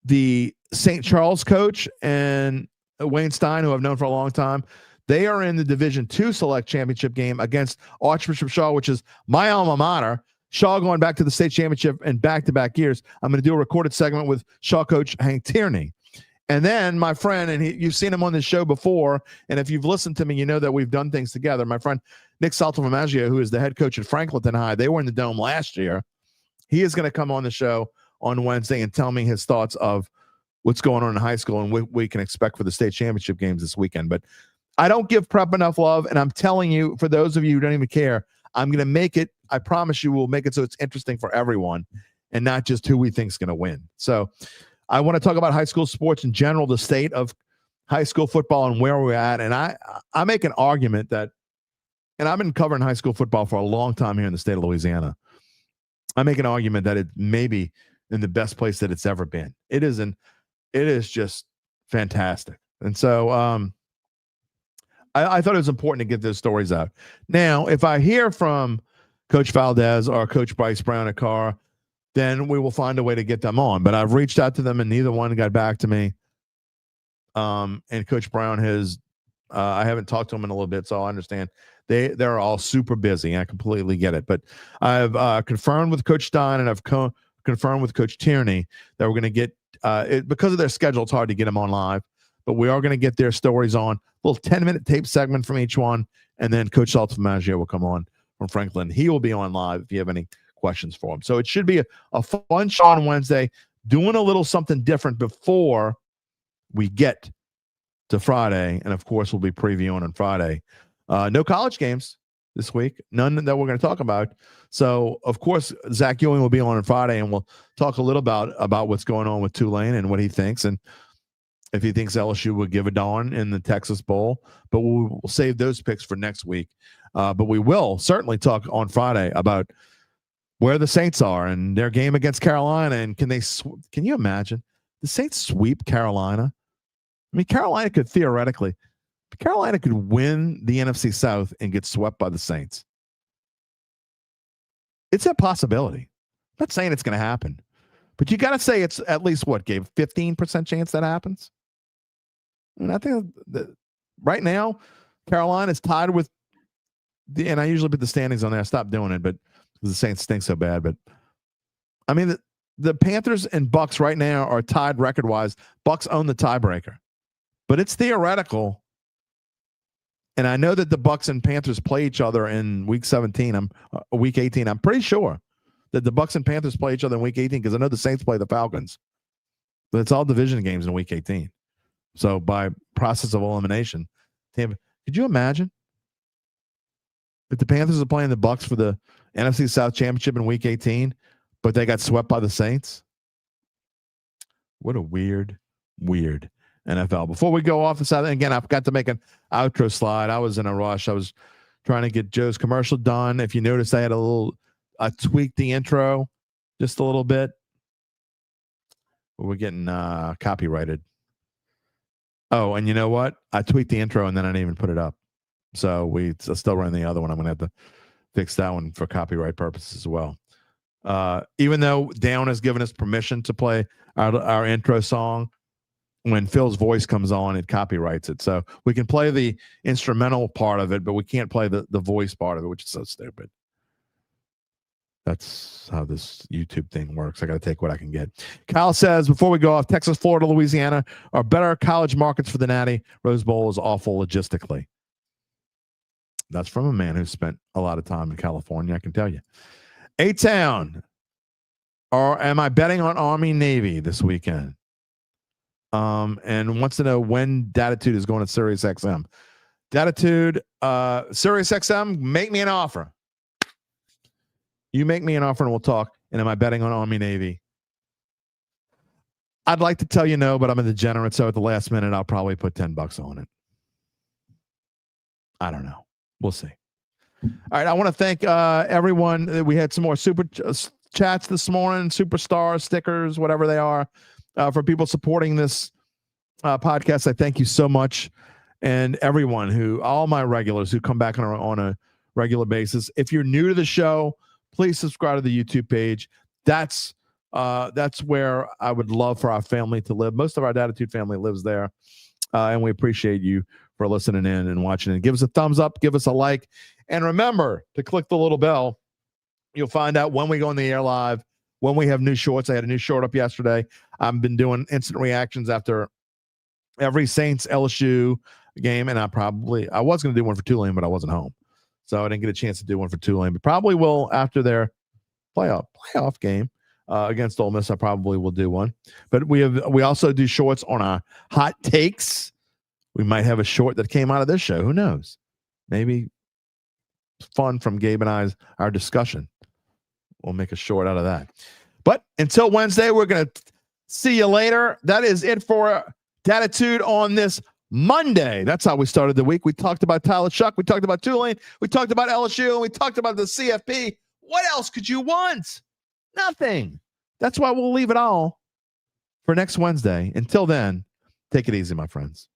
the St. Charles coach and Wayne Stein, who I've known for a long time. They are in the Division II Select Championship game against Archbishop Shaw, which is my alma mater. Shaw going back to the state championship in back-to-back years. I'm going to do a recorded segment with Shaw coach Hank Tierney. And then my friend, and you've seen him on this show before, and if you've listened to me, you know that we've done things together. My friend Nick Saltomaggio, who is the head coach at Franklinton High, they were in the Dome last year. He is going to come on the show on Wednesday and tell me his thoughts of what's going on in high school and what we can expect for the state championship games this weekend. But I don't give prep enough love, and I'm telling you, for those of you who don't even care, I'm going to make it, I promise you we'll make it so it's interesting for everyone and not just who we think is going to win. So I want to talk about high school sports in general, the state of high school football and where we're at. And I make an argument that, and I've been covering high school football for a long time here in the state of Louisiana. I make an argument that it may be in the best place that it's ever been. It is just fantastic. And so I thought it was important to get those stories out. Now, if I hear from Coach Valdez or Coach Bryce Brown at Carr, then we will find a way to get them on. But I've reached out to them, and neither one got back to me. And Coach Brown has, I haven't talked to him in a little bit, so I understand they're all super busy. I completely get it. But I've confirmed with Coach Stein, and I've confirmed with Coach Tierney that we're going to get because of their schedule, it's hard to get them on live. But we are going to get their stories on, a little 10-minute tape segment from each one, and then Coach Saltomaggio will come on from Franklin. He will be on live if you have any questions for him. So it should be a fun show on Wednesday, doing a little something different before we get to Friday. And of course, we'll be previewing on Friday. No college games this week, none that we're going to talk about. So of course, Zach Ewing will be on Friday, and we'll talk a little about what's going on with Tulane and what he thinks, and if he thinks LSU would give a darn in the Texas Bowl. But we'll save those picks for next week. But we will certainly talk on Friday about where the Saints are and their game against Carolina. And can you imagine the Saints sweep Carolina? I mean, Carolina could win the NFC South and get swept by the Saints. It's a possibility. I'm not saying it's going to happen, but you got to say it's at least what, Gabe, 15% chance that happens. And I think that right now, Carolina is tied with and I usually put the standings on there. I stopped doing it, but the Saints stink so bad. But I mean, the Panthers and Bucs right now are tied record-wise. Bucs own the tiebreaker, but it's theoretical. And I know that the Bucs and Panthers play each other in week 17. Week 18. I'm pretty sure that the Bucs and Panthers play each other in week 18 because I know the Saints play the Falcons. But it's all division games in week 18. So by process of elimination, Tampa, could you imagine if the Panthers are playing the Bucs for the NFC South Championship in week 18, but they got swept by the Saints? What a weird NFL. Before we go off the side, again, I forgot to make an outro slide. I was in a rush. I was trying to get Joe's commercial done. If you notice, I tweaked the intro just a little bit. We're getting copyrighted. Oh, and you know what? I tweaked the intro and then I didn't even put it up. So we still run the other one. I'm going to have to fix that one for copyright purposes as well. Even though Down has given us permission to play our intro song, when Phil's voice comes on, it copyrights it. So we can play the instrumental part of it, but we can't play the voice part of it, which is so stupid. That's how this YouTube thing works. I got to take what I can get. Kyle says, before we go off, Texas, Florida, Louisiana are better college markets for the Natty. Rose Bowl is awful logistically. That's from a man who spent a lot of time in California, I can tell you. A-Town, or am I betting on Army Navy this weekend? And wants to know when Dattitude is going to Sirius XM. Dattitude, Sirius XM, make me an offer. You make me an offer and we'll talk. And am I betting on Army Navy? I'd like to tell you no, but I'm a degenerate, so at the last minute, I'll probably put $10 on it. I don't know. We'll see. All right. I want to thank everyone. We had some more super chats this morning, superstar stickers, whatever they are, for people supporting this podcast. I thank you so much. And everyone all my regulars who come back on a regular basis. If you're new to the show, please subscribe to the YouTube page. That's where I would love for our family to live. Most of our Dattitude family lives there. And we appreciate you for listening in and watching. And give us a thumbs up, give us a like. And remember to click the little bell. You'll find out when we go on the air live, when we have new shorts. I had a new short up yesterday. I've been doing instant reactions after every Saints LSU game. And I was going to do one for Tulane, but I wasn't home. So I didn't get a chance to do one for Tulane, but probably will after their playoff game against Ole Miss. I probably will do one. But we also do shorts on our hot takes. We might have a short that came out of this show. Who knows? Maybe fun from Gabe and our discussion. We'll make a short out of that. But until Wednesday, we're going to see you later. That is it for Dattitude on this Monday. That's how we started the week. We talked about Tyler Shough. We talked about Tulane. We talked about LSU. And we talked about the CFP. What else could you want? Nothing. That's why we'll leave it all for next Wednesday. Until then, take it easy, my friends.